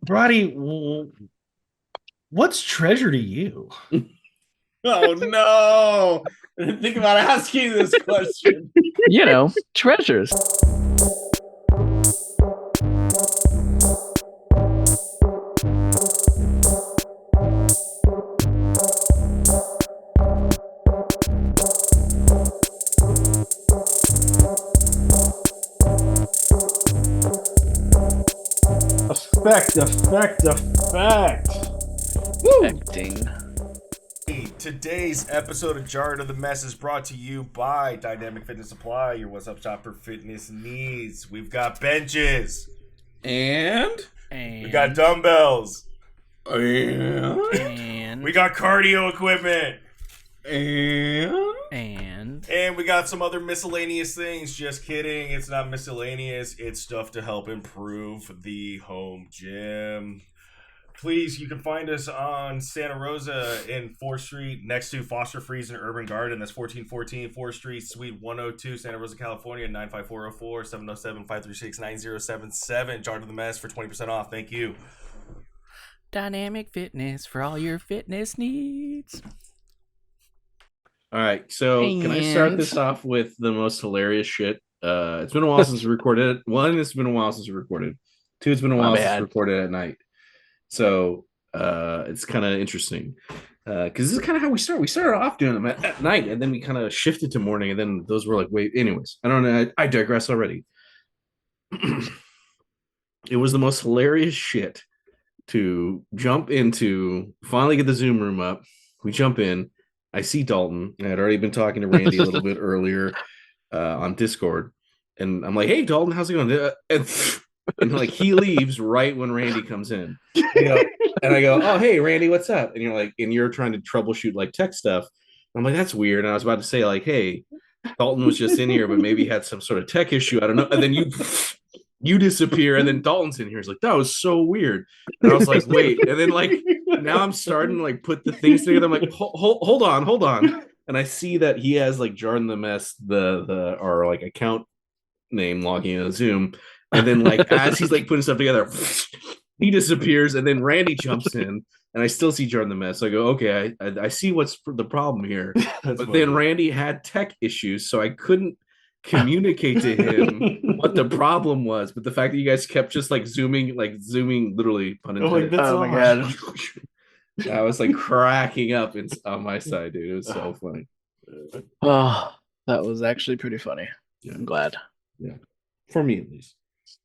Brody, what's treasure to you? Oh no! I didn't think about asking this question. Treasures. Effect. Woo! Affecting. Today's episode of JARdon the Mess is brought to you by Dynamic Fitness Supply, your one-stop shop for fitness needs. We've got benches. And We got dumbbells. And We got cardio equipment. and We got some other miscellaneous things. Just kidding. It's not miscellaneous. It's stuff to help improve the home gym. Please, you can find us on Santa Rosa in 4th Street next to Foster Freeze and Urban Garden. That's 1414 4th Street, Suite 102, Santa Rosa, California, 95404 707 536 9077. JARdon the Mess for 20% off. Thank you. Dynamic Fitness for all your fitness needs. all right, so can I start this off with the most hilarious shit? It's been a while since we recorded it. One, it's been a while since we recorded. Two, it's been a while since we recorded at night. So it's kind of interesting because this is kind of how we start. We started off doing them at night, and then we kind of shifted to morning, and then those were like, wait, anyways, I don't know. I digress already. It was the most hilarious shit to jump into, finally get the Zoom room up. We jump in. I see Dalton. I had already been talking to Randy a little bit earlier on Discord. And I'm like, hey, Dalton, how's it going? And like he leaves right when Randy comes in. And I go, oh, hey, Randy, what's up? And you're like, and you're trying to troubleshoot like tech stuff. I'm like, that's weird. And I was about to say, like, hey, Dalton was just in here, but maybe he had some sort of tech issue. I don't know. And then you disappear, and then Dalton's in here. He's like, that was so weird. And I was like, wait. And then like now I'm starting to like put the things together. I'm like, hold on. And I see that he has like JARdon the Mess, our like account name logging in a Zoom. And then like as he's like putting stuff together, he disappears, and then Randy jumps in, and I still see JARdon the Mess. So I go, okay, I see what's the problem here. But funny. Then Randy had tech issues, so I couldn't communicate to him what the problem was. But the fact that you guys kept just like zooming, literally, pun intended. Oh my god. I was like cracking up on my side, dude. It was so funny. Oh, that was actually pretty funny. Yeah. I'm glad. Yeah. For me, at least.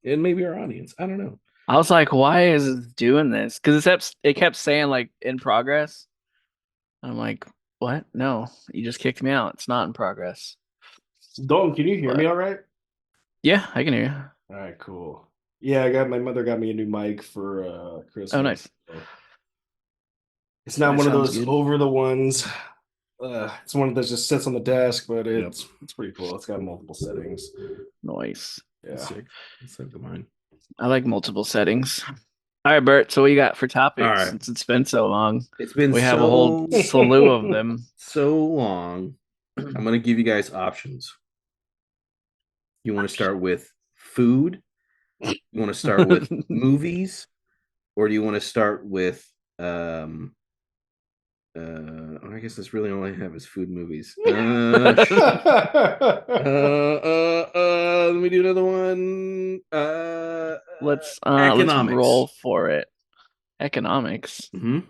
And maybe our audience. I don't know. I was like, why is it doing this? Because it kept saying like in progress. I'm like, what? No, you just kicked me out. It's not in progress. Dalton, can you hear me all right? Yeah, I can hear you. All right, cool. Yeah, my mother got me a new mic for Christmas. Oh, nice. It's not one of those over the ones. It's one that just sits on the desk, but it's pretty cool. It's got multiple settings. Nice. Yeah. It's like mine. I like multiple settings. All right, Bert. So what you got for topics? Since it's been so long, we have a whole slew of them. So long. I'm gonna give you guys options. You want to start with food? You want to start with movies, or do you want to start with I guess that's really all I have is food movies. Let me do another one. Let's economics. Roll for it. Economics. Mm-hmm.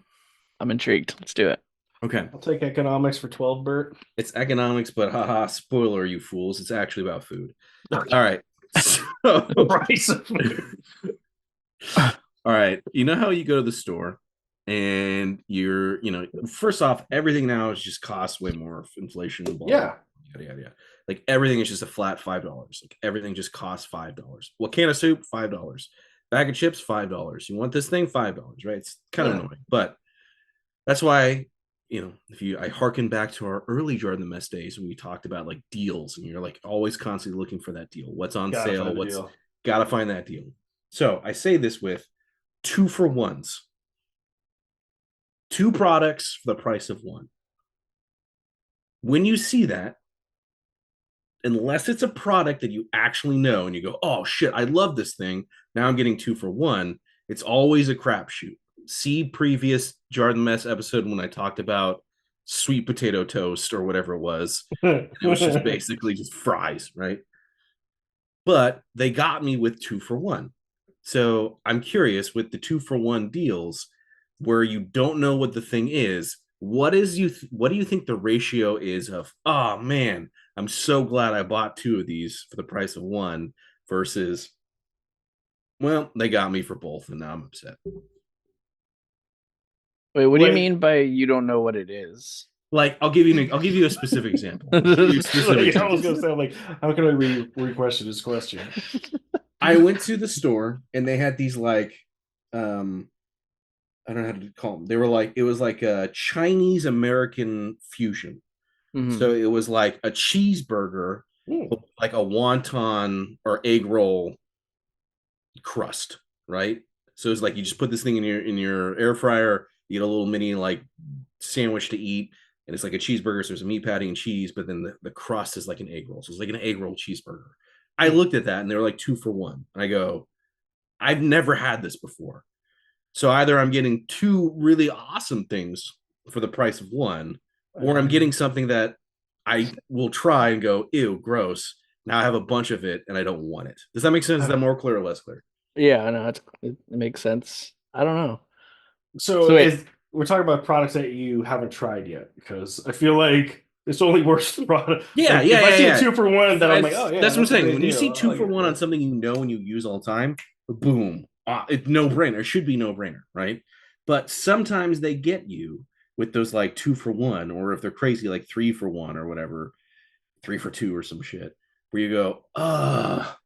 I'm intrigued. Let's do it. Okay. I'll take economics for 12, Bert. It's economics, but haha, spoiler, you fools. It's actually about food. Okay. All right. So, price of food. All right. You know how you go to the store and you're, first off, everything now is just costs way more. Inflation. Blah, yeah. Yeah. Like everything is just a flat $5. Like everything just costs $5. Well, can of soup, $5. Bag of chips, $5. You want this thing, $5, right? It's kind of annoying, but that's why, I harken back to our early JARdon the Mess days when we talked about like deals, and you're like always constantly looking for that deal. What's on sale? Gotta find that deal. So I say this with 2-for-1s. 2 products for the price of 1. When you see that, unless it's a product that you actually know and you go, oh shit, I love this thing. Now I'm getting 2 for 1. It's always a crapshoot. See previous JARdon Mess episode when I talked about sweet potato toast or whatever it was. It was just basically just fries, right? But they got me with 2 for 1. So I'm curious with the 2 for 1 deals where you don't know what the thing is. What do you think the ratio is of, oh man, I'm so glad I bought 2 of these for the price of 1 versus, well, they got me for both and now I'm upset. Wait, what do you mean by you don't know what it is? Like, I'll give you a specific example. I was gonna say, like, how can I re-question this question? I went to the store and they had these like, I don't know how to call them. They were like, it was like a Chinese American fusion. Mhm. So it was like a cheeseburger, like a wonton or egg roll crust, right? So it's like you just put this thing in your air fryer, you get a little mini like sandwich to eat, and it's like a cheeseburger. So there's a meat patty and cheese, but then the crust is like an egg roll. So it's like an egg roll cheeseburger. I looked at that and they were like 2 for 1. And I go, I've never had this before. So either I'm getting 2 really awesome things for the price of 1, or I'm getting something that I will try and go, ew, gross. Now I have a bunch of it and I don't want it. Does that make sense? Is that more clear or less clear? Yeah, I know it makes sense. I don't know. So we're talking about products that you haven't tried yet, because I feel like it's only worse the product. Yeah, like, yeah. If I see yeah. a 2 for 1, then I'm like, oh yeah, that's what I'm saying. When you deal. see 2 for 1 on something you know and you use all the time, boom, it's no brainer. It should be no brainer, right? But sometimes they get you with those like 2 for 1, or if they're crazy, like 3 for 1 or whatever, 3 for 2 or some shit, where you go, well,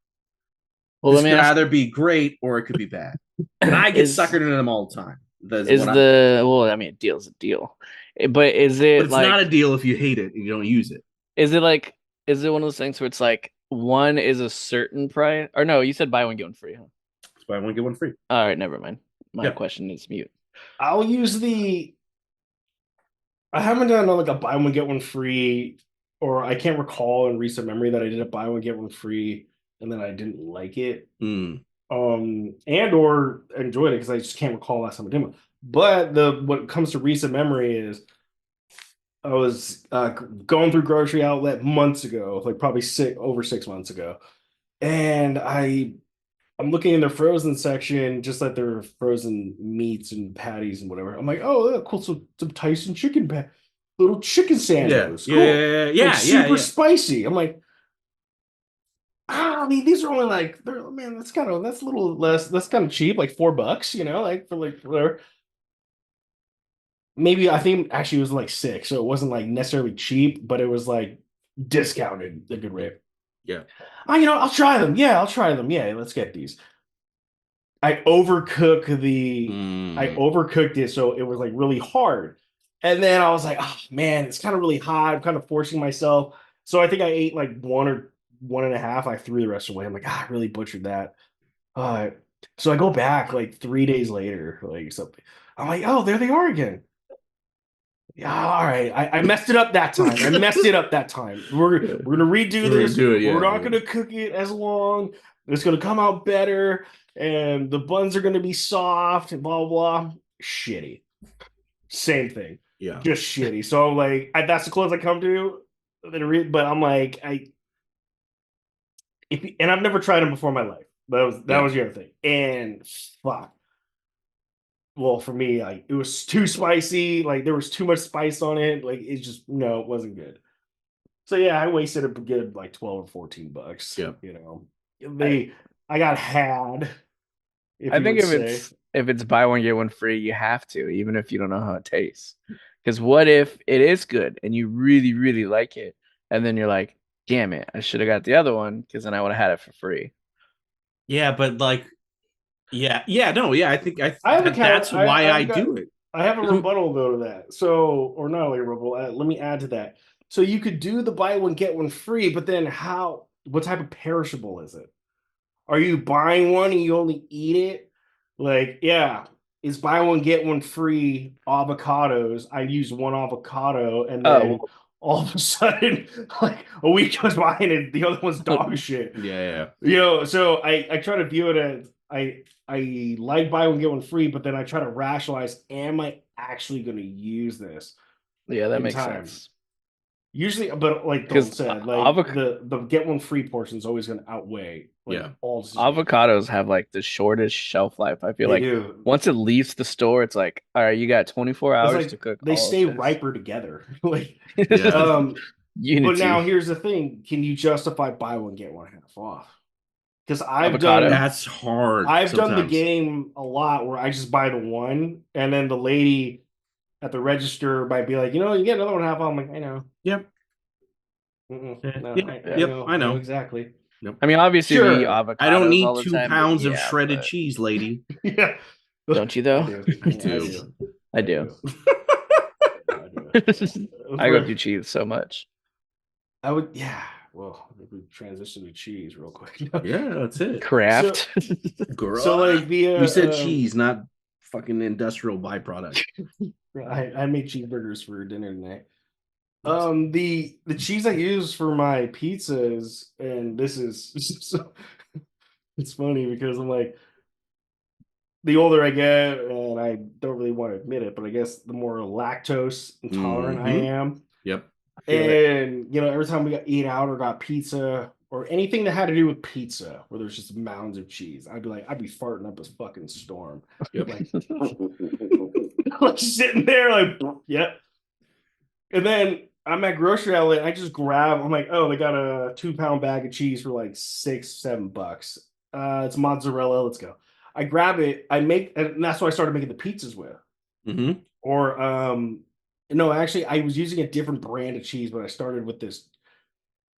this let me could ask, either be great or it could be bad. And I get suckered into them all the time. Well, I mean, a deal's a deal, but is it But it's like, not a deal if you hate it and you don't use it. is it one of those things where it's like one is a certain price, or no? You said buy one get one free, huh? That's why I want to get one free. All right, never mind. My Yep. question is mute. I'll use I haven't done like a buy one get one free, or I can't recall in recent memory that I did a buy one get one free and then I didn't like it. Mm. And or enjoyed it, because I just can't recall last time I did one. But what comes to recent memory is I was going through grocery outlet months ago, like probably over 6 months ago, and I'm looking in the frozen section, just like their frozen meats and patties and whatever. I'm like, oh, yeah, cool, some Tyson chicken, little chicken sandals, cool, Yeah, super spicy. I'm like, I mean, these are only like, man, that's a little less. That's kind of cheap, like $4, like for like whatever. Maybe I think actually it was like 6, so it wasn't like necessarily cheap, but it was like discounted a good rate. Yeah. I'll try them. Yeah, I'll try them. Yeah, let's get these. I overcooked it, so it was like really hard. And then I was like, oh man, it's kind of really hot. I'm kind of forcing myself. So I think I ate like 1 or 1.5. I threw the rest away. I'm like, I really butchered that. So I go back like 3 days later, like something. I'm like, oh, there they are again. Yeah, all right. I messed it up that time. We're gonna redo this. We're not gonna cook it as long. It's gonna come out better, and the buns are gonna be soft and blah blah. Shitty. Same thing. Yeah. Just shitty. So like that's the close I come to. But I'm like and I've never tried them before in my life. That was the other thing. And fuck. Well, for me, like it was too spicy. Like there was too much spice on it. Like it just it wasn't good. So yeah, I wasted a good like $12 or $14. Yeah. I got had. I think if it's buy one get one free, you have to, even if you don't know how it tastes. Because what if it is good and you really really like it, and then you're like, damn it, I should have got the other one because then I would have had it for free. Yeah, but like, I think that's why I do it. I have a rebuttal though to that. So, or not like a rebuttal. Let me add to that. So you could do the buy one get one free, but then what type of perishable is it? Are you buying one and you only eat it? Like, yeah, it's buy one get one free avocados. I use one avocado, and then all of a sudden, like a week goes by and the other one's dog shit. Yeah. So I try to view it as I like buy one get one free, but then I try to rationalize: am I actually going to use this? Yeah, that in makes time? sense. Usually, but like Dalton Because said, like the get one free portion is always going to outweigh all avocados have like the shortest shelf life. I feel They like do. once it leaves the store, it's like, all right, you got 24 It's hours like to cook they all stay of this. riper together. Like, Yeah. Unity. But now here's the thing: can you justify buy one get one half off? Because That's hard. I've done the sometimes. game a lot where I just buy the one, and then the lady at the register might be like, you get another one half off. I'm like, I know. Yep. No, I know exactly. Yep. I mean, obviously Sure. we eat avocados I don't need all the 2 time, pounds but of shredded cheese, lady. Yeah. Don't you though? I do. I do. I go through cheese so much. I would, yeah. Well, we transition to cheese real quick. Yeah, that's it. Craft. So like we said cheese, not fucking industrial byproduct. I made cheeseburgers for dinner tonight. The cheese I use for my pizzas, and this is it's funny because I'm like, the older I get, and I don't really want to admit it, but I guess the more lactose intolerant I am. Yep. And every time we got eat out or got pizza or anything that had to do with pizza, where there's just mounds of cheese, I'd be farting up a fucking storm. Yep. Like sitting there, like, yep. And then I'm at grocery outlet. I just grab. I'm like, oh, they got a 2-pound bag of cheese for like $6-7. It's mozzarella. Let's go. I grab it. And that's what I started making the pizzas with. Mm-hmm. Or no, actually, I was using a different brand of cheese, but I started with this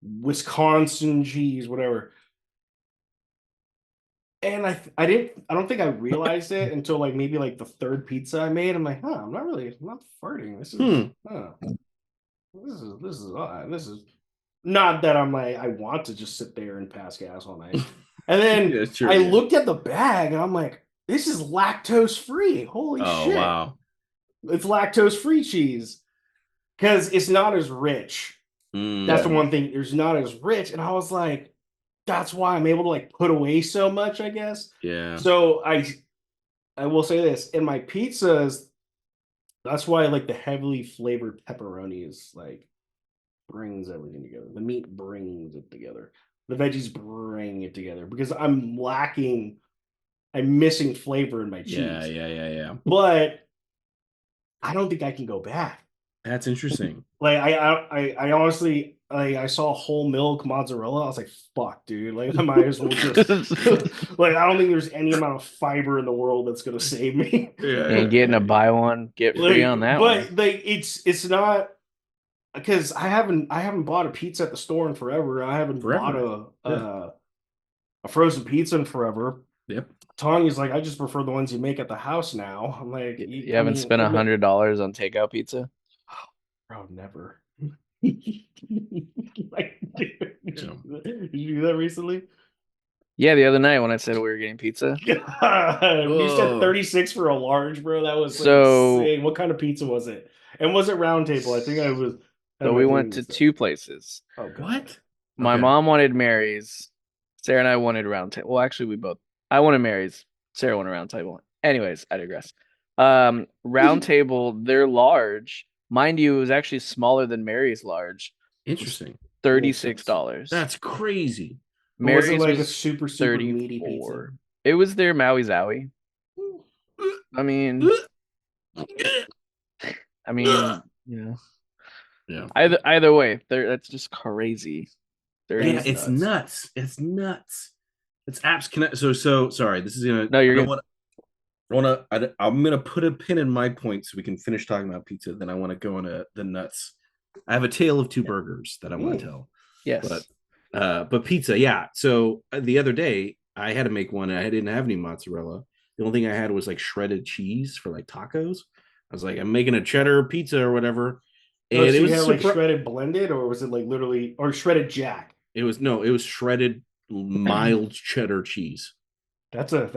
Wisconsin cheese, whatever. And I don't think I realized it until like maybe like the third pizza I made. I'm like, I'm not farting. This is odd. This is not that I'm like, I want to just sit there and pass gas all night. And then I looked at the bag and I'm like, this is lactose free. Holy shit. Wow. It's lactose free cheese because it's not as rich. That's the one thing. It's not as rich. And I was like, that's why I'm able to like put away so much, I guess. Yeah. So I will say this in my pizzas, that's why like the heavily flavored pepperoni is like brings everything together. The meat brings it together. The veggies bring it together because I'm missing flavor in my cheese. Yeah. But I don't think I can go back. That's interesting. Like I honestly, I saw whole milk mozzarella. I was like, fuck, dude. Like I might as well just like I don't think there's any amount of fiber in the world that's gonna save me. Yeah, ain't getting a buy one get free on that one. But like it's not because I haven't bought a pizza at the store in forever. I haven't bought a frozen pizza in forever. Yep. Tanya's like, I just prefer the ones you make at the house now. I'm like, you haven't spent $100 on takeout pizza? Bro, never. Like, did you do that recently? Yeah, the other night when I said we were getting pizza. God, you said 36 for a large, bro. That was so insane. What kind of pizza was it? And was it round table? I think I was. So we went to 2 places. Oh, what? My mom wanted Mary's. Sarah and I wanted round table. Well, actually, I wanted Mary's. Sarah wanted round table. Anyways, I digress. Round table, they're large. Mind you, it was actually smaller than Mary's large. Interesting. $36. That's crazy. Mary's was like a super meaty pizza. It was their Maui Zowie. I mean, Yeah. Either way, that's just crazy. Yeah, it's nuts. It's nuts. It's apps. So sorry. This is gonna. No, you're gonna. I'm gonna put a pin in my point so we can finish talking about pizza. Then I want to go into the nuts. I have a tale of 2 burgers that I want to tell. Yes, but pizza, yeah. So the other day I had to make one, and I didn't have any mozzarella. The only thing I had was like shredded cheese for like tacos. I was like, I'm making a cheddar pizza or whatever. And so it was like shredded blended, or was it like literally, or shredded jack? It was shredded mild cheddar cheese. That's an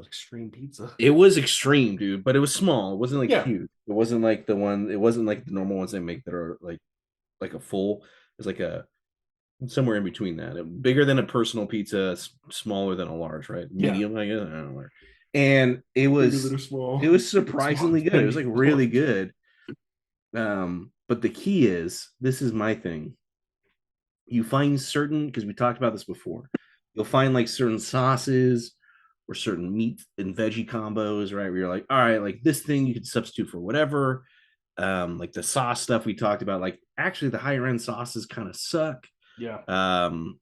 extreme pizza. It was extreme, dude, but it was small. It wasn't like huge. It wasn't like the normal ones they make that are like a full. It's like a somewhere in between that. Bigger than a personal pizza, smaller than a large, right? Medium, I guess. I don't know. And it was surprisingly good. It was like really good. But the key is, this is my thing. You find certain, because we talked about this before, you'll find like certain sauces or certain meat and veggie combos, right? Where you're like, all right, like this thing you could substitute for whatever. Like the sauce stuff we talked about, like actually the higher end sauces kind of suck. Yeah.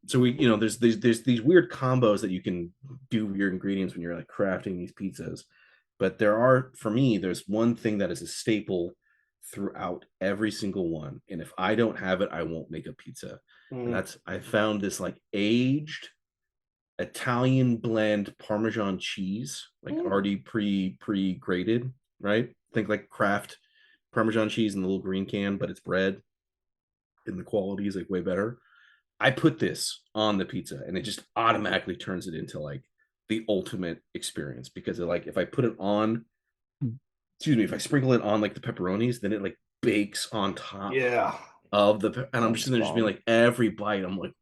So we, there's these weird combos that you can do with your ingredients when you're like crafting these pizzas. But for me, there's one thing that is a staple throughout every single one. And if I don't have it, I won't make a pizza. And I found this like aged Italian blend Parmesan cheese, like already pre-grated, right? Think like Kraft Parmesan cheese in the little green can, but it's bread and the quality is like way better. I put this on the pizza and it just automatically turns it into like the ultimate experience, because like if I put it on, if I sprinkle it on like the pepperonis, then it like bakes on top of the, and I'm just sitting there just being like, every bite I'm like,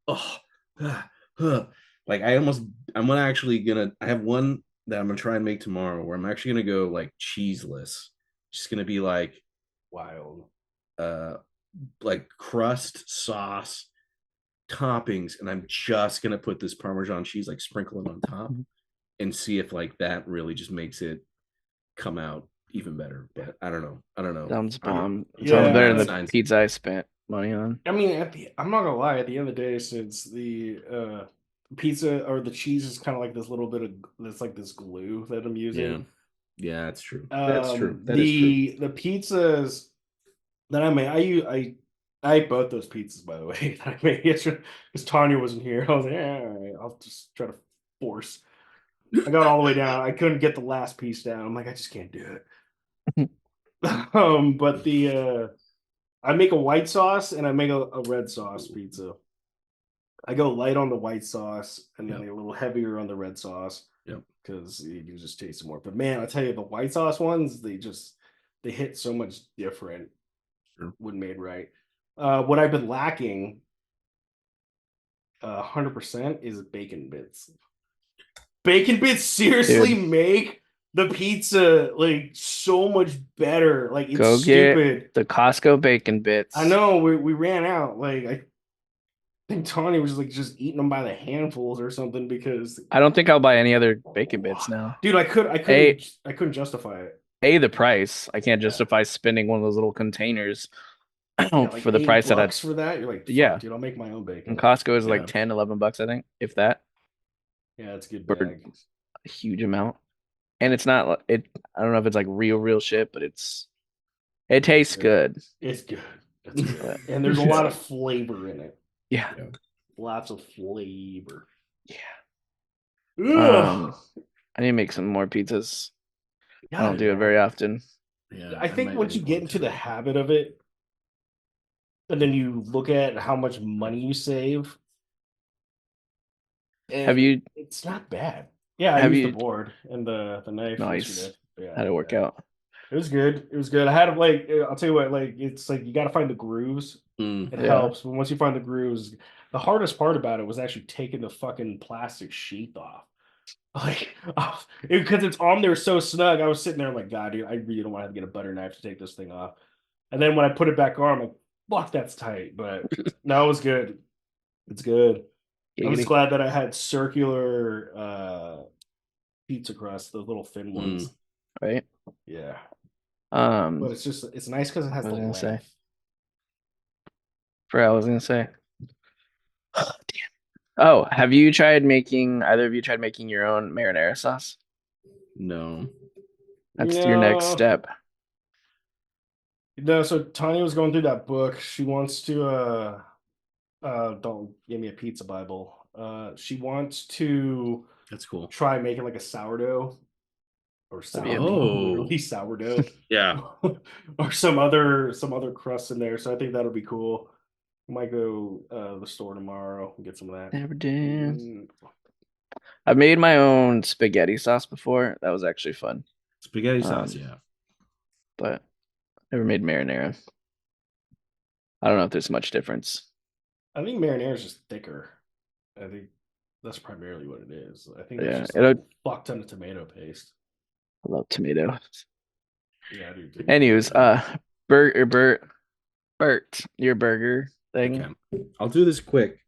like I have one that I'm gonna try and make tomorrow where I'm actually gonna go like cheeseless. Just gonna be like wild, like crust, sauce, toppings, and I'm just gonna put this Parmesan cheese, like sprinkle it on top, and see if like that really just makes it come out even better. But I don't know. Sounds bomb. Yeah. Sounds better than the pizza I spent money on. I mean, I'm not gonna lie. At the end of the day, since the pizza or the cheese is kind of like this little bit of this glue that I'm using. Yeah, that's true. That's true. The pizzas that I made, I ate both those pizzas, by the way, that I made yesterday because Tanya wasn't here. I was like, all right, I'll just try to force. I got all the way down. I couldn't get the last piece down. I'm like, I just can't do it. But I make a white sauce and I make a red sauce pizza. I go light on the white sauce and then a little heavier on the red sauce. Yep. Because you just taste more. But man, I tell you, the white sauce ones, they hit so much different when made right. What I've been lacking 100% is bacon bits. Bacon bits seriously make the pizza like so much better. Like it's stupid. Get the Costco bacon bits. I know we ran out. Like I think Tony was like just eating them by the handfuls or something, because I don't think I'll buy any other bacon bits now. Dude, I couldn't justify it. The price. I can't justify spending one of those little containers like for the price that I for that. You're like, dude, I'll make my own bacon. And Costco is like 10, $11, I think, if that. Yeah, it's a good bag. A huge amount. And it's not I don't know if it's like real shit, but it tastes good. It's good. It's good. And there's a lot of flavor in it. Yeah. Lots of flavor. Yeah. I need to make some more pizzas. I don't do it very often. Yeah, I think once you get into the habit of it, and then you look at how much money you save, it's not bad. Yeah, I used the board and the knife. Nice. Yeah, how'd it work out? It was good. It was good. I had like, I'll tell you what, like it's like you got to find the grooves. It helps, but once you find the grooves, the hardest part about it was actually taking the fucking plastic sheath off. Like, because it's on there so snug. I was sitting there like, God, dude, I really don't want to have to get a butter knife to take this thing off. And then when I put it back on, I'm like, fuck, that's tight. But no, it was good. It's good. I'm just glad that I had circular pizza crust, the little thin ones. Right? Yeah. But it's nice because it has the length. I was gonna say. Oh, damn. Oh, either of you tried making your own marinara sauce? No. That's your next step. No, so Tanya was going through that book. She wants to don't give me a pizza Bible. She wants to That's cool. Try making like a sourdough or sourdough. Yeah. Or some other crust in there. So I think that'll be cool. Might go the store tomorrow and get some of that. Never did. I've made my own spaghetti sauce before. That was actually fun. Spaghetti sauce, yeah. But never made marinara. I don't know if there's much difference. I think marinara is just thicker. I think that's primarily what it is. I think Yeah, it's just like a fuck ton of tomato paste. I love tomatoes. Yeah, I do too. Anyways, Bert, your burger thing. Okay. I'll do this quick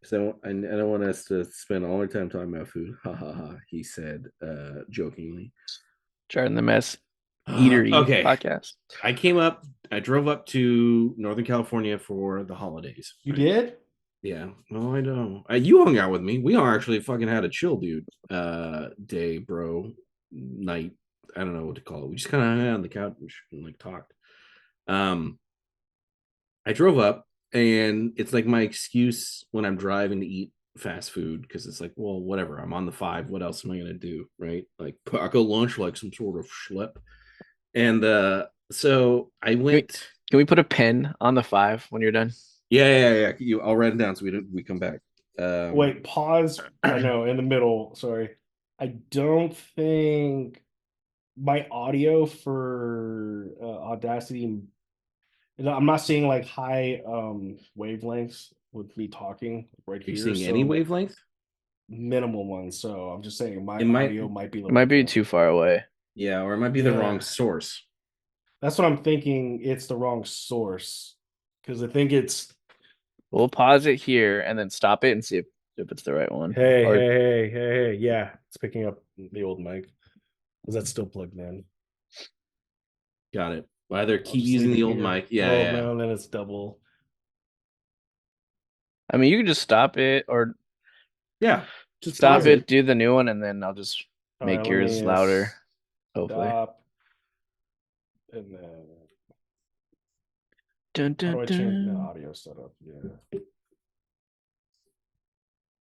because I don't want us to spend all our time talking about food. Ha ha ha. He said, jokingly. JARdon the Mess Eatery Okay. podcast. I drove up to Northern California for the holidays. You did? Yeah. No, I know. You hung out with me. We all actually fucking had a chill, dude. Day, bro. Night. I don't know what to call it. We just kind of hung out on the couch and like talked. I drove up, and it's like my excuse when I'm driving to eat fast food because it's like, well, whatever. I'm on the 5. What else am I gonna do, right? Like pack a lunch like some sort of schlep. And so I went. Can we put a pin on the 5 when you're done? Yeah. I'll write it down so we come back. Wait, pause. I know, in the middle. Sorry. I don't think my audio for Audacity. I'm not seeing like high wavelengths with me talking right Are you here. seeing any wavelength? Minimal ones. So I'm just saying my audio might be. It might be too far away. Yeah, or it might be the wrong source. That's what I'm thinking. It's the wrong source because I think it's. We'll pause it here and then stop it and see if it's the right one. Hey. Yeah, it's picking up the old mic. Is that still plugged in? Got it. Either keep using the old mic. Yeah. No, then it's double. I mean, you can just stop it or just stop it, do the new one, and then I'll just make yours louder. Hopefully. Stop. And then Dun, dun, how do I dun. change the audio setup? Yeah.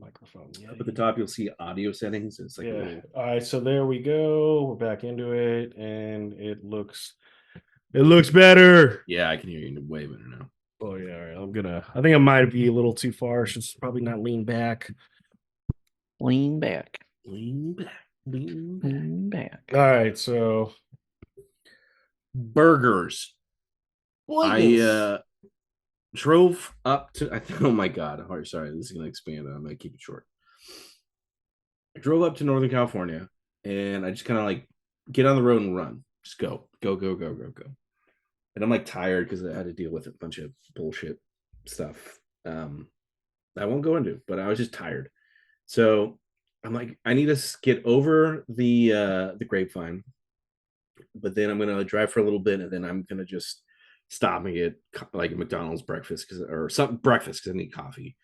Microphone. Yeah. Up at the top, you'll see audio settings. It's like All right, so there we go. We're back into it, and it looks better. Yeah, I can hear you way better now. Oh yeah, all right. I think I might be a little too far. Should probably not lean back. Lean back. All right, so burgers. I drove up to. Oh my god! Sorry, this is gonna expand. I'm gonna keep it short. I drove up to Northern California, and I just kind of like get on the road and run. Just go. And I'm like tired because I had to deal with a bunch of bullshit stuff. I won't go into, but I was just tired. So I'm like, I need to get over the Grapevine, but then I'm gonna drive for a little bit, and then I'm gonna just stop and get like a McDonald's breakfast because I need coffee.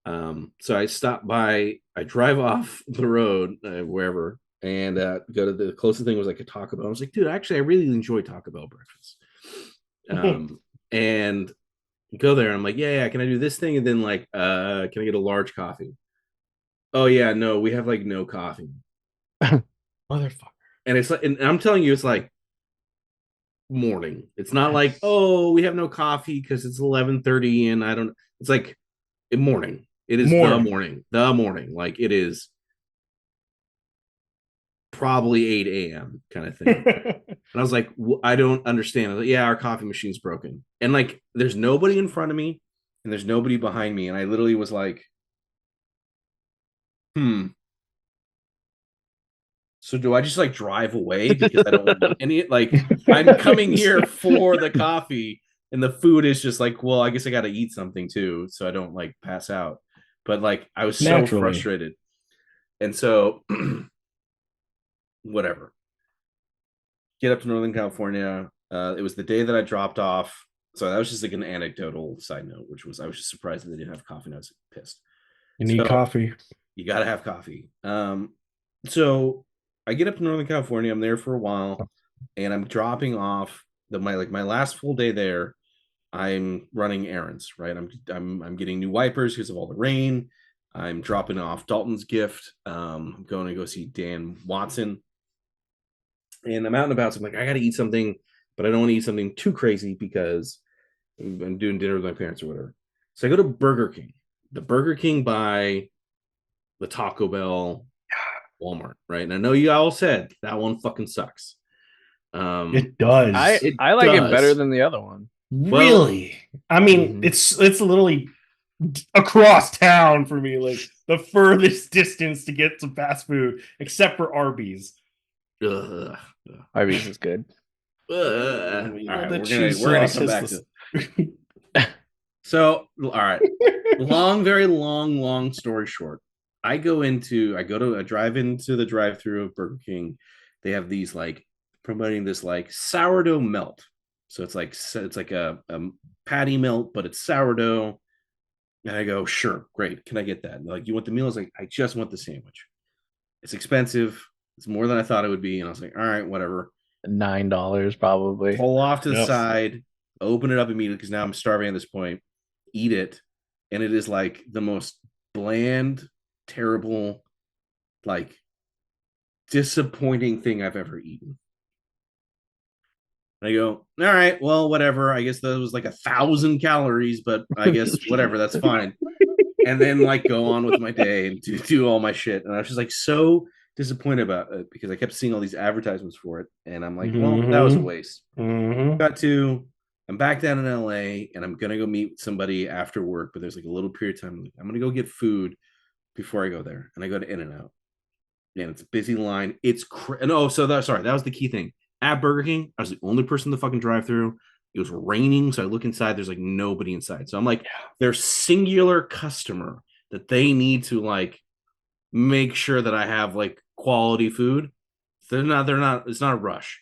So I stop by, I drive off the road wherever, and go to the closest thing was like a Taco Bell. I was like, dude, actually, I really enjoy Taco Bell breakfast. And go there. I'm like, yeah, can I do this thing? And then like, can I get a large coffee? Oh yeah, no, we have like no coffee. Motherfucker. And it's like, and I'm telling you, it's like morning. It's not like, oh, we have no coffee because it's 11:30 and I don't. It's like morning. It is the morning. Like it is probably 8 a.m. kind of thing. And I was like, I don't understand. I was like, yeah, our coffee machine's broken. And like, there's nobody in front of me and there's nobody behind me. And I literally was like, so do I just like drive away because I don't want any, like, I'm coming here for the coffee and the food is just like, well, I guess I got to eat something too. So I don't like pass out. But like, I was so frustrated. And so whatever. Get up to Northern California. It was the day that I dropped off. So that was just like an anecdotal side note, which was I was just surprised that they didn't have coffee and I was pissed. You need coffee. You got to have coffee. So I get up to Northern California. I'm there for a while, and I'm dropping off my last full day there. I'm running errands, right? I'm getting new wipers because of all the rain. I'm dropping off Dalton's gift. I'm going to go see Dan Watson. And I'm out and about, so I'm like, I got to eat something, but I don't want to eat something too crazy because I'm doing dinner with my parents or whatever. So I go to Burger King. The Burger King by the Taco Bell Walmart, right? And I know you all said that one fucking sucks. It does. I like it better than the other one. Really? I mean, it's literally across town for me, like the furthest distance to get some fast food, except for Arby's. Arby's is good. All right, the we're gonna come back to. So, all right, very long story short. I drive into the drive-through of Burger King. They have these like promoting this like sourdough melt. So it's like a patty melt, but it's sourdough. And I go, sure, great. Can I get that? And like, you want the meal? I was like, I just want the sandwich. It's expensive. It's more than I thought it would be. And I was like, all right, whatever. $9 probably. Pull off to the side, open it up immediately because now I'm starving at this point. Eat it. And it is like the most bland, terrible, like disappointing thing I've ever eaten. I go, all right, well, whatever. I guess that was like 1,000 calories, but I guess whatever, that's fine. And then like go on with my day and do all my shit. And I was just like so disappointed about it because I kept seeing all these advertisements for it. And I'm like, well, that was a waste. I'm back down in LA and I'm going to go meet somebody after work, but there's like a little period of time. I'm going to go get food before I go there. And I go to In-N-Out. And it's a busy line. That was the key thing. At Burger King, I was the only person in the fucking drive-thru. It was raining, so I look inside. There's like nobody inside. So I'm like, their singular customer that they need to like make sure that I have like quality food. They're not. It's not a rush.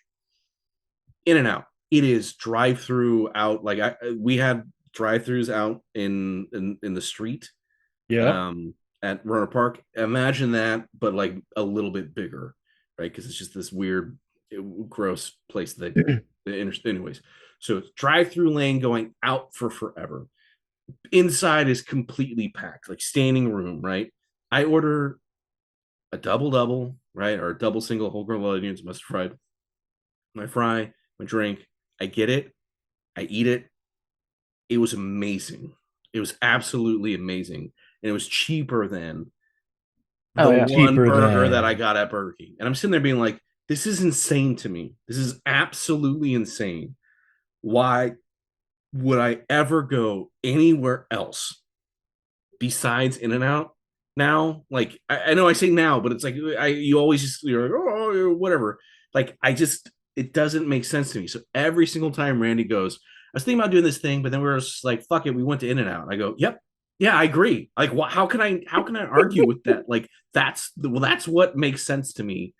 In-N-Out. It is drive-through out. Like we had drive-thrus out in the street. Yeah. At Rohnert Park. Imagine that, but like a little bit bigger, right? Because it's just this weird, gross place that anyways. So drive-through lane going out for forever. Inside is completely packed, like standing room, right? I order a double, right? Or a double single whole grain onions, mustard fried. My fry, my drink. I get it. I eat it. It was amazing. It was absolutely amazing. And it was cheaper than the one burger that I got at Burger King. And I'm sitting there being like, this is insane to me. This is absolutely insane. Why would I ever go anywhere else besides In-N-Out now? Like, I know I say now, but it's like you always just, you're like, oh, whatever. Like, it doesn't make sense to me. So every single time Randy goes, I was thinking about doing this thing, but then we were just like, fuck it, we went to In-N-Out. I go, yep. Yeah, I agree. Like, how can I argue with that? Like, that's what makes sense to me.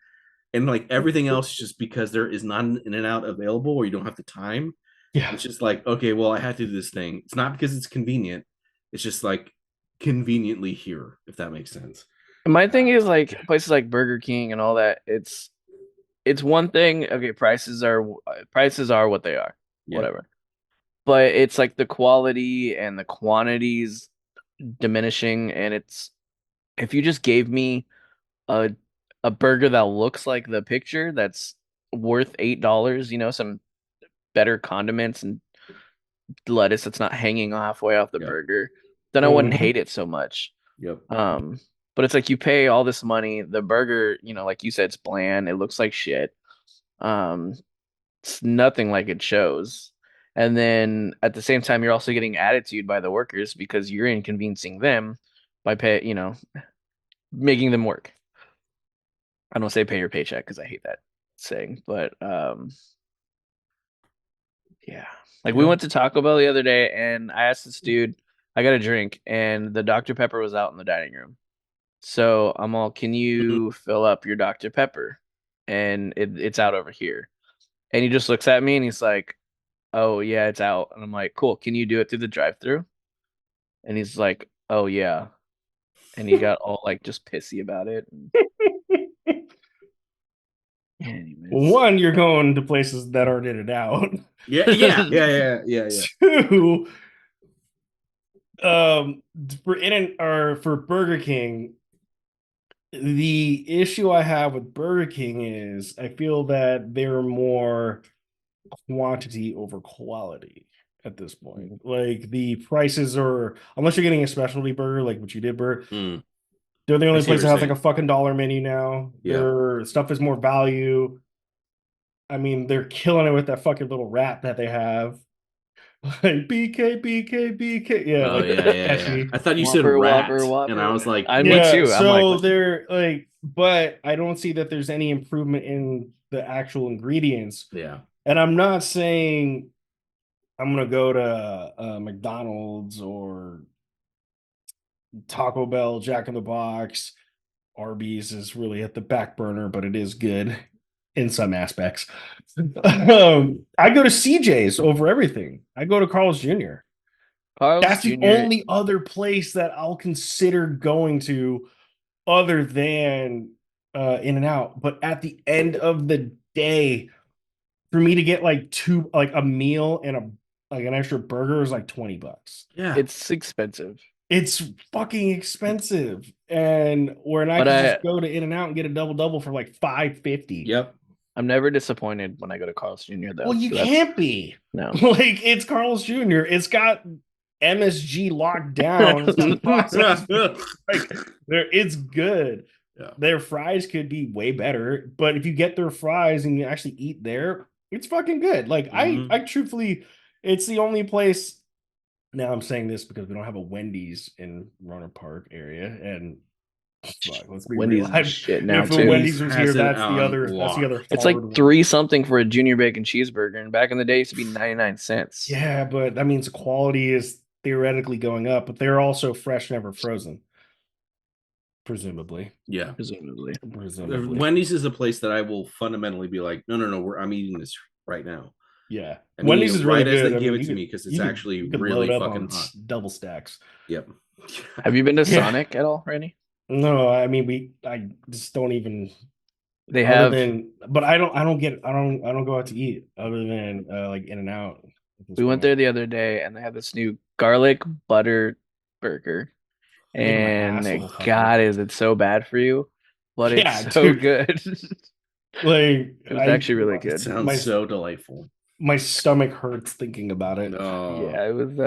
And like everything else, just because there is not an In-N-Out available or you don't have the time. Yeah. It's just like, okay, well, I had to do this thing. It's not because it's convenient. It's just like conveniently here, if that makes sense. My thing is like places like Burger King and all that. It's one thing. Okay, prices are what they are. Yeah. Whatever. But it's like the quality and the quantities diminishing, and it's if you just gave me a burger that looks like the picture that's worth $8, some better condiments and lettuce that's not hanging halfway off the burger, then I wouldn't hate it so much. Yep. But it's like you pay all this money, the burger, like you said, it's bland, it looks like shit. It's nothing like it shows. And then at the same time, you're also getting attitude by the workers because you're inconveniencing them by making them work. I don't say pay your paycheck because I hate that saying, but yeah. Like we went to Taco Bell the other day and I asked this dude, I got a drink and the Dr. Pepper was out in the dining room. So I'm all, can you fill up your Dr. Pepper? And it's out over here. And he just looks at me and he's like, oh yeah, it's out. And I'm like, cool. Can you do it through the drive-thru? And he's like, oh yeah. And he got all like just pissy about it. One, you're going to places that aren't In-N-Out. Yeah. 2, for Burger King, the issue I have with Burger King is I feel that they're more quantity over quality at this point. Like the prices are, unless you're getting a specialty burger, like what you did, Bert. They're the only place that has like a fucking dollar menu now. Yeah. Their stuff is more value. I mean, they're killing it with that fucking little wrap that they have. Like BK, BK, BK. Yeah, Oh like yeah. I thought you said Whopper, rat, Whopper, and I Whopper. was like, Me what? too. I'm like, so what? they're like, but I don't see that there's any improvement in the actual ingredients. Yeah. And I'm not saying I'm gonna go to McDonald's or Taco Bell, Jack in the Box. Arby's is really at the back burner, but it is good in some aspects. I go to CJ's over everything. I go to Carl's Jr. Carl's That's the Jr. only other place that I'll consider going to other than In and Out. But at the end of the day, for me to get like a meal and an extra burger is like $20. Yeah. It's expensive. It's fucking expensive. And where I But can just go to In and Out and get a double for like $5.50. Yep. I'm never disappointed when I go to Carl's Jr. though. Well, you So can't be. no. Like it's Carl's Jr. It's got MSG locked down. It's got processed. Like it's good. Yeah. Their fries could be way better, but if you get their fries and you actually eat there, it's fucking good. Like I truthfully, it's the only place. Now I'm saying this because we don't have a Wendy's in Roner Park area, and fuck, let's be Wendy's real. is shit now If too. Wendy's was here, Has it that's the other. on That's the other. lock. It's like hard one. $3 for a junior bacon cheeseburger, and back in the day, it used to be 99 cents. Yeah, but that means the quality is theoretically going up, but they're also fresh, never frozen. Presumably. Yeah. Presumably. Wendy's is a place that I will fundamentally be like, no, I'm eating this right now. Yeah. I'm Wendy's eating is it right really as good. they I give mean, it to me because it's you actually you could really load up fucking on hot. double stacks. Yep. Have you been to Yeah. Sonic at all, Randy? No, I mean I just don't even They other have. than but I don't go out to eat other than like In and Out. We went there the other day, and they have this new garlic butter burger, Making my and asshole talk God, about is it so bad for you? But Yeah, it's so dude. good. Like It was actually really It good. sounds so delightful. my stomach hurts thinking about it. No. Yeah, it was.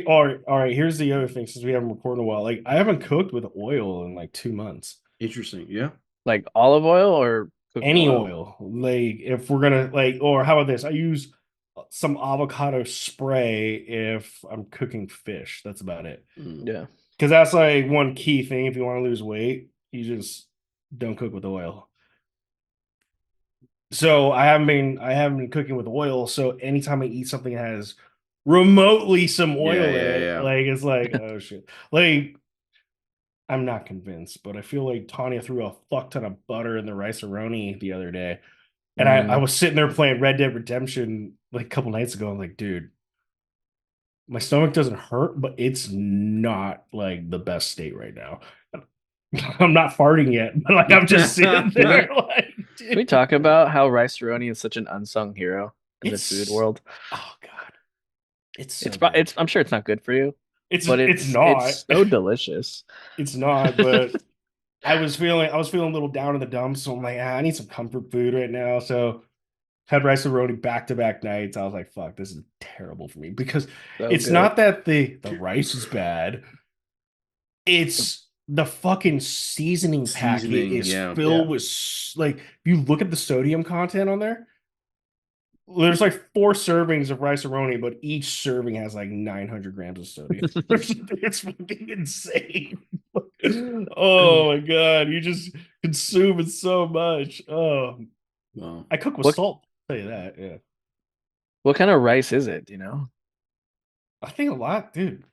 All right. Here's the other thing. Since we haven't recorded in a while, like I haven't cooked with oil in like 2 months. Interesting. Yeah. Like olive oil or cooking Any oil, like if we're gonna like, or how about this? I use some avocado spray if I'm cooking fish. That's about it. Yeah. Because that's like one key thing. If you want to lose weight, you just don't cook with oil. So I haven't been cooking with oil. So anytime I eat something that has remotely some oil in it, Yeah. like it's like, oh shit. Like I'm not convinced, but I feel like Tanya threw a fuck ton of butter in the rice-a-roni the other day. And I was sitting there playing Red Dead Redemption like a couple nights ago. I'm like, dude, my stomach doesn't hurt, but it's not like the best state right now. I'm not farting yet, but like I'm just sitting there like, dude. Can we talk about how rice-a-roni is such an unsung hero in the food world? Oh god. It's so It's good. I'm sure it's not good for you, It's but not. It's so delicious. It's not, but I was feeling a little down in the dumps, so I'm like, I need some comfort food right now. So had rice-a-roni back-to-back nights. I was like, fuck, this is terrible for me because it's not that the rice is bad. It's the fucking seasoning packet is filled with like, if you look at the sodium content on there, there's like 4 servings of rice-a-roni, but each serving has like 900 grams of sodium. It's fucking insane. Oh my god, you just consume it so much. Oh, Wow. I cook with salt. I'll tell you that. Yeah. What kind of rice is it? Do you know? I think a lot, dude.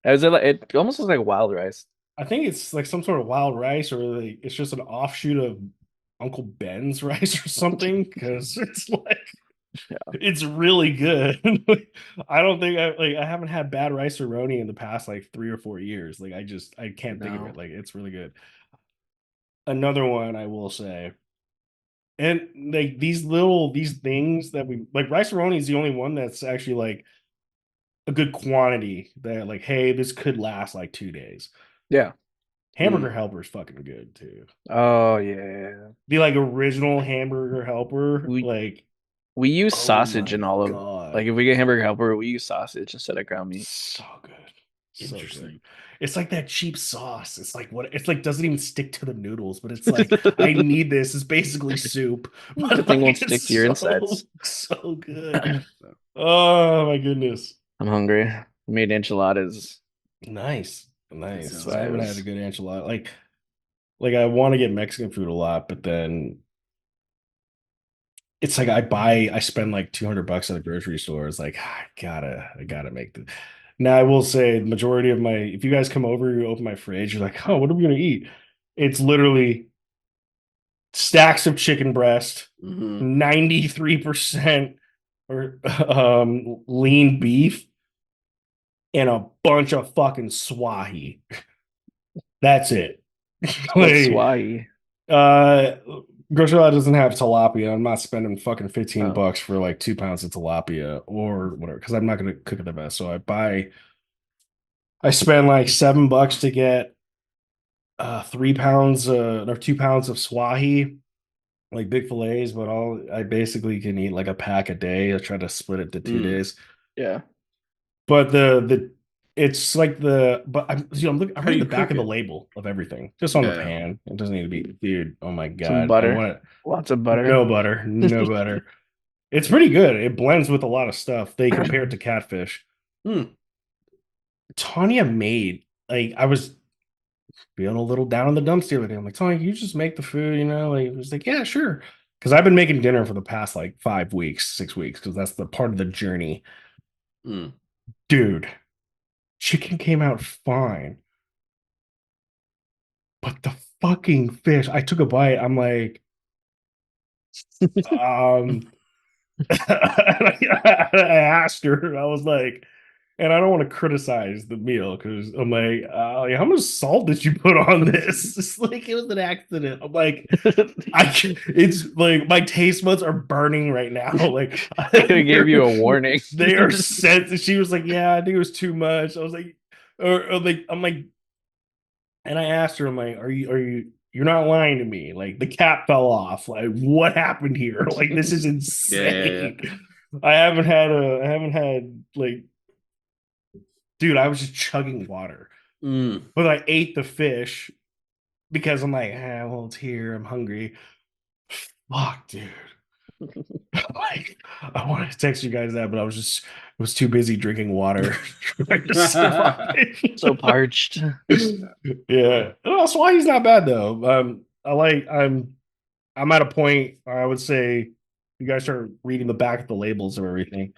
Is it like, it almost looks like wild rice. I think it's like some sort of wild rice, or like it's just an offshoot of Uncle Ben's rice or something. Because it's like, it's really good. I don't think I haven't had bad rice-a-roni in the past like 3 or 4 years. Like I can't think of it. Like it's really good. Another one I will say, and like these things that we like, rice-a-roni is the only one that's actually like a good quantity that like, hey, this could last like 2 days. Yeah. Hamburger Helper is fucking good too. Oh yeah. The like original Hamburger Helper, we use sausage in all of God. like if we get Hamburger Helper, we use sausage instead of ground meat. So good. Interesting. It's like that cheap sauce. It's like what it's like doesn't even stick to the noodles, but it's like I need this. It's basically soup. But The thing like, won't stick to your insides. So good. Oh my goodness. I'm hungry. I made enchiladas. Nice. Nice. sounds I haven't good. had a good enchilada. Like I want to get Mexican food a lot, but then it's like I spend like $200 at a grocery store. It's like I gotta make the. Now I will say the majority of my if you guys come over, you open my fridge, you're like, oh, what are we gonna eat? It's literally stacks of chicken breast, 93% or lean beef, and a bunch of fucking swahi. That's it. What's Like, swai? uh grocery outlet doesn't have tilapia. I'm not spending fucking $15 Oh. for like 2 pounds of tilapia or whatever because I'm not gonna cook it the best. So I spend like $7 to get 3 pounds or 2 pounds of swahi, like big fillets, but I basically can eat like a pack a day. I try to split it to 2 days. Yeah. But the it's like but I'm looking I'm How do reading you the back cook of the it? label of everything just on the Yeah. pan. It doesn't need to be, dude. Oh my Some god, I butter. want it. Lots of butter. No butter, no butter. It's pretty good. It blends with a lot of stuff. They compare it to catfish. Hmm. Tanya made like I was feeling a little down in the dumps the other day. I'm like, Tanya, you just make the food, you know? Like, it was like, yeah, sure. Because I've been making dinner for the past like 5 weeks, 6 weeks, because that's the part of the journey. Hmm. Dude, chicken came out fine, but the fucking fish, I took a bite. I'm like, um, I asked her, I was like, and I don't want to criticize the meal because I'm like, how much salt did you put on this? It's like it was an accident. I'm like, it's like my taste buds are burning right now. Like I could have gave you a warning. they are set. She was like, yeah, I think it was too much. I was like, or like, I'm like, and I asked her, I'm like, you're not lying to me. Like the cap fell off. Like what happened here? Like this is insane. I haven't had like, dude, I was just chugging water. Mm. But I ate the fish because I'm like, well, it's here. I'm hungry. Fuck, dude. Like, I wanted to text you guys that, but I was too busy drinking water. Trying to survive. So parched. Yeah. Oh, Swahi's not bad though. I'm at a point where I would say you guys start reading the back of the labels of everything.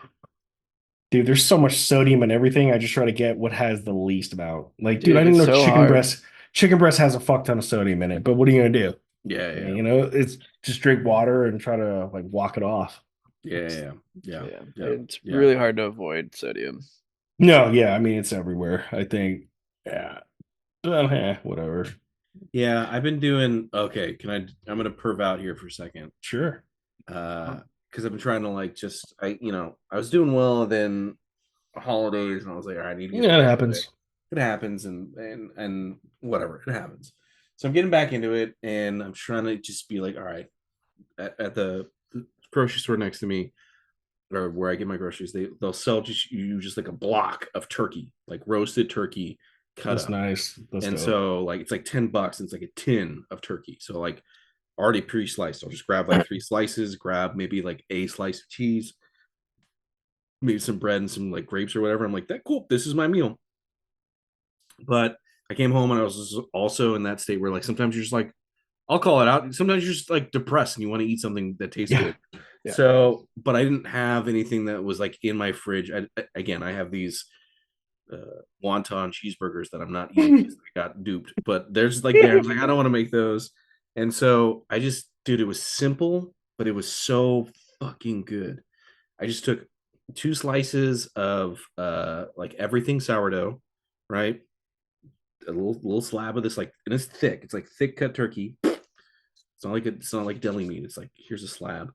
Dude, there's so much sodium in everything. I just try to get what has the least amount. Like, dude, I Dude, didn't it's know so hard. chicken breast has a fuck ton of sodium in it, but what are you gonna do? Yeah. You know, it's just drink water and try to like walk it off. Yeah. It's really hard to avoid sodium. No, yeah, I mean it's everywhere. I think, yeah, whatever. Yeah, I've been doing okay. I'm gonna perv out here for a second. Sure. Because I've been trying to like just I was doing well, then holidays, and I was like, all right, I need to get Yeah, it back into happens. it happens, and whatever, it happens. So I'm getting back into it, and I'm trying to just be like, all right, at the grocery store next to me, or where I get my groceries, they'll sell you just like a block of turkey, like roasted turkey cut That's up. nice. That's And dope. so like it's like $10 and it's like a tin of turkey. So like already pre-sliced. I'll just grab like 3 slices, grab maybe like a slice of cheese, maybe some bread and some like grapes or whatever. I'm like, that cool. This is my meal. But I came home and I was also in that state where like sometimes you're just like, I'll call it out. Sometimes you're just like depressed and you want to eat something that tastes good. Yeah. So, but I didn't have anything that was like in my fridge. Again, I have these wonton cheeseburgers that I'm not eating because I got duped. But there's like there, I was like, I don't want to make those. And so I just, dude, it was simple, but it was so fucking good. I just took 2 slices of like everything sourdough, right? A little slab of this, like, and it's thick. It's like thick cut turkey. It's not like deli meat. It's like here's a slab.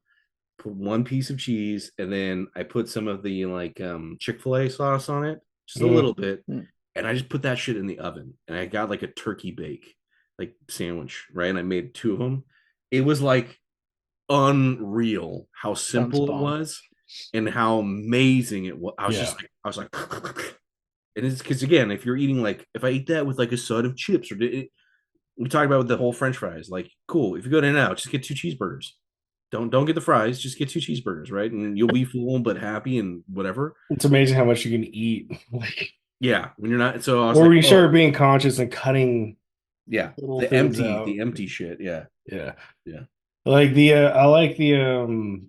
Put 1 piece of cheese, and then I put some of the like Chick-fil-A sauce on it, just a little bit, and I just put that shit in the oven, and I got like a turkey bake like sandwich, right? And I made 2 of them. It was like unreal how simple it was and how amazing it was. I was just like, And it's because again, if you're eating like if I eat that with like a side of chips or we talked about with the whole French fries, like cool. If you go to In-N-Out, just get 2 cheeseburgers. Don't get the fries, just get 2 cheeseburgers, right? And you'll be full but happy and whatever. It's amazing how much you can eat. Like, Yeah, when you're not. So I was or like, we oh start being conscious and cutting yeah, little things out. the empty shit. Yeah, Yeah. yeah. Like the I like the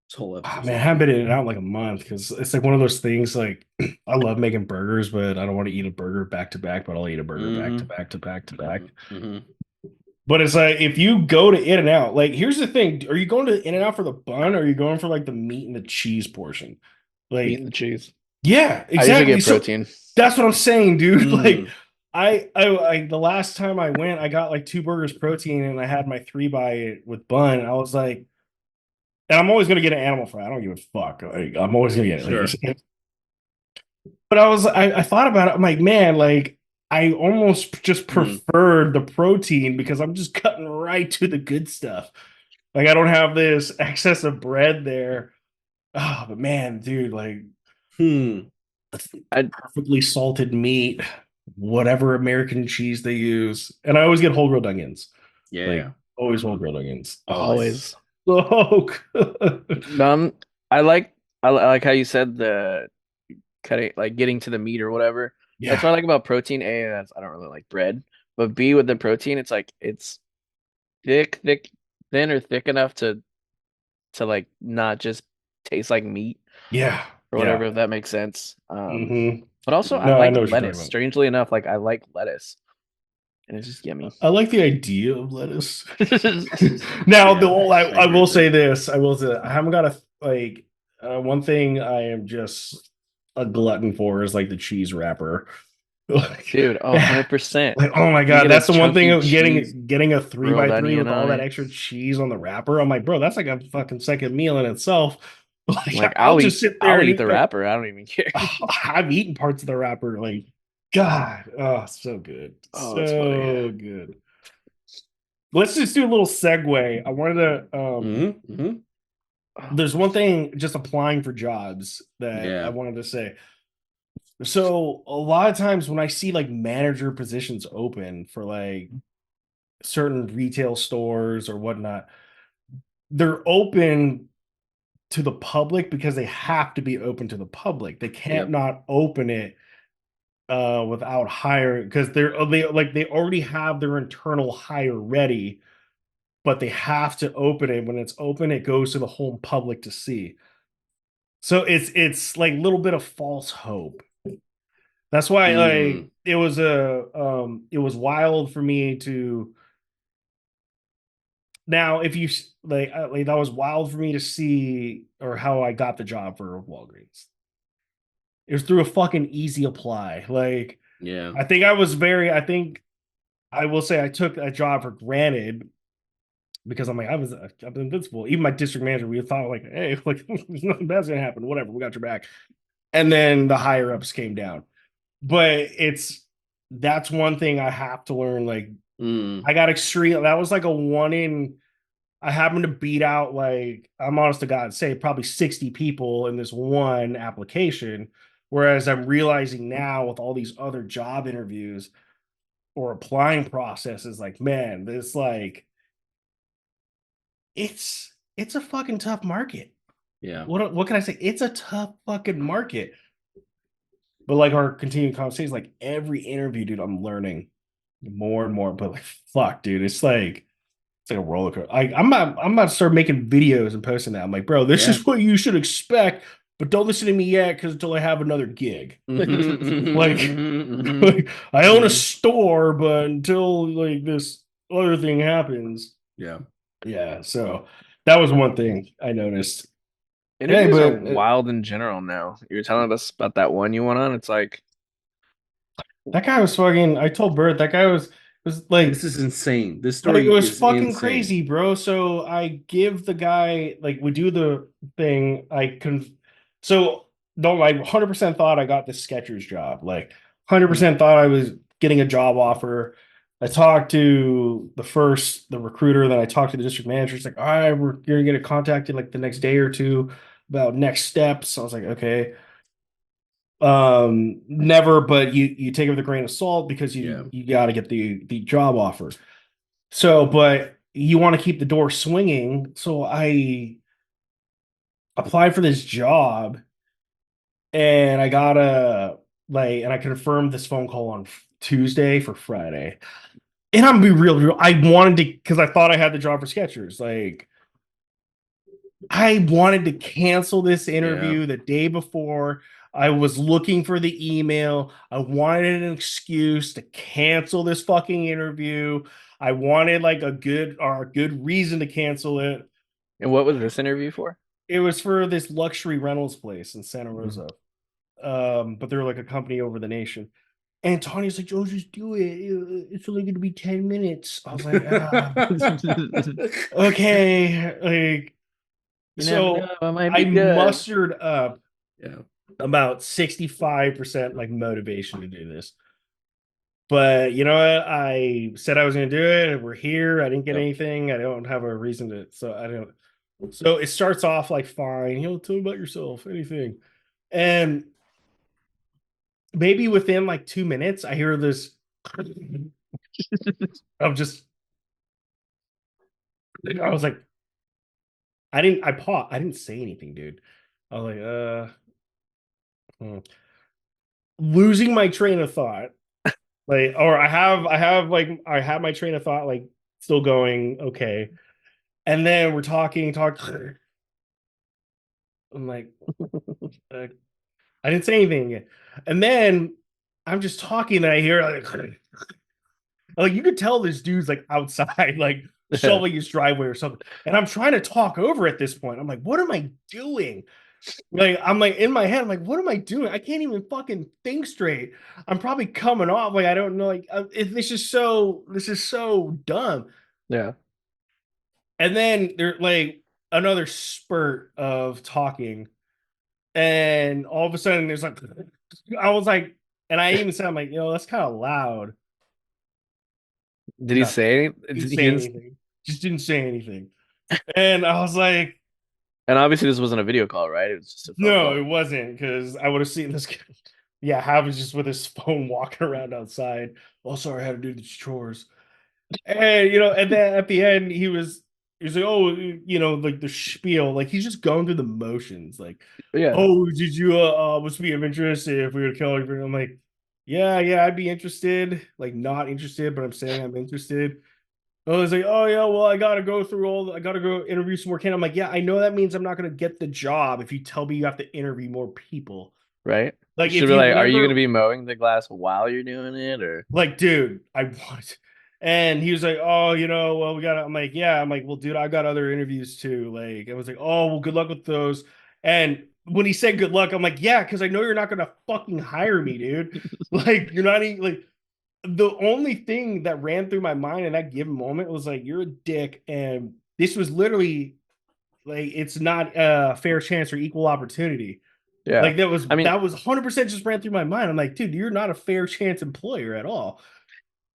This whole episode. man, I haven't been in and out like a month because it's like one of those things like I love making burgers, but I don't want to eat a burger back to back, but I'll eat a burger back to back to back to back. But it's like if you go to In-N-Out, like here's the thing: are you going to In-N-Out for the bun, or are you going for like the meat and the cheese portion? Like Meat and the cheese. yeah, I usually exactly. get protein. So that's what I'm saying, dude. Like I the last time I went, I got like 2 burgers protein and I had my 3 by with bun. I was like, and I'm always gonna get an animal fry. I don't give a fuck. Like, I'm always gonna get it. Sure. Like, but I thought about it. I'm like, man, like I almost just preferred the protein because I'm just cutting right to the good stuff. Like I don't have this excess of bread there. Oh, but man, dude, like perfectly salted meat, whatever American cheese they use, and I always get whole grilled onions. Yeah, like, always whole grilled onions. Always. So good. I like how you said the cutting, like getting to the meat or whatever. Yeah. That's what I like about protein. I don't really like bread, but B, with the protein, it's like it's thin or thick enough to like not just taste like meat Yeah. or whatever, if that makes sense. But also I No, I like know what you're talking lettuce. about. Strangely enough, like I like lettuce, and it's just yummy. I like the idea of lettuce. Now, I will say this. I will say I haven't got one thing I am just a glutton for is like the cheese wrapper. Dude, 100%. Like, oh my You god, get a that's the one thing of chunky cheese getting a 3 grilled by 3 onion with all on that it. extra cheese on the wrapper. I'm like, bro, that's like a fucking second meal in itself. Like I'll just sit there I'll and eat eat the that. wrapper. I don't even care. I've eaten parts of the wrapper. Like, God, oh, so good, Oh, that's funny. so good. Let's just do a little segue. I wanted to there's one thing just applying for jobs that I wanted to say. So a lot of times when I see like manager positions open for like certain retail stores or whatnot, they're open to the public because they have to be open to the public. They can't not open it without hiring because they already have their internal hire ready, but they have to open it. When it's open, it goes to the whole public to see. So it's like a little bit of false hope. That's why like it was wild for me to now if you like that was wild for me to see or how I got the job for Walgreens. It was through a fucking easy apply. Like I think I think I will say I took a job for granted because I'm like I'm invincible. Even my district manager, we thought like, hey, like there's nothing bad's gonna happen. Whatever, we got your back. And then the higher ups came down. But that's one thing I have to learn. Like I got extreme. That was like a one in. I happened to beat out like I'm honest to God, say probably 60 people in this one application. Whereas I'm realizing now with all these other job interviews or applying processes, like man, this like it's a fucking tough market. Yeah. What can I say? It's a tough fucking market. But like our continuing conversation, like every interview, dude, I'm learning more and more. But like, fuck, dude, it's like a roller coaster. I'm about to start making videos and posting that. I'm like, bro, this is what you should expect, but don't listen to me yet because until I have another gig. Like I own a store, but until like this other thing happens. Yeah. So that was one thing I noticed. Interviews are wild in general now. You were telling us about that one you went on. It's like that guy was fucking. I told Bert that guy was like, this is insane. This story like, it was is fucking insane. crazy, bro. So I give the guy like we do the thing. So don't like 100% thought I got the Skechers job. Like 100% thought I was getting a job offer. I talked to the recruiter, then I talked to the district manager. It's like, all right, you're gonna get contacted like the next day or two about next steps. I was like, okay. Never, but you take it with a grain of salt because you got to get the job offer. So, but you want to keep the door swinging. So I applied for this job and I got and I confirmed this phone call on Tuesday for Friday. And I'm gonna be real, I wanted to, because I thought I had the job for Skechers. Like, I wanted to cancel this interview the day before. I was looking for the email. I wanted an excuse to cancel this fucking interview. I wanted like a good reason to cancel it. And what was this interview for? It was for this luxury rentals place in Santa Rosa. But they're like a company over the nation. And Tanya's like, Joe, just do it. It's only going to be 10 minutes. I was like, okay. Like, so I mustered up about 65% like motivation to do this. But you know what? I said I was going to do it. We're here. I didn't get anything. I don't have a reason to. So I don't. So it starts off like fine. Tell me about yourself. Anything. And maybe within like 2 minutes, I hear this. I'm just. I was like, I paused. I didn't say anything, dude. I was like, losing my train of thought. Like, or I have my train of thought like still going, okay. And then we're talking. I'm like, I didn't say anything. And then I'm just talking and I hear like you could tell this dude's like outside, like shoveling his driveway or something. And I'm trying to talk over at this point. I'm like, what am I doing? Like, I'm like in my head, I'm like, what am I doing? I can't even fucking think straight. I'm probably coming off like I don't know. Like, this is so dumb. Yeah. And then there's like another spurt of talking, and all of a sudden there's like, I was like, and I even said, I'm like, that's kind of loud. Did he say anything? Just didn't say anything. And I was like, and obviously this wasn't a video call, right? It was just a phone call. It wasn't, because I would have seen this guy. Yeah, Hav was just with his phone walking around outside. Oh, sorry, I had to do the chores. And and then at the end he was like, oh, like the spiel, like he's just going through the motions, like, oh, did you was be of interest if we were to kill you? I'm like, yeah, I'd be interested, like not interested, but I'm saying I'm interested. I was like, oh yeah, well, I gotta go interview some more candidates. I'm like, yeah, I know that means I'm not gonna get the job if you tell me you have to interview more people. Right. Like, if you're like, are you gonna be mowing the grass while you're doing it, or like, dude, I want. And he was like, oh, well, we got. I'm like, yeah. I'm like, well, dude, I got other interviews too. Like, I was like, oh, well, good luck with those. And when he said good luck, I'm like, yeah, because I know you're not gonna fucking hire me, dude. Like, you're not even like. The only thing that ran through my mind in that given moment was like, you're a dick, and this was literally like, it's not a fair chance or equal opportunity. Yeah, like that was 100% just ran through my mind. I'm like, dude, you're not a fair chance employer at all.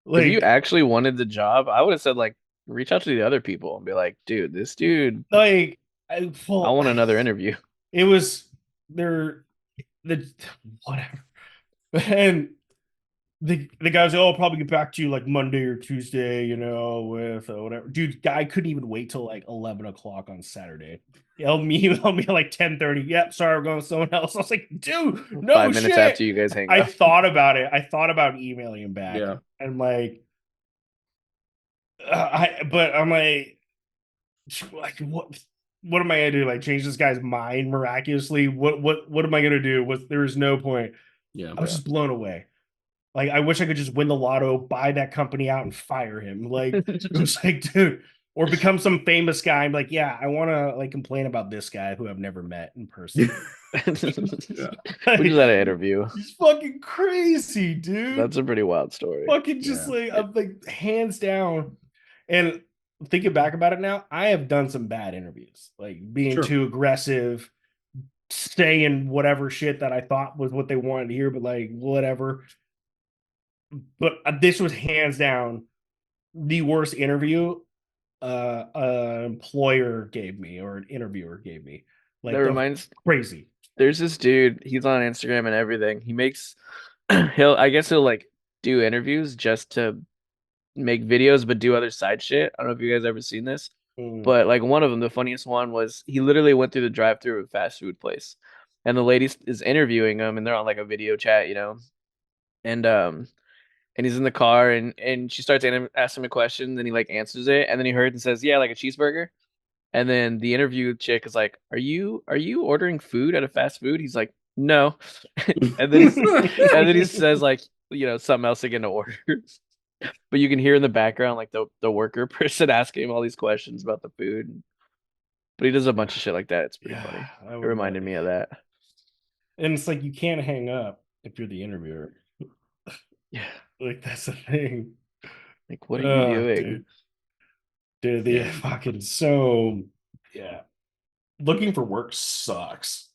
Like, if you actually wanted the job, I would have said, like, reach out to the other people and be like, dude, this dude, like, I want another interview. It was the whatever. And the guy was like, oh, I'll probably get back to you like Monday or Tuesday, with whatever. Dude, guy couldn't even wait till like 11 o'clock on Saturday. He held me at like 10:30. Yep, sorry, we're going with someone else. I was like, dude, no 5 minutes after you guys hang up. I thought about it. I thought about emailing him back. Yeah. And like, but I'm like what am I gonna do? Like, change this guy's mind miraculously? What am I gonna do? There is no point. Yeah. I was just blown away. Like, I wish I could just win the lotto, buy that company out, and fire him. Like, it was like, dude, or become some famous guy. I'm like, yeah, I want to like complain about this guy who I've never met in person. We just had an interview. He's fucking crazy, dude. That's a pretty wild story. Fucking just I'm like, hands down. And thinking back about it now, I have done some bad interviews, like being too aggressive, saying whatever shit that I thought was what they wanted to hear, but like whatever. But this was hands down the worst interview an employer gave me or an interviewer gave me. Like, that reminds crazy. There's this dude, he's on Instagram and everything. He makes he'll like do interviews just to make videos but do other side shit. I don't know if you guys ever seen this. But like one of them, the funniest one was he literally went through the drive-through of a fast food place. And the lady is interviewing him and they're on like a video chat, you know. And he's in the car and she starts asking him a question, then he like answers it, and then he heard and says, "Yeah, like a cheeseburger." And then the interview chick is like, "Are you ordering food at a fast food?" He's like, "No." and then he's and then he says like, you know, something else again to order. But you can hear in the background like the worker person asking him all these questions about the food. But he does a bunch of shit like that. It's pretty funny. It reminded me of that. And it's like you can't hang up if you're the interviewer. Yeah. Like that's the thing. Like, what are you doing? Dude, the fucking yeah. Looking for work sucks.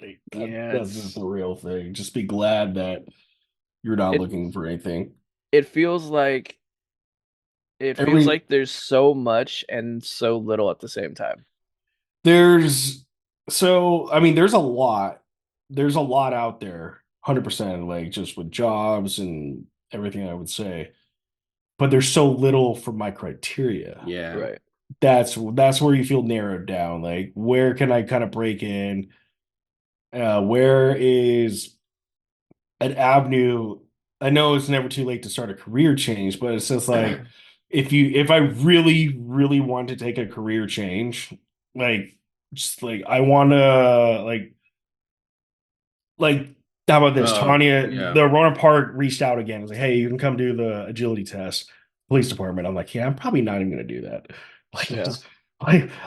Like that's just the real thing. Just be glad that you're not looking for anything. It feels like there's so much and so little at the same time. There's I mean, there's a lot. There's a lot out there, 100%, like just with jobs and everything, I would say. But there's so little for my criteria. Yeah. Right. That's where you feel narrowed down. Like, where can I kind of break in? Where is an avenue? I know it's never too late to start a career change, but it's just like if I really, really want to take a career change, like just like I want to like how about this? Tanya, the Rona Park reached out again. It's like, hey, you can come do the agility test. Police department. I'm like, yeah, I'm probably not even gonna do that. Like,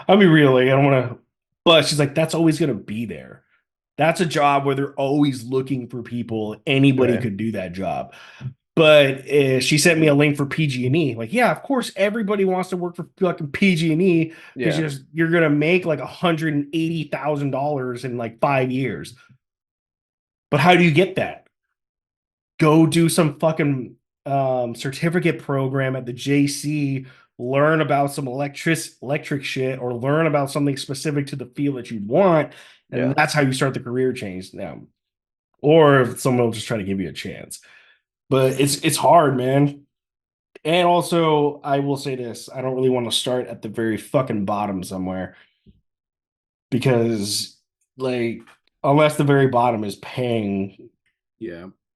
I'll be real. Like, I don't want to. But she's like, that's always gonna be there. That's a job where they're always looking for people. Anybody could do that job. But she sent me a link for PG&E. Like, yeah, of course, everybody wants to work for fucking PG&E because you're gonna make like $180,000 in like 5 years. But how do you get that? Go do some fucking certificate program at the JC, learn about some electric shit, or learn about something specific to the field that you want, and that's how you start the career change now. Or if someone will just try to give you a chance. But it's hard, man. And also, I will say this: I don't really want to start at the very fucking bottom somewhere because, like, unless the very bottom is paying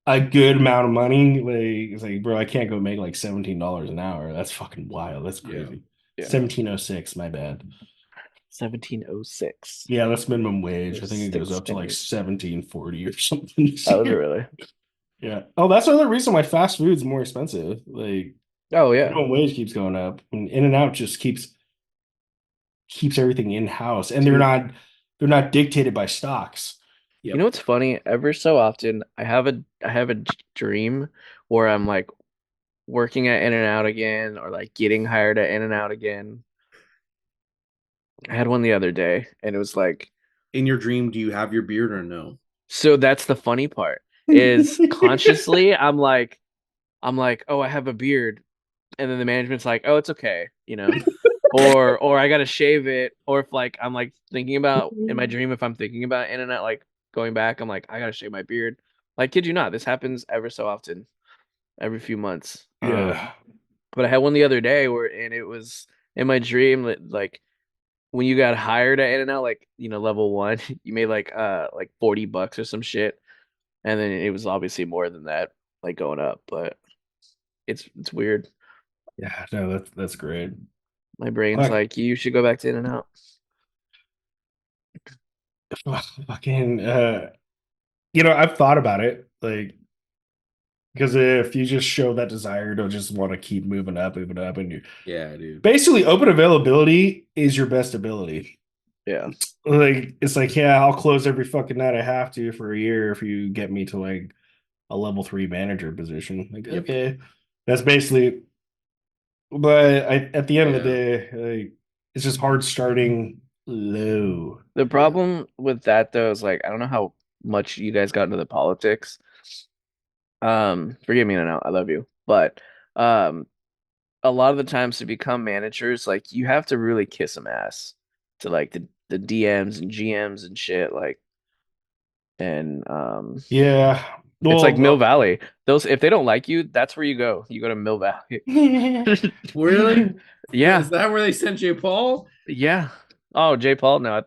a good amount of money, like it's like, bro, I can't go make like $17 an hour. That's fucking wild. That's crazy. 1706, my bad. 1706. Yeah, that's minimum wage. I think it goes up to like 1740 or something. Oh, is it really? Yeah. Oh, that's another reason why fast food's more expensive. Like, minimum wage keeps going up, and In-N-Out just keeps everything in house, and they're not dictated by stocks. Yep. You know what's funny? Ever so often, I have a dream where I'm like working at In-N-Out again, or like getting hired at In-N-Out again. I had one the other day, and it was like, in your dream, do you have your beard or no? So that's the funny part. Is consciously, I'm like, oh, I have a beard, and then the management's like, oh, it's okay, you know. or I gotta shave it, or if like I'm like thinking about in my dream, if I'm thinking about In-N-Out like going back, I'm like, I gotta shave my beard. Like, kid you not, this happens ever so often, every few months. Yeah. But I had one the other day and it was in my dream that like when you got hired at In-N-Out, like, you know, level 1, you made like $40 or some shit, and then it was obviously more than that, like going up, but it's weird. Yeah, no, that's great. My brain's like, you should go back to In-N-Out. Fucking, I've thought about it, like, because if you just show that desire to just want to keep moving up, and you, dude. Basically, open availability is your best ability. Yeah, like it's like, yeah, I'll close every fucking night I have to for a year if you get me to like a level 3 manager position. Like, okay, that's basically. But at the end of the day, like, it's just hard starting low. The problem with that though is like I don't know how much you guys got into the politics. Forgive me now, I love you, but a lot of the times to become managers, like you have to really kiss some ass to like the DMs and GMs and shit. Like And Yeah. it's like Mill Well, Valley. Those if they don't like you, that's where you go. You go to Mill Valley. Really? Yeah, Is that where they sent J. Paul? yeah. Oh, Jay Paul. No,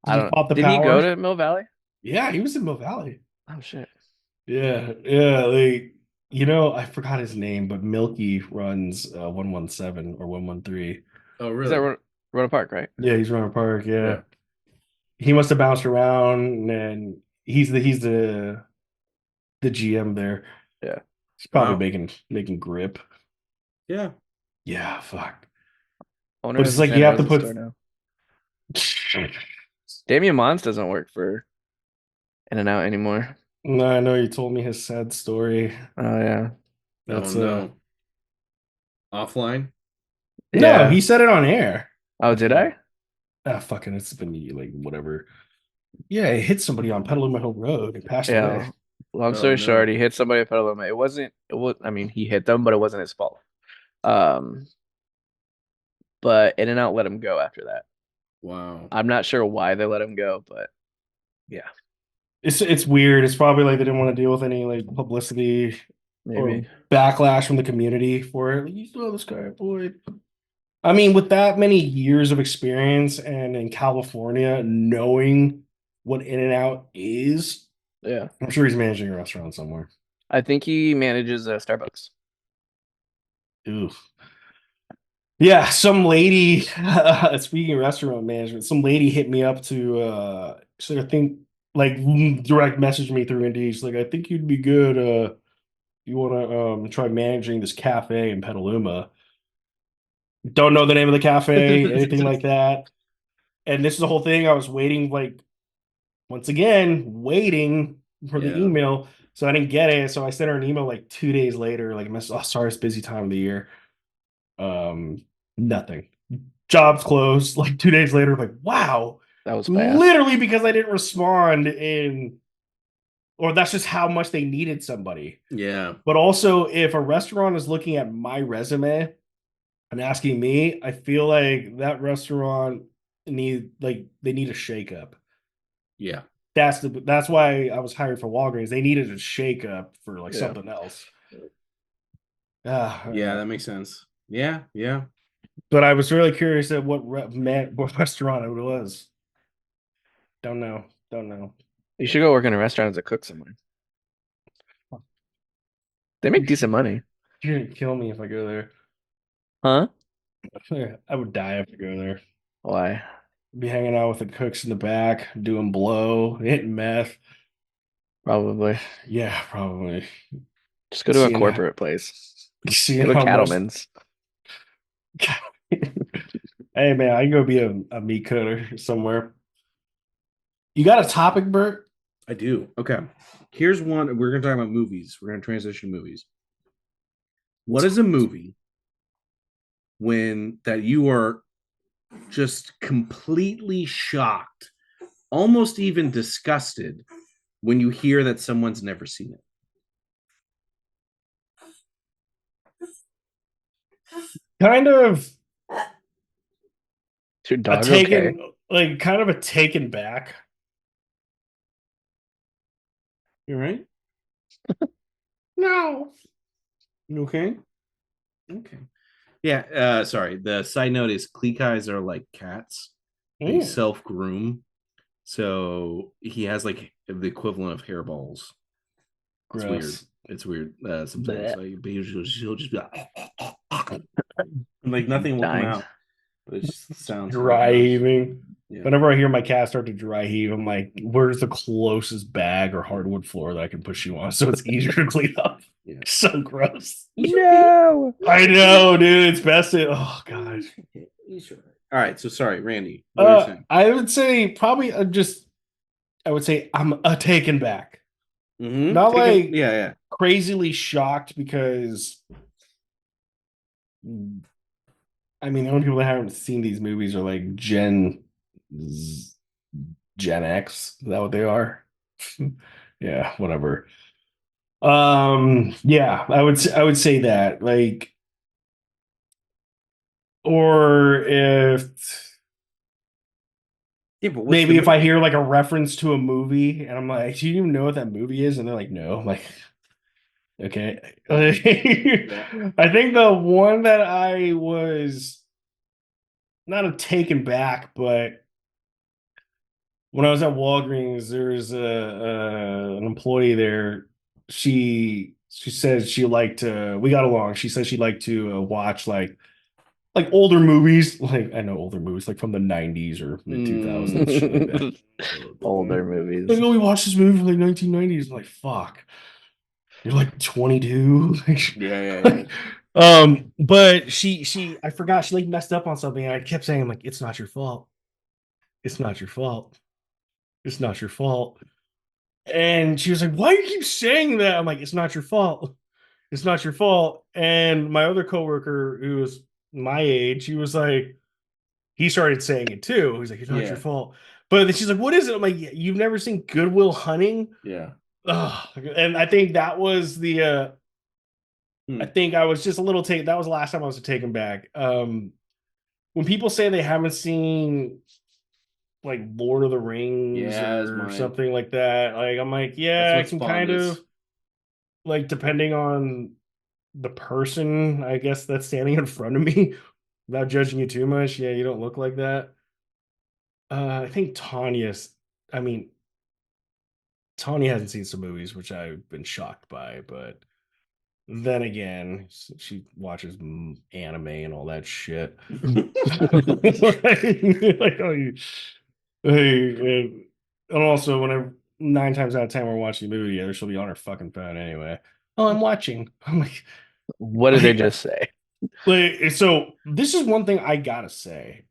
I he don't. fought the Did he go power. to Mill Valley? Yeah, he was in Mill Valley. Oh shit. Yeah, yeah. Like, you know, I forgot his name, but Milky runs 117 or 113. Oh, Is that really? Rona Park, right? Yeah, he's running park. Yeah. Yeah, he must have bounced around, and he's the GM there. Yeah. He's probably Wow. making grip. Yeah. Yeah, fuck. Owner But of it's the like you Santa have to Rosa put. store now. Damian Mons doesn't work for In and Out anymore. No, I know you told me his sad story. Oh yeah. Oh That's no. Offline? no, Yeah. he said it on air. Oh, did I? Ah, fucking, it's been like whatever. Yeah, it hit somebody on Petaluma Hill Road and passed away. Yeah. Long Oh story short, no. he hit somebody at Petaluma. It wasn't. It was. I mean, he hit them, but it wasn't his fault. Um, but In and Out let him go after that. Wow. I'm not sure why they let him go, but yeah, It's weird. It's probably like they didn't want to deal with any like publicity or maybe. backlash from the community for it. Like, you still have this guy, boy. I mean, with that many years of experience and in California, knowing what In and Out is, Yeah. I'm sure he's managing a restaurant somewhere. I think he manages Starbucks. Ooh. Yeah, some lady, speaking of restaurant management, some lady hit me up to, so I think, like, direct message me through Indeed. She's like, I think you'd be good, you want to try managing this cafe in Petaluma. Don't know the name of the cafe, anything like that. And this is the whole thing. I was waiting, like, once again, waiting for the Yeah. email. So I didn't get it. So I sent her an email like 2 days later, like, oh, sorry, it's busy time of the year. Um, Nothing. Jobs closed. Like 2 days later, like, wow. That was fast. Literally because I didn't respond or that's just how much they needed somebody. Yeah. But also, if a restaurant is looking at my resume and asking me, I feel like that restaurant they need a shakeup. Yeah. That's why I was hired for Walgreens. They needed a shakeup for like Yeah. something else. Yeah, that makes sense. Yeah, yeah. But I was really curious at what restaurant it was. Don't know. Don't know. You should go work in a restaurant as a cook somewhere. They make decent money. You're gonna kill me if I go there. Huh? I would die if I go there. Why? Be hanging out with the cooks in the back, doing blow, hitting meth. Probably. Yeah, probably. Just go to a Seeing corporate place. seeing Go to how much. Cattleman's. Hey man, I can go be a meat cutter somewhere. You got a topic, Bert? I do. Okay. Here's one. We're going to talk about movies. We're going to transition to movies. What is a movie when that you are just completely shocked, almost even disgusted when you hear that someone's never seen it? Kind of Is your a dog taken, okay? like kind of a taken back. You right? No. You okay? Okay. Yeah. Sorry. The side note is Cleek eyes are like cats. They Mm, self groom. So he has like the equivalent of hairballs. It's weird. gross. It's weird. Sometimes Blech. like he'll just be like nothing will come Dying. out, but it just sounds really Dry gross. heaving. Yeah. Whenever I hear my cat start to dry heave, I'm like, where's the closest bag or hardwood floor that I can push you on so it's easier to clean up? Yeah. So gross. No. I know, dude. It's best. Oh gosh. All right. So sorry, Randy. What are you saying? I would say probably I would say I'm taken back. Mm-hmm. Not like yeah. crazily shocked because I mean the only people that haven't seen these movies are like Gen X. Is that what they are? Yeah, whatever. Yeah, I would say that. Like, or if Yeah, but maybe if I hear like a reference to a movie and I'm like, do you even know what that movie is? And they're like, no. I'm like, okay. I think the one that I was not taken back, but when I was at Walgreens, there's an employee there. She said she liked to. We got along. She said she liked to watch like older movies. Like I know older movies, like from the '90s or mid 2000s, shit like that. Older movies. Like, oh, we watched this movie from like 1990s. I'm like, fuck, you're like 22. Yeah. But I forgot she like messed up on something, and I kept saying, I'm like, it's not your fault. It's not your fault. It's not your fault. And she was like, why do you keep saying that? I'm like, it's not your fault. It's not your fault. And my other coworker, who was my age, he was like, he started saying it too. He's like, it's not your fault. But then she's like, what is it? I'm like, you've never seen Good Will Hunting? Yeah. Ugh. And I think that was the I think I was just a little taken. That was the last time I was taken back. When people say they haven't seen like Lord of the Rings or something like that, like I'm like, yeah, I can kind of like, depending on the person, I guess, that's standing in front of me, without judging you too much. Yeah, you don't look like that. I think I mean, Tanya hasn't seen some movies, which I've been shocked by, but then again, she watches anime and all that shit. Like, oh, and also, whenever 9 times out of 10 we're watching a movie together, she'll be on her fucking phone anyway. Oh, I'm watching. I'm like, what did they just say? Like, so this is one thing I gotta say.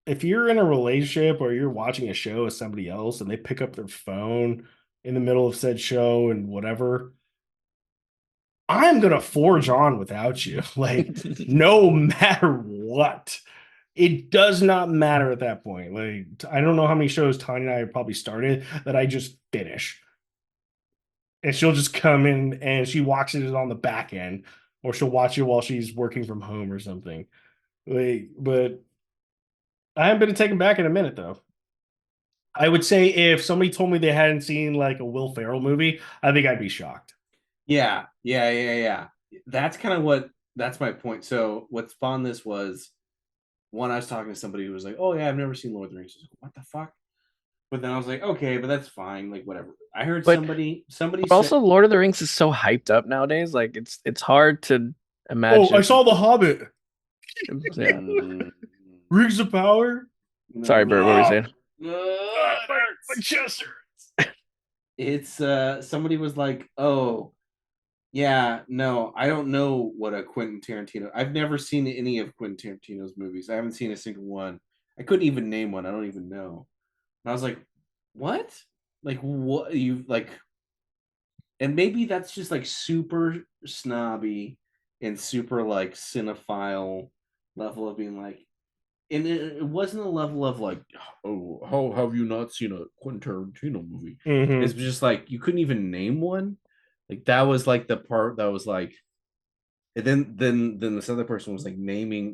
If you're in a relationship or you're watching a show with somebody else and they pick up their phone in the middle of said show and whatever, I'm gonna forge on without you. Like, no matter what. It does not matter at that point. Like, I don't know how many shows Tanya and I have probably started that I just finish. And she'll just come in and she watches it on the back end, or she'll watch it while she's working from home or something. Like, but I haven't been taken back in a minute though. I would say if somebody told me they hadn't seen like a Will Ferrell movie, I think I'd be shocked. Yeah. That's my point. So what spawned this was one, I was talking to somebody who was like, "Oh yeah, I've never seen Lord of the Rings." I was like, "What the fuck?" But then I was like, "Okay, but that's fine. Like whatever." I heard somebody but also Lord of the Rings is so hyped up nowadays. Like it's hard to imagine. Oh, I saw The Hobbit. Yeah. Rings of Power. Sorry, Bert. What were you saying? Manchester. It's somebody was like, "Oh, yeah, no, I don't know what a Quentin Tarantino. I've never seen any of Quentin Tarantino's movies. I haven't seen a single one. I couldn't even name one. I don't even know." And I was like, "What? Like what you like?" And maybe that's just like super snobby and super like cinephile level of being like, and it wasn't a level of like, "Oh, how have you not seen a Quentin Tarantino movie?" Mm-hmm. It's just like you couldn't even name one. Like that was like the part that was like, and then this other person was like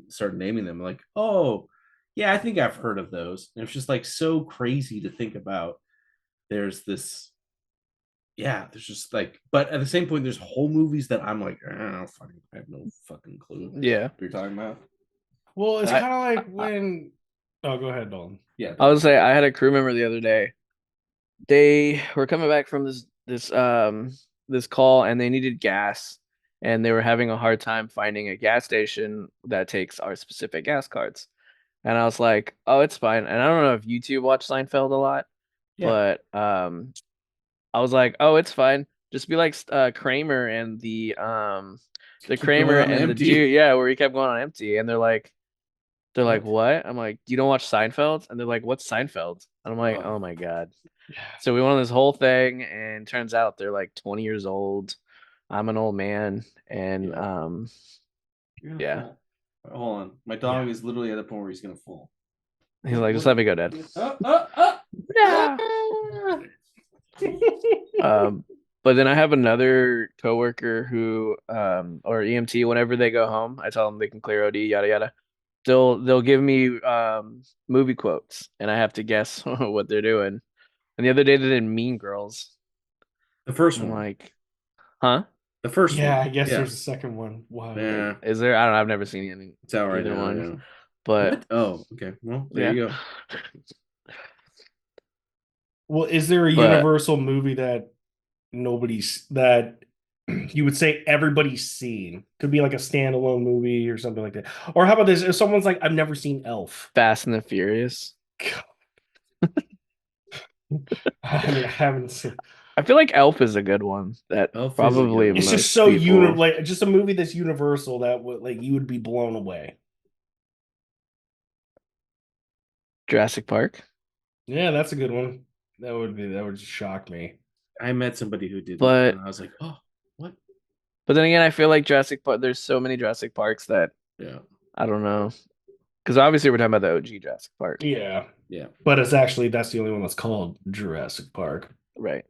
started naming them like, "Oh, yeah, I think I've heard of those." And it's just like so crazy to think about. There's this, yeah, there's just like, but at the same point, there's whole movies that I'm like, I have no fucking clue. Yeah, what you're talking about. Well, it's kind of like when. Oh, go ahead, Dalton. Yeah, I would say I had a crew member the other day. They were coming back from this call and they needed gas, and they were having a hard time finding a gas station that takes our specific gas cards. And I was like, "Oh, it's fine." And I don't know if you two watch Seinfeld a lot, but I was like, "Oh, it's fine. Just be like Kramer and the Kramer and the Jew, yeah, where he kept going on empty." And they're like, "What?" I'm like, "You don't watch Seinfeld?" And they're like, "What's Seinfeld?" And I'm like, "Oh my God." So we went on this whole thing, and turns out they're like 20 years old. I'm an old man, and yeah. Hold on, my dog is literally at the point where he's gonna fall. He's like, "Just let me go, Dad." But then I have another coworker who, or EMT, whenever they go home, I tell them they can clear OD, yada yada. they'll give me movie quotes, and I have to guess what they're doing. And the other day they did Mean Girls. The first I'm one. like, huh? The first one. Yeah, I guess there's a second one. Wow. Yeah. Is there? I don't know. I've never seen any. It's out right either now. one. Yeah. But What? Oh, okay. Well, there you go. Well, is there a Universal movie that you would say everybody's seen? Could be like a standalone movie or something like that. Or how about this? If someone's like, I've never seen Elf. Fast and the Furious. I mean, I haven't seen. I feel like Elf is a good one. That Elf probably is It's just so like just a movie that's universal that would like you would be blown away. Jurassic Park. Yeah, that's a good one. That would just shock me. I met somebody who did, But and I was like, oh, what? But then again, I feel like Jurassic Park. There's so many Jurassic Parks that I don't know. Because obviously we're talking about the OG Jurassic Park. Yeah. Yeah. But that's the only one that's called Jurassic Park. Right.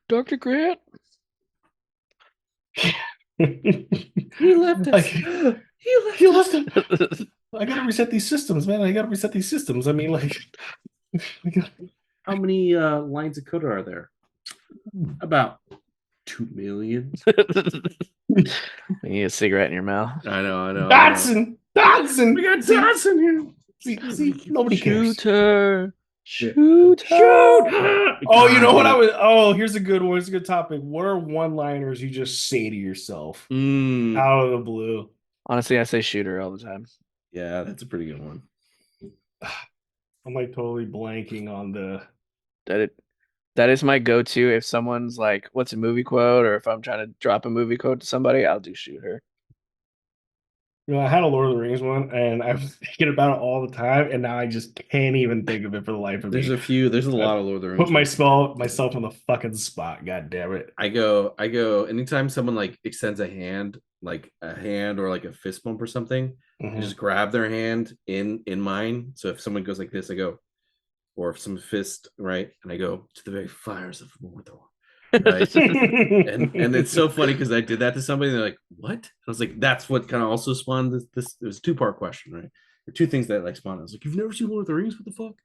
Dr. Grant. He left us. He left us. I gotta reset these systems, man. I gotta reset these systems. I mean, like, how many lines of code are there? About 2 million. You need a cigarette in your mouth. I know. Dodson. We got Dodson here. See, nobody cares. Shoot. Oh, you know what here's a good one. It's a good topic. What are one-liners you just say to yourself out of the blue? Honestly, I say shooter all the time. Yeah, that's a pretty good one. I'm like totally blanking on that is my go-to. If someone's like, what's a movie quote? Or if I'm trying to drop a movie quote to somebody, I'll do shooter. You know, I had a Lord of the Rings one, and I was thinking about it all the time, and now I just can't even think of it for the life of me. There's a lot of Lord of the Rings. Put myself on the fucking spot. God damn it! I go. Anytime someone like extends a hand or like a fist bump or something, I just grab their hand in mine. So if someone goes like this, I go, or if some fist, right, and I go to the very fires of Mordor. Right. and it's so funny because I did that to somebody and they're like, what? I was like, that's what kind of also spawned this it was a 2-part question, right? Or 2 things that like spawned. I was like, you've never seen Lord of the Rings? What the fuck?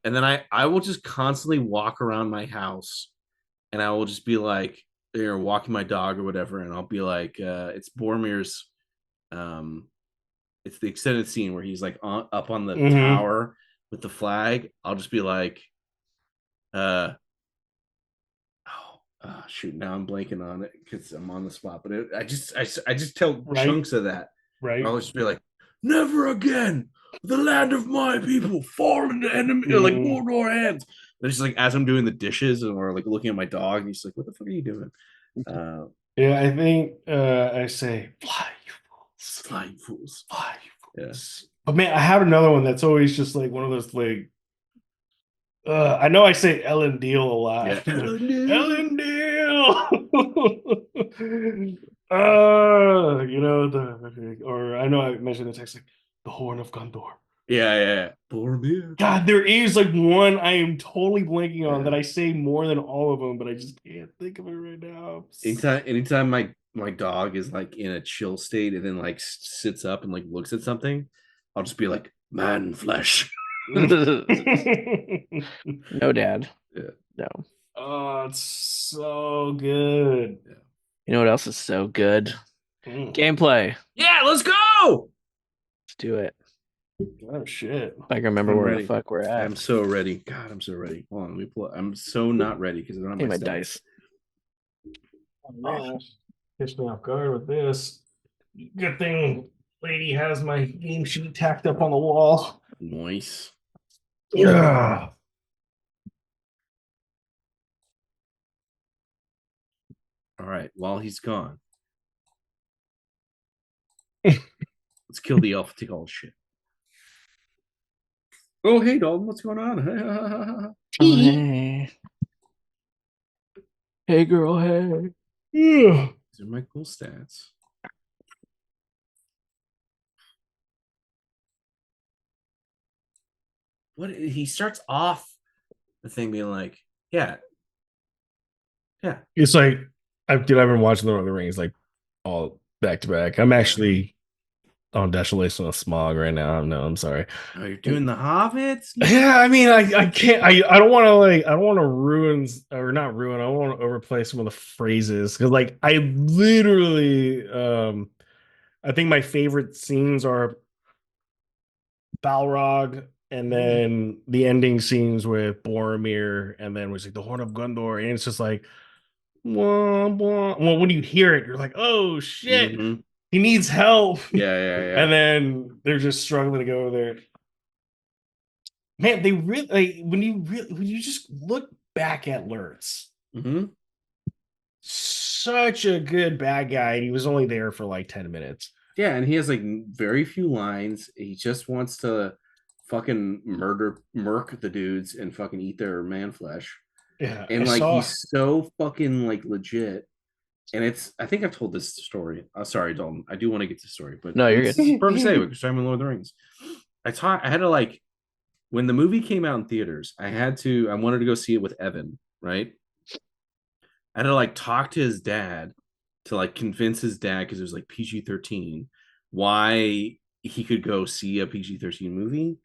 And then I will just constantly walk around my house and I will just be like, walking my dog or whatever, and I'll be like, it's Boromir's it's the extended scene where he's like up on the tower with the flag. I'll just be like, shoot, now I'm blanking on it because I'm on the spot. But I just tell chunks of that. Right. I'll just be like, never again, the land of my people fall into enemy like Mordor hands. And it's just like as I'm doing the dishes or like looking at my dog, and he's like, what the fuck are you doing? Yeah, I think I say, fly, you fools. Fly, you fools. Fly, you fools. Yeah. But man, I have another one that's always just like one of those like I know I say Ellen Deal a lot. Yeah. Ellen Deal. You know, or I know I mentioned the text like the Horn of Gondor. Yeah. Boromir. God, there is like one I am totally blanking on that I say more than all of them, but I just can't think of it right now. Anytime my dog is like in a chill state and then like sits up and like looks at something, I'll just be like, man flesh. No, Dad. Yeah. No. Oh, it's so good. Yeah. You know what else is so good? Gameplay. Yeah, let's go. Let's do it. Oh shit! I can remember where the fuck we're at. I'm so ready. God, I'm so ready. Hold on, let me pull. I'm so not ready because I don't have my dice. Oh, man. Catch me off guard with this. Good thing lady has my game sheet tacked up on the wall. Nice. Yeah. All right. While he's gone, let's kill the elf. Take all the shit. Oh, hey, Dalton. What's going on? Hey. Hey, girl. Hey. Yeah. These are my cool stats. What he starts off the thing being like, yeah. It's like I've been watching Lord of the Rings like all back to back. I'm actually on Desolation of Smog right now. No, I'm sorry. Oh, you're doing the Hobbits? Yeah, I mean, I can't. I don't want to I don't want to ruin or not ruin. I don't want to overplay some of the phrases because like I literally, I think my favorite scenes are Balrog, and then the ending scenes with Boromir, and then was like the Horn of Gondor, and it's just like, wah, wah. Well, when you hear it, you're like, oh shit, he needs help. Yeah. And then they're just struggling to go over there. Man, they really when you just look back at Lurtz, such a good bad guy, and he was only there for like 10 minutes. Yeah, and he has like very few lines. He just wants to fucking murk the dudes and fucking eat their man flesh. Yeah, and he's so fucking like legit. And I think I've told this story. Sorry, Dalton. I do want to get to the story, but no, you're good. Perfect segue because I'm in Lord of the Rings. I had to like when the movie came out in theaters. I wanted to go see it with Evan, right? I had to like talk to his dad to like convince his dad because it was like PG-13 why he could go see a PG-13 movie.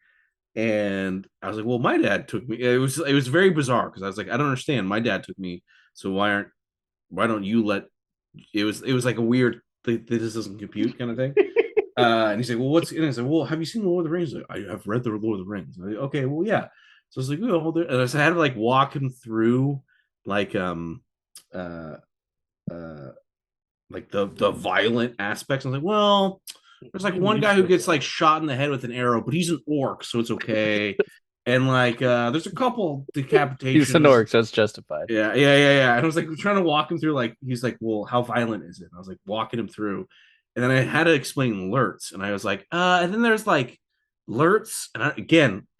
And I was like, well, my dad took me. It was very bizarre because I was like, I don't understand. My dad took me, so why don't you let? It was like a weird. This doesn't compute kind of thing. And he's like, well, what's? And I said, well, have you seen the Lord of the Rings? Like, I have read the Lord of the Rings. Like, okay, well, yeah. So I was like, oh, hold it. And I had to like walk him through like like the violent aspects. I was like, well, there's like one guy who gets like shot in the head with an arrow, but he's an orc, so it's okay. And like there's a couple decapitations. He's an orc, so it's justified. Yeah. And I was like trying to walk him through, like, he's like, well, how violent is it? And I was like walking him through. And then I had to explain Lurtz. And I was like, and then there's like Lurtz. And I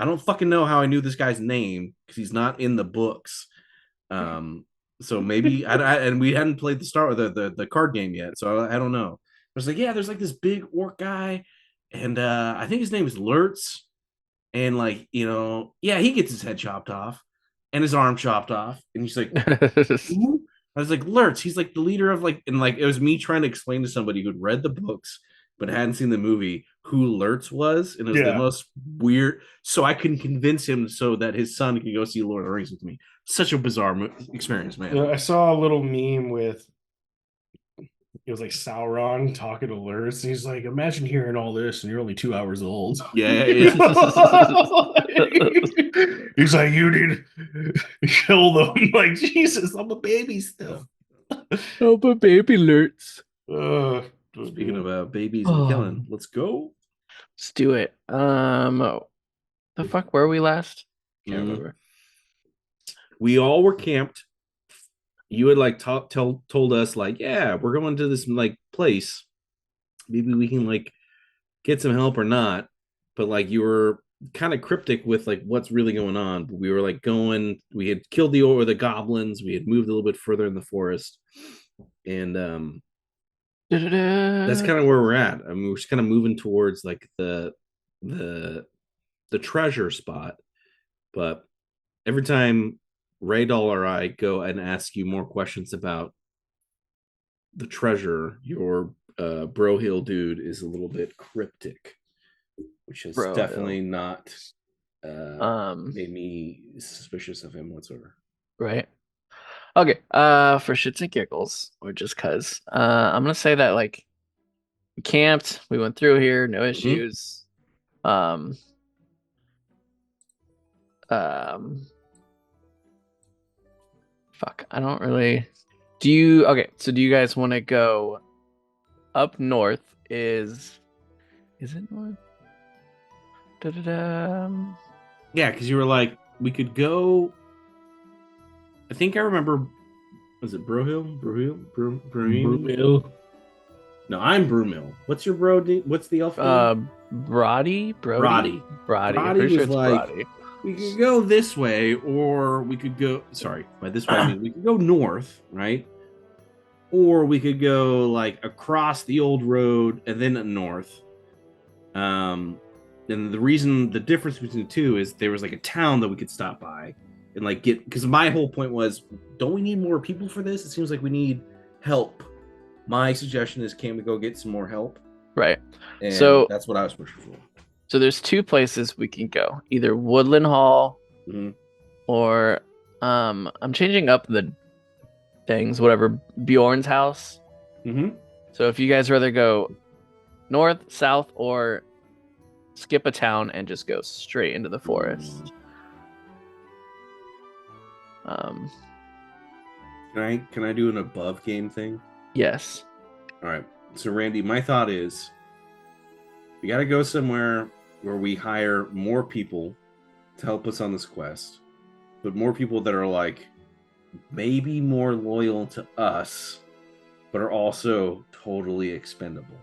don't fucking know how I knew this guy's name because he's not in the books. So maybe and we hadn't played the card game yet, so I don't know. I was like, yeah, there's like this big orc guy, and I think his name is Lurtz, and like, yeah, he gets his head chopped off and his arm chopped off, and he's like, who? I was like, Lurtz, he's like the leader of like, and like it was me trying to explain to somebody who'd read the books but hadn't seen the movie who Lurtz was, and it was the most weird. So I couldn't convince him so that his son could go see Lord of the Rings with me. Such a bizarre experience, man. I saw a little meme with it was like Sauron talking to Lurtz, and he's like, imagine hearing all this and you're only 2 hours old. Yeah. He's like, you need to kill them. Like, Jesus, I'm a baby still. Oh, but baby Lurtz. Speaking of babies and killing, let's go. Let's do it. The fuck were we last? Can't remember. We all were camped. You had like told us like, yeah, we're going to this like place. Maybe we can like get some help or not. But like you were kind of cryptic with like what's really going on. But we were like going. We had killed the goblins. We had moved a little bit further in the forest, and that's kind of where we're at. I mean, we're just kind of moving towards like the treasure spot. But every time Raydal or I go and ask you more questions about the treasure, your Brohill dude is a little bit cryptic, which is definitely not made me suspicious of him whatsoever. Right. Okay. For shits and giggles, or just cause, I'm gonna say that like we camped, we went through here, no issues. Fuck, I don't really. Do you guys want to go up north? Is it north? Yeah, because you were like, we could go. I think I remember. Was it Brohill? Brohill? No, I'm Broomill. What's your bro? What's the elf name? Brody. Brody Pretty sure it's like, Brody. We could go this way, or we could go. Sorry, by this way I mean we could go north, right? Or we could go like across the old road and then north. And the difference between the two is there was like a town that we could stop by and like get, because my whole point was, don't we need more people for this? It seems like we need help My suggestion is, can we go get some more help? Right. And So that's what I was pushing for. So there's two places we can go. Either Woodland Hall or I'm changing up the things, whatever, Bjorn's house. So if you guys rather go north, south, or skip a town and just go straight into the forest. Can I do an above game thing? Yes. All right. So Randy, my thought is we got to go somewhere where we hire more people to help us on this quest, but more people that are like maybe more loyal to us, but are also totally expendable.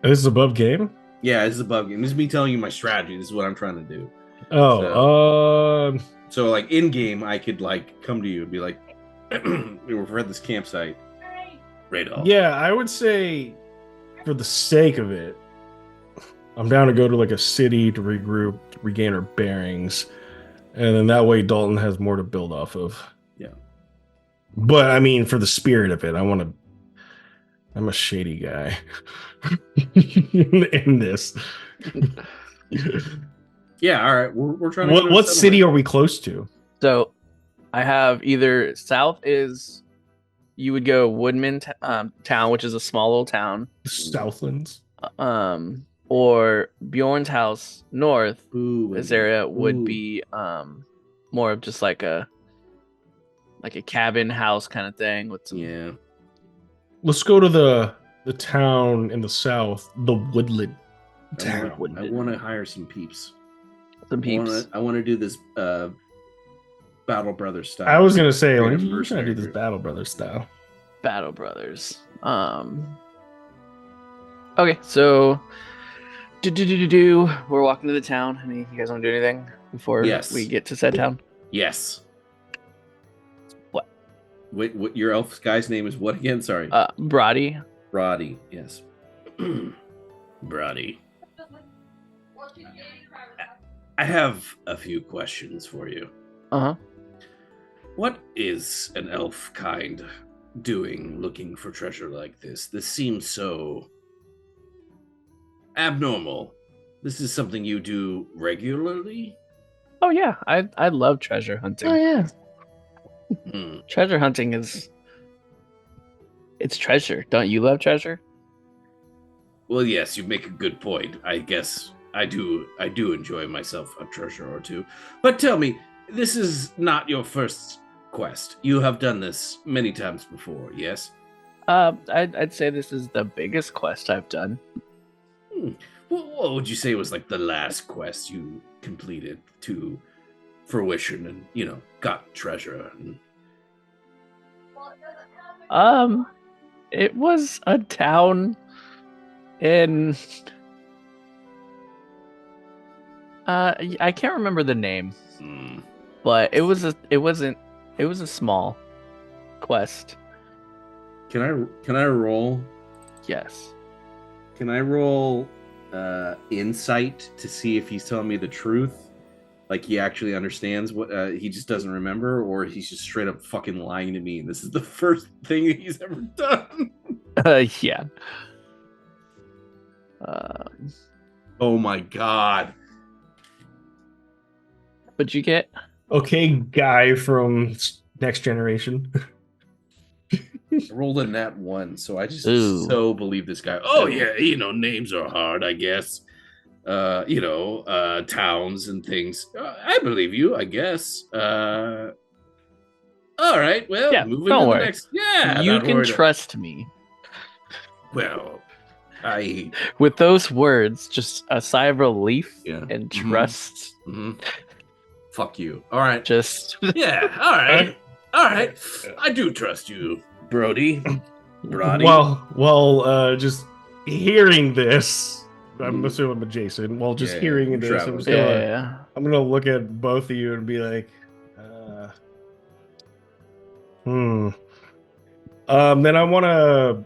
This is above game? Yeah, this is above game. This is me telling you my strategy. This is what I'm trying to do. So like in game, I could like come to you and be like, we're at this campsite. Radar. Yeah, I would say for the sake of it, I'm down to go to like a city to regroup, to regain our bearings, and then that way Dalton has more to build off of. Yeah. But I mean, for the spirit of it, I'm a shady guy in this. Yeah, all right. We're trying to. What city are we close to? So I have either south is you would go Woodman town, which is a small little town. Southlands. Or Bjorn's house north. Ooh, this area would be more of just like a cabin house kind of thing with some. Yeah. Let's go to the town in the south, the woodland town. I want to hire some peeps. Some peeps. I want to do this Battle Brothers style. I was gonna say, We're we're trying to do this Battle Brothers style. Battle Brothers. Okay, so we're walking to the town. You guys want to do anything before we get to said town? Yes. What? Wait, what? Your elf guy's name is what again? Sorry. Brody. Brody. Yes. Brody. I have a few questions for you. What is an elf kind doing looking for treasure like this? This seems so abnormal. This is something you do regularly? Oh yeah, I love treasure hunting. Oh yeah. Treasure hunting it's treasure. Don't you love treasure? Well, yes, you make a good point. I guess I do enjoy myself a treasure or two. But tell me, this is not your first quest. You have done this many times before, yes? I'd say this is the biggest quest I've done. What would you say was like the last quest you completed to fruition and, got treasure? It was a town in I can't remember the name. But it was a small quest. Can I roll? Yes. Can I roll insight to see if he's telling me the truth? Like he actually understands what he just doesn't remember, or he's just straight up fucking lying to me. And this is the first thing he's ever done. Yeah. Oh my god. What'd you get? Okay, guy from Next Generation. I rolled a nat 1, so I just so believe this guy. Oh yeah, names are hard, I guess. Towns and things. I believe you, I guess. All right, well, yeah, moving don't to worry. the next. Yeah, you can trust me. Well, with those words, just a sigh of relief and trust. Fuck you. All right. Just yeah. All right. All right. I do trust you, Brody. Well, just hearing this, I'm assuming I'm Jason. Well, just hearing this, I'm gonna look at both of you and be like, Then I want to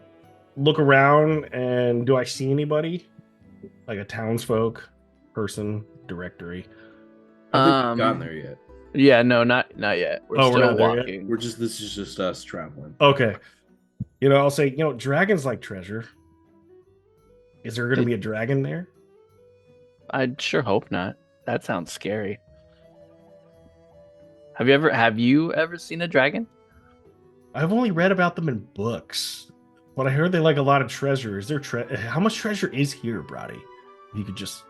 look around, and do I see anybody? Like a townsfolk person directory? I think we've gotten there yet. Yeah, no, not yet. We're Oh, we're still not there yet? walking. This is just us traveling. Okay. I'll say, dragons like treasure. Is there going to be a dragon there? I'd sure hope not. That sounds scary. Have you ever seen a dragon? I've only read about them in books, but I heard they like a lot of treasure. Is there how much treasure is here, Brody? You could just.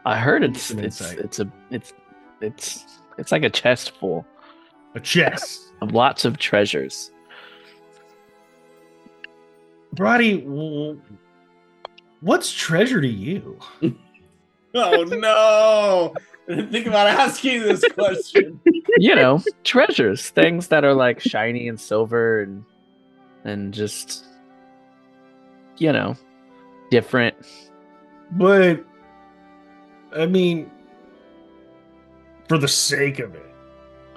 I heard Give me it's some insight. it's like a chest full A chest. of lots of treasures. Brody, what's treasure to you? Oh no! I didn't think about asking this question. Treasures, things that are like shiny and silver and just different. But I mean, for the sake of it,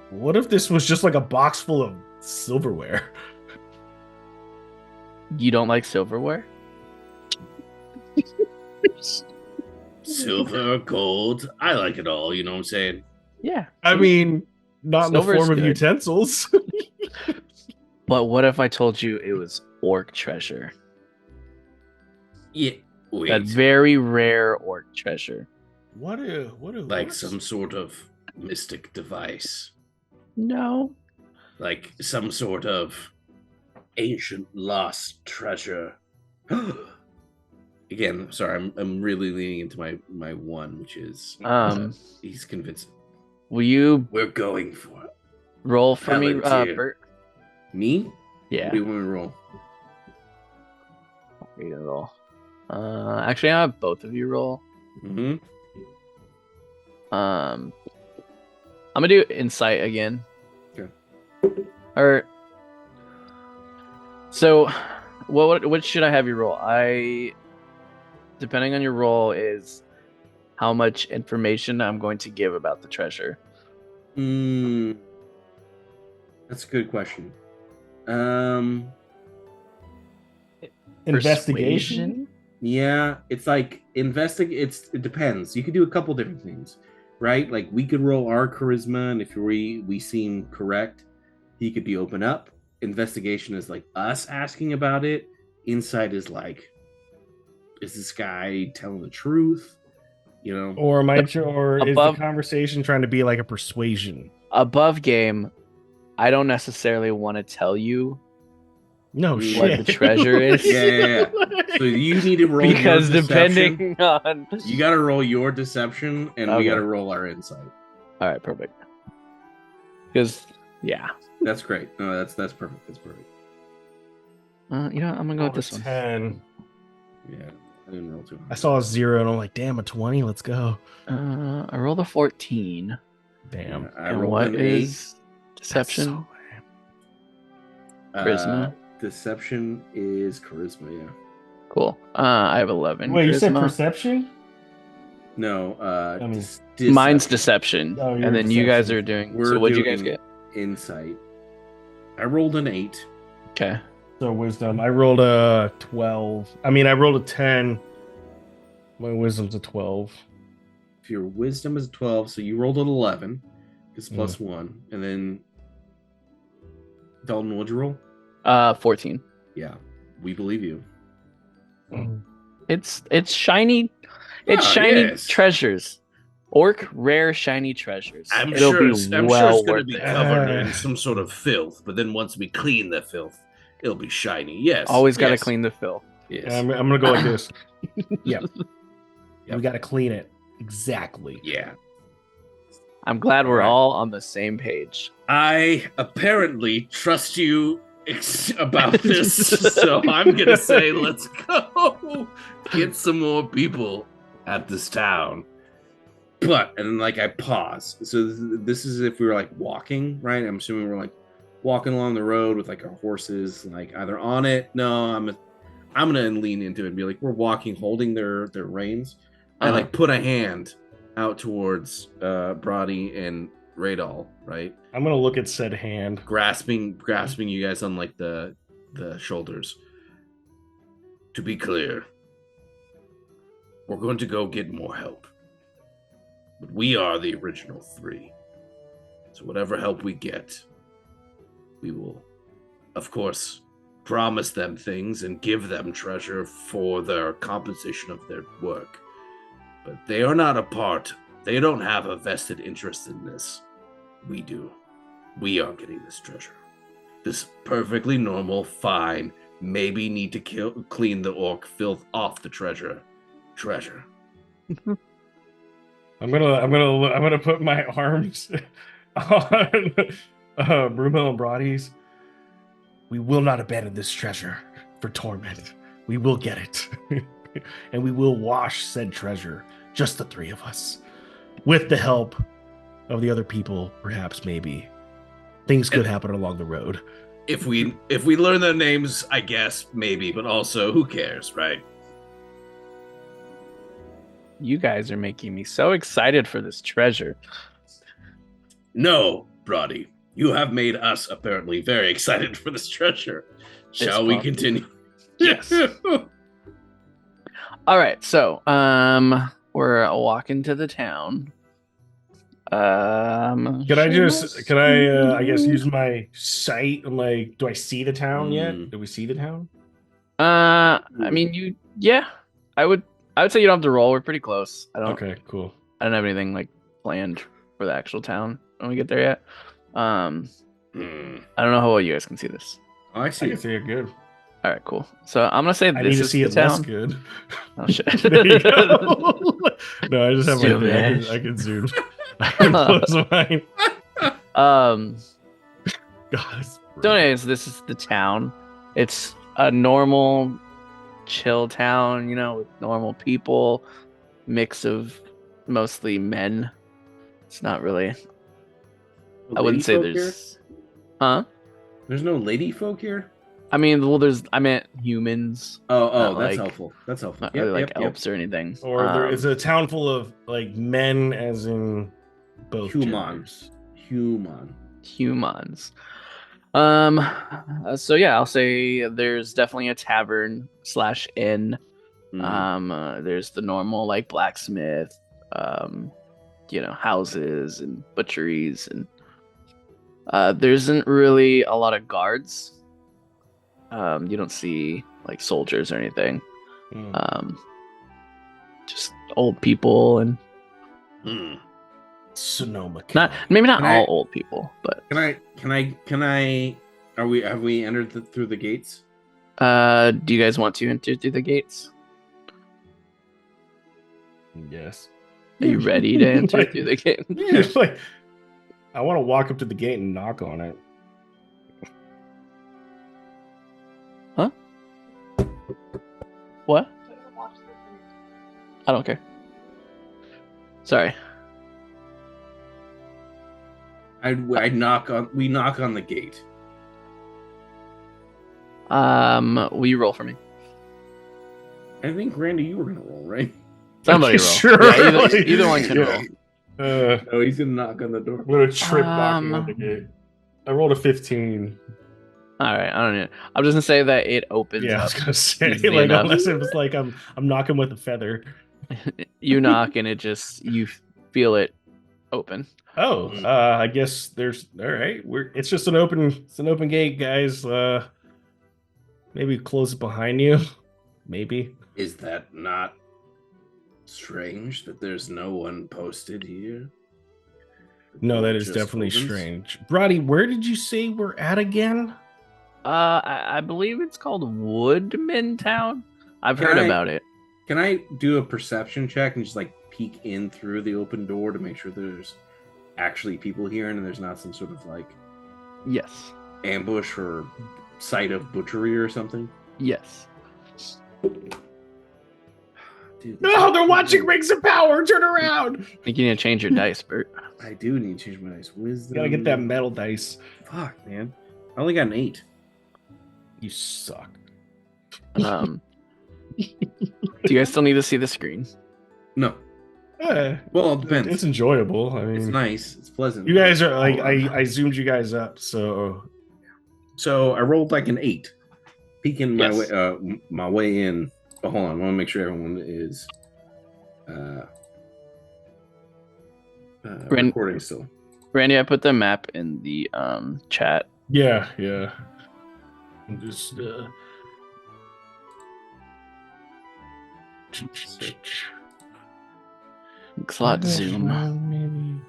what if this was just like a box full of silverware? You don't like silverware? Silver, gold. I like it all. You know what I'm saying? Yeah. I mean, not in the Silver's form of good. utensils. But what if I told you it was orc treasure? Yeah. Wait. That very rare orc treasure. What Like some sort of mystic device. No. Like some sort of ancient lost treasure. Again, sorry, I'm really leaning into my one, which is he's convincing. Will you We're going for it. roll for me, Palantir. Bert? Me? Yeah. What do you want me to roll? Me to roll. Actually, I have both of you roll. Mm-hmm. I'm gonna do insight again. Okay. So, what should I have you roll? Depending on your roll, is how much information I'm going to give about the treasure. That's a good question. Investigation? Yeah, it's like it depends. You could do a couple different things, right? Like we could roll our charisma, and if we seem correct, he could be open up. Investigation is like us asking about it. Insight is like, is this guy telling the truth? Or is the Above- conversation trying to be like a persuasion? Above game, I don't necessarily want to tell you No What shit. what the treasure is. Yeah. So you need to roll Because your deception. depending on You got to roll your deception, and we Okay. got to roll our insight. all right, perfect. Because That's great. No, that's perfect. That's perfect. I'm gonna go with this one. 10. Yeah, I didn't roll too high. I saw a 0 and I'm like, damn, a 20. Let's go. I rolled a 14. Damn. Yeah, I And rolled what an is deception? Charisma? Deception is charisma. Yeah. Cool. I have 11. Wait, you said charisma. perception? No. mean, Mine's deception, Oh, and your then you guys deception. are doing. We're So what'd you guys doing- get? Insight. I rolled an 8. Okay. So wisdom. I rolled a 12. I mean, I rolled a 10. My wisdom's a 12. If your wisdom is 12, so you rolled an 11. It's plus 1, and then Dalton, what'd you roll? 14. Yeah, we believe you. It's shiny. It's Ah, shiny yes. treasures. Orc rare shiny treasures. I'm It'll sure be it's well going to worth be it. covered in some sort of filth, but then once we clean the filth, it'll be shiny. Yes. Always got to yes, clean the filth. Yes. I'm going to go like this. Yep. Yep. We got to clean it. Exactly. Yeah. I'm glad we're Alright. all on the same page. I apparently trust you about this, so I'm going to say let's go get some more people at this town. But, and then like I pause. So this is if we were like walking, right? I'm assuming we're like walking along the road with like our horses, like either on it. No, I'm gonna lean into it and be like, we're walking, holding their reins. I like put a hand out towards Brody and Radal, right? I'm going to look at said hand. Grasping you guys on like the shoulders. To be clear, we're going to go get more help. But we are the original 3. So whatever help we get, we will, of course, promise them things and give them treasure for their compensation of their work. But they are not a part. They don't have a vested interest in this. We do. We are getting this treasure. This perfectly normal, fine, maybe need to clean the orc filth off the treasure. I'm gonna put my arms on Brumel and Brody's. We will not abandon this treasure for torment. We will get it. And we will wash said treasure, just the three of us. With the help of the other people, perhaps, maybe. Things could happen along the road. If we learn their names, I guess, maybe, but also, who cares, right? You guys are making me so excited for this treasure. No, Brody. You have made us apparently very excited for this treasure. Shall we continue? Yes. All right, so we're walking to the town. Can I guess use my sight and like, do I see the town yet? Do we see the town? I mean, I would say you don't have to roll. We're pretty close. Okay, cool. I don't have anything like planned for the actual town when we get there yet. I don't know how well you guys can see this. Oh, I can see it good. All right, cool. So I'm gonna say I need to see it town. less good. Oh shit! There you go. No, I just have my thing. I can zoom. I can close mine. God, so anyways, this is the town. It's a normal, chill town, with normal people, mix of mostly men. It's not really. I wouldn't say there's. Huh? There's no lady folk here? I mean, well, I meant humans. Oh, that's helpful. That's helpful. Not really like elves or anything. Or there is a town full of like men, as in both humans. Humans. So yeah, I'll say there's definitely a tavern / inn. There's the normal like blacksmith, houses and butcheries, and there isn't really a lot of guards. You don't see like soldiers or anything. Just old people and Sonoma. Maybe not all old people, but can I have we entered through the gates? Do you guys want to enter through the gates? Yes. Are you ready to enter through the gate? Yeah, like I want to walk up to the gate and knock on it. Huh? What? I don't care. Sorry. We knock on the gate. Will you roll for me? I think Randy, you were gonna roll, right? Somebody roll. Sure. Yeah, either one can roll. Oh, he's gonna knock on the door. I'm gonna trip knocking on the gate. I rolled a 15. All right, I don't know. I'm just gonna say that it opens. Yeah, up I was gonna say easily like enough. unless it was like I'm knocking with a feather. You knock and it just you feel it open. Oh, I guess there's all right. It's just an open gate, guys. Maybe close it behind you. Maybe. Is that not strange that there's no one posted here? No, that is definitely strange. Brody, where did you say we're at again? I believe it's called Woodman Town. I've heard about it. Can I do a perception check and just like peek in through the open door to make sure there's actually people here and there's not some sort of like Yes. ambush or site of butchery or something? Yes. Dude, No, they're watching Rings of Power. Turn around. I think you need to change your dice, Bert. I do need to change my dice. Wisdom. Gotta get that metal dice. Fuck, man. I only got an 8. You suck. Do you guys still need to see the screen? No. Well, it depends. It's enjoyable. I mean, It's nice. It's pleasant. You guys are like I zoomed you guys up, so I rolled like an 8. Peeking my way in. Oh, hold on. I want to make sure everyone is recording still. Randy, I put the map in the chat. Yeah. I'm just Slot zoom. Maybe.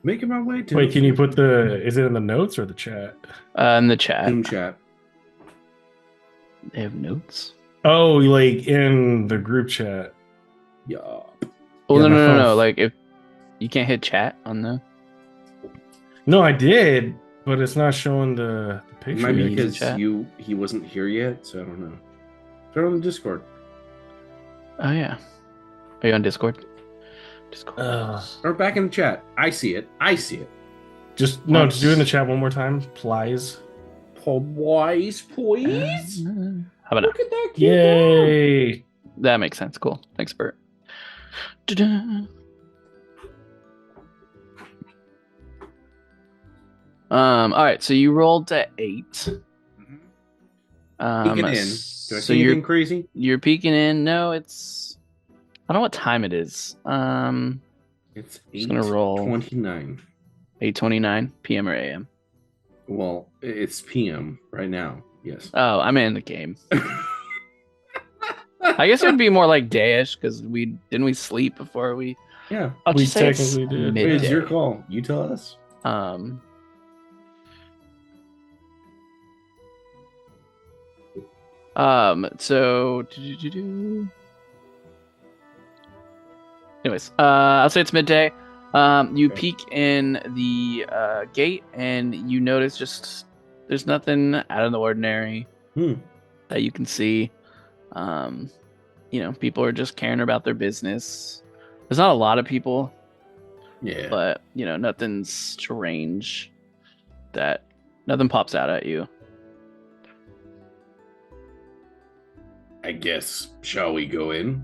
Making my way to. Wait, can you put is it in the notes or the chat? In the chat. Zoom chat? They have notes. Oh, like in the group chat. Yeah. Oh, Yeah, my phone. no. Like if you can't hit chat on the. No, I did, but it's not showing the It picture. might be Maybe because chat. he wasn't here yet, so I don't know. Throw it on the Discord. Oh yeah. Are you on Discord? Discord. Or back in the chat. I see it. Just do in the chat one more time, please. Please. How about Look at that kid. Yay! that? Makes sense. Cool. Thanks, Bert. Da-da. All right. So you rolled to 8. Peeking in. Do I So see anything crazy? you're peeking in. No, it's. I don't know what time it is. It's Just gonna roll 8:29. 8:29 p.m. or a.m. Well, it's PM right now. Yes. Oh, I'm in the game. I guess it would be more like dayish because we sleep before we. Yeah. I'll We just say it's technically did. midday. It's your call. You tell us. So. Anyways, I'll say it's midday. You peek in the gate and you notice just there's nothing out of the ordinary that you can see. People are just caring about their business. There's not a lot of people. Yeah. But, nothing's strange. Nothing pops out at you. I guess, shall we go in?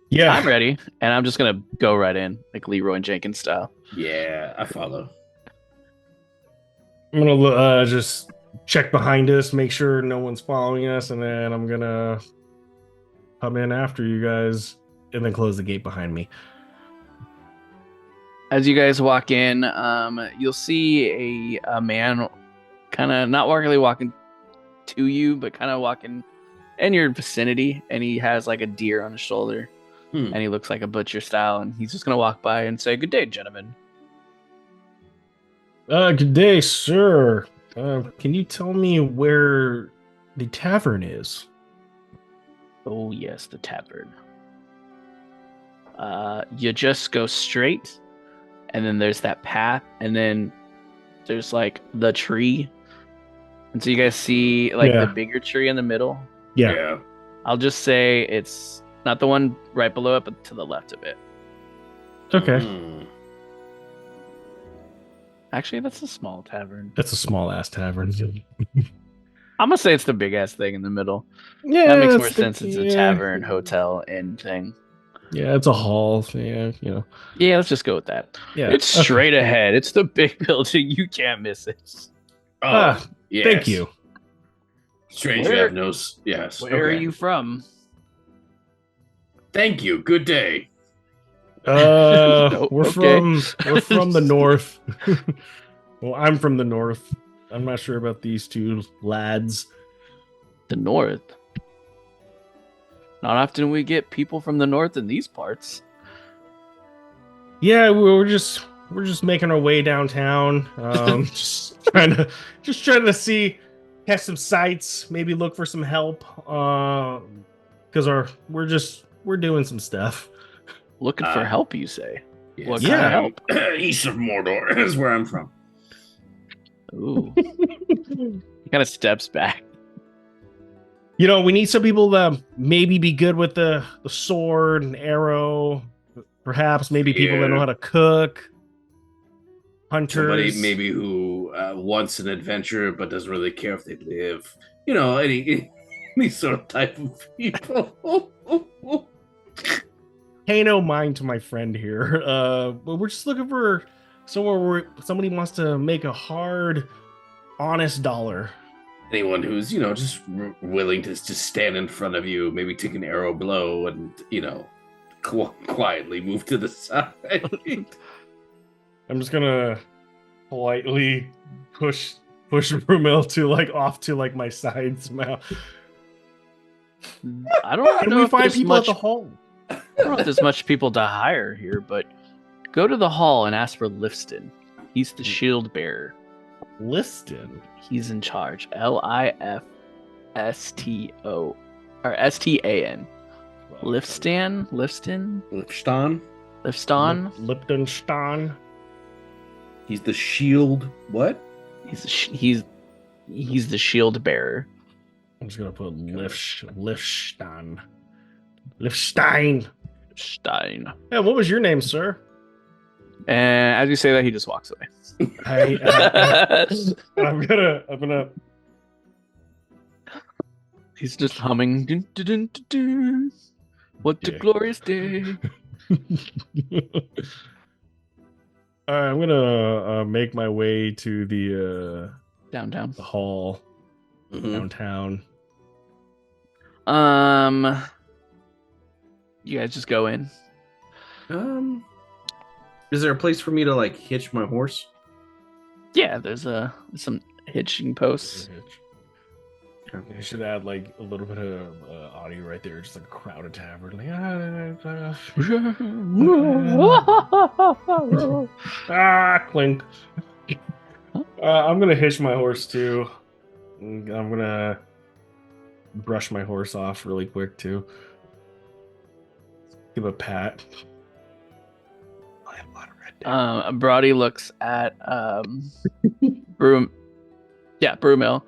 Yeah, I'm ready, and I'm just gonna go right in, like Leroy and Jenkins style. Yeah, I follow. I'm gonna just check behind us, make sure no one's following us, and then I'm gonna come in after you guys, and then close the gate behind me. As you guys walk in, you'll see a man, kind of not really walking to you, but kind of walking in your vicinity, and he has like a deer on his shoulder. And he looks like a butcher style, and he's just gonna walk by and say, "Good day, gentlemen." Good day, sir. Can you tell me where the tavern is? Oh yes, the tavern. You just go straight, and then there's that path, and then there's like the tree, and so you guys see like the bigger tree in the middle. Yeah. I'll just say it's not the one right below it, but to the left of it. Okay. Actually, that's a small tavern. That's a small ass tavern. I'm gonna say it's the big ass thing in the middle. Yeah, that makes more sense. It's a tavern, hotel, inn thing. Yeah, it's a hall. Yeah, Yeah, let's just go with that. Yeah, it's straight ahead. It's the big building. You can't miss it. Oh, yes. Thank you. Strange you have no. Yes. Where are you from? Thank you. Good day. We're from the north. Well, I'm from the north. I'm not sure about these two lads. The north. Not often we get people from the north in these parts. Yeah, we're just making our way downtown. just trying to see, catch some sights, maybe look for some help. Because we're doing some stuff. Looking for help, you say? Yes. What kind of help? East of Mordor is where I'm from. Ooh. He kind of steps back. We need some people that maybe be good with the sword and arrow. Perhaps maybe people that know how to cook. Hunters. Somebody maybe who wants an adventure but doesn't really care if they live. Any sort of type of people. Pay no mind to my friend here. But we're just looking for somewhere where somebody wants to make a hard, honest dollar. Anyone who's, just willing to just stand in front of you, maybe take an arrow blow and, quietly move to the side. I'm just gonna politely push Brumil to off to my side somehow. I don't Can know we if find there's people much, at the hall? I don't know if there's much people to hire here, but go to the hall and ask for Lifston. He's the shield bearer. Liston. He's in charge. Lifsto or Stan. Lifston. Liptonstein. He's the shield. What? He's the shield bearer. I'm just gonna put Lifstein. Stein. Yeah, what was your name, sir? And as you say that, he just walks away. I'm gonna. He's just humming. Dun, dun, dun, dun, dun. What a glorious day. All right, I'm gonna make my way to the Downtown. the hall downtown. You guys just go in. Is there a place for me to hitch my horse? Yeah, there's some hitching posts. You should add a little bit of audio right there, just a crowded tavern. Clink. I'm gonna hitch my horse too. I'm gonna brush my horse off really quick too. Give a pat. I have a lot of red. Brody looks at Brumil.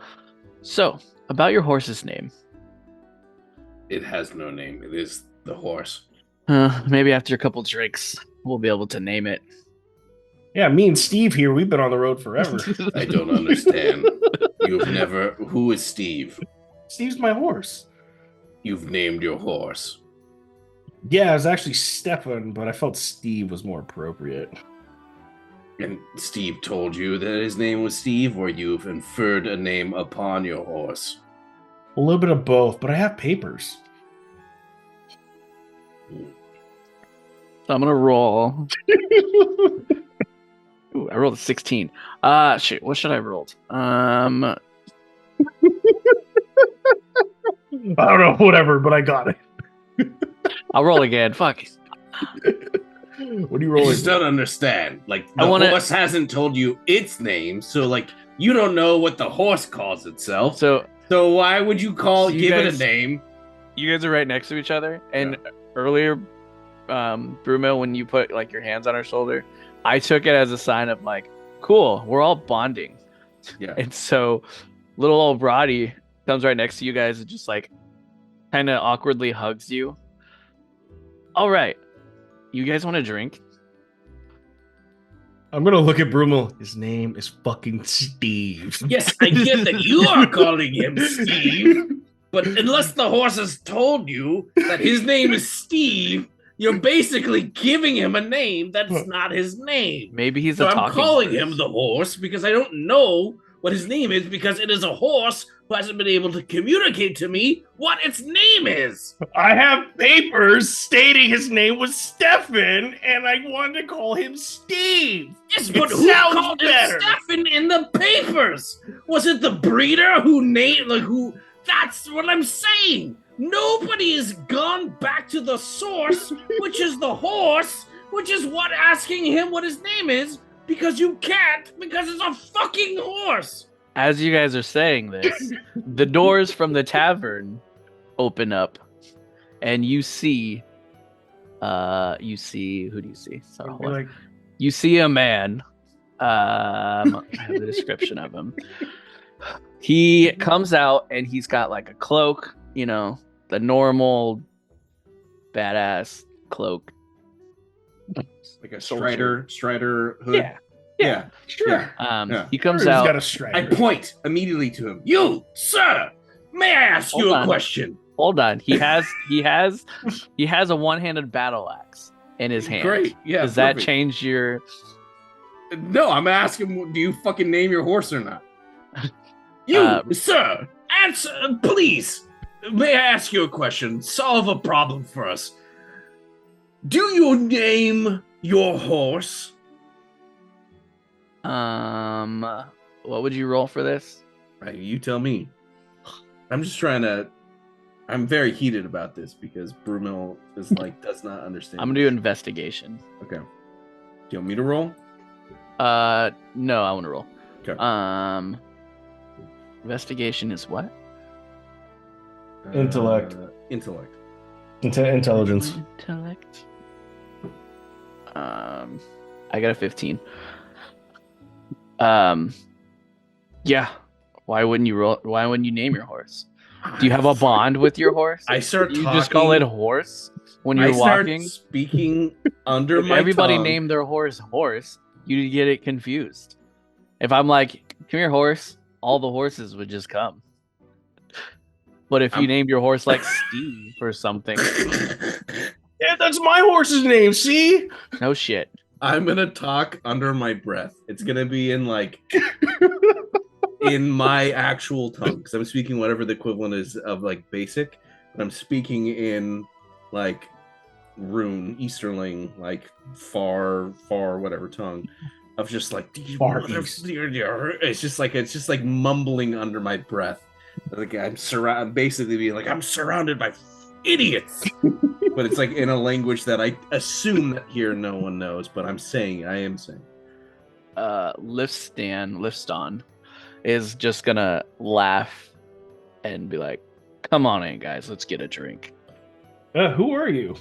So, about your horse's name. It has no name. It is the horse. Maybe after a couple drinks, we'll be able to name it. Yeah, me and Steve here, we've been on the road forever. I don't understand. You've never... Who is Steve? Steve's my horse. You've named your horse. Yeah, it was actually Stefan, but I felt Steve was more appropriate. And Steve told you that his name was Steve, or you've inferred a name upon your horse? A little bit of both, but I have papers. So I'm gonna roll. Ooh, I rolled a 16. Shit, what should I roll? I don't know, whatever, but I got it. I'll roll again. Fuck. What do you roll? I just don't understand. The horse hasn't told you its name, so you don't know what the horse calls itself. So why would you give it a name? You guys are right next to each other, and earlier, Brumil, when you put your hands on her shoulder, I took it as a sign of cool, we're all bonding. Yeah. And so, little old Brody comes right next to you guys and just kind of awkwardly hugs you. All right, you guys want a drink? I'm gonna look at Brumil. His name is fucking Steve. Yes, I get that you are calling him Steve, but unless the horse has told you that his name is Steve, you're basically giving him a name that's not his name. Maybe he's so a I'm talking calling horse. him the horse because I don't know what his name is, because it is a horse who hasn't been able to communicate to me what its name is. I have papers stating his name was Stefan, and I wanted to call him Steve. Yes, but who called him Stefan in the papers? Was it the breeder who named, who? That's what I'm saying. Nobody has gone back to the source, which is the horse, which is what asking him what his name is, because you can't, because it's a fucking horse. As you guys are saying this, the doors from the tavern open up, and you see, who do you see? Sorry, hold on. You see a man. I have the description of him. He comes out and he's got a cloak, the normal badass cloak. Like a Strider hood. Yeah. Sure. He comes out. Got a Strider. I point immediately to him. You, sir, may I ask you a question? Hold on. He has a one-handed battle axe in his hand. Great. Yeah. Does that change your? No, I'm asking. Do you fucking name your horse or not? You, sir, answer, please. May I ask you a question? Solve a problem for us. Do you name your horse? What would you roll for this? Right, you tell me. I'm just trying to. I'm very heated about this because Brumel is like does not understand. I'm gonna do investigation. Okay. Do you want me to roll? No, I want to roll. Okay. Investigation is what? Intellect. Intellect. Intelligence. Intellect. I got a 15. Yeah. Why wouldn't you roll? Why wouldn't you name your horse? Do you have a bond with your horse? I start you talking. just call it horse when you're walking. Speaking under if my everybody tongue. named their horse, you'd get it confused. If I'm like, come here, horse, all the horses would just come. But if you named your horse like Steve or something, Yeah, that's my horse's name. See? no shit. I'm gonna talk under my breath. It's gonna be in like in my actual tongue because I'm speaking whatever the equivalent is of like basic, but I'm speaking in like Rune, Easterling, like far whatever tongue of just like it's just like mumbling under my breath. Like I'm basically being like I'm surrounded by idiots, but it's like in a language that I assume that here no one knows, but I am saying. Liftston is just gonna laugh and be like, come on in, guys, let's get a drink. Who are you?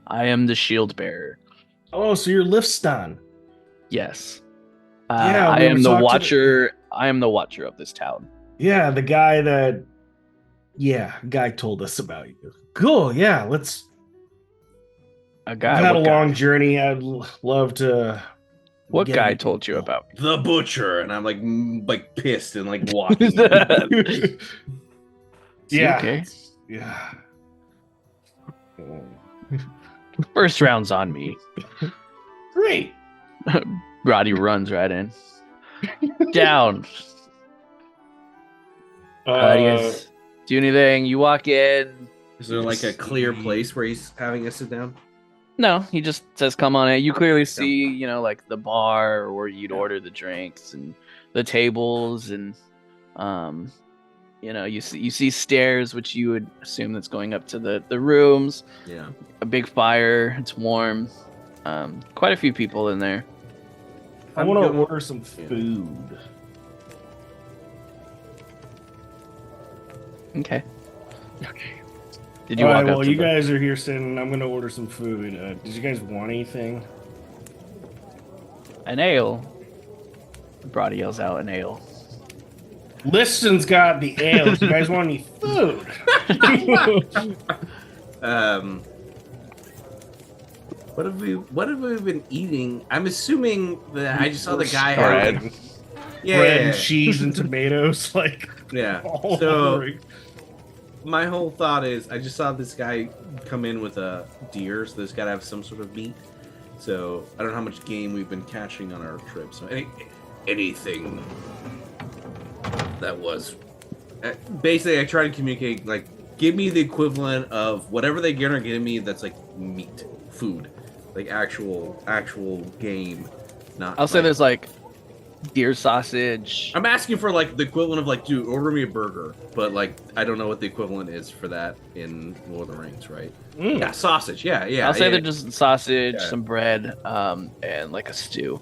I am the shield bearer. Oh, so you're Liftston. Yes. Yeah, I am the watcher. I am the watcher of this town. Yeah, the guy that. Yeah, guy told us about you. Cool. Yeah, let's. A guy. I've had a long journey. I'd love to. What guy told you about me? The butcher, and I'm like pissed and like walking. Yeah. Okay. Yeah. First round's on me. Great. Roddy runs right in. Down. You guys do anything? You walk in. Is there like a clear place where he's having us sit down? No, he just says, come on in. You clearly see, like the bar where you'd order the drinks and the tables and, you see stairs, which you would assume that's going up to the rooms. Yeah. A big fire. It's warm. Quite a few people in there. I want to order some food. Okay. Did you walk up well, to you guys are here saying I'm going to order some food. Did you guys want anything? an ale? Brody yells out, an ale. Liston's got the ale. Do you guys want any food? What have we been eating? I'm assuming that I just saw the guy Bread. having Bread and cheese and tomatoes, like yeah. all So over it. my whole thought is I just saw this guy come in with a deer, so there's got to have some sort of meat. So I don't know how much game we've been catching on our trip. So anything that was basically I try to communicate like give me the equivalent of whatever they're gonna give me that's like meat, food, like actual game. Not. I'll say there's like deer sausage. I'm asking for like the equivalent of like, dude, order me a burger, but like I don't know what the equivalent is for that in Lord of the Rings, right? Mm. Yeah, sausage. Yeah. I'll say they're just sausage, some bread, and like a stew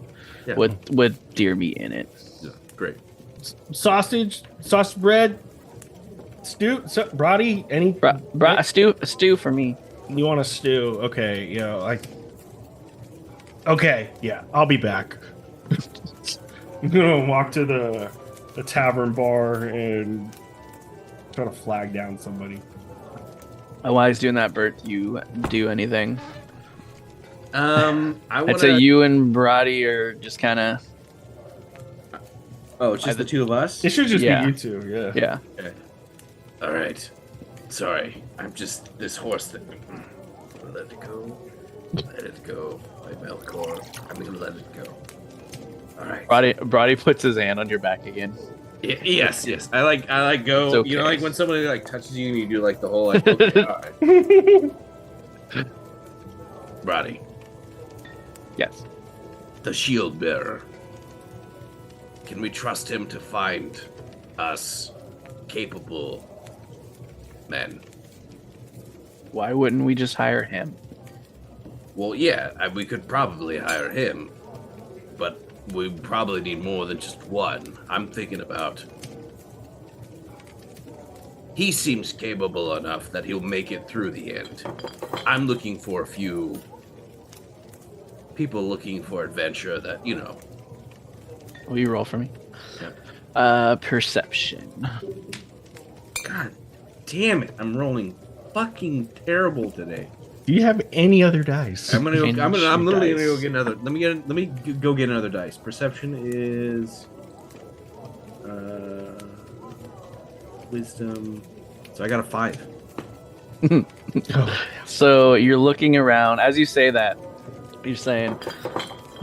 with deer meat in it. Yeah, great. Sausage bread, stew, Brody, any a stew for me. You want a stew? Okay, yeah, okay, yeah, I'll be back. I'm gonna walk to the tavern bar and try to flag down somebody. While he's doing that, Bert, you do anything? I'd say you and Brody are just kind of. Oh, it's just the two of us? It should just be you two, yeah. Yeah. Okay. All right. Sorry, I'm just this horse thing. Let it go. Let it go. My Melkor. I'm gonna let it go. All right. Brody puts his hand on your back again. Yes. I like go. Okay. You know, like when somebody like touches you and you do like the whole like. Okay, all right. Roddy, Yes. the shield bearer. Can we trust him to find us capable men? Why wouldn't we just hire him? Well, yeah, we could probably hire him, but we probably need more than just one. I'm thinking about. He seems capable enough that he'll make it through the end. I'm looking for a few people looking for adventure that, you know. Will you roll for me? Perception. God damn it! I'm rolling fucking terrible today. Do you have any other dice? I'm literally Change gonna your go dice. get another. Let me go get another dice. Perception is wisdom. So I got a 5. So you're looking around. As you say that, you're saying,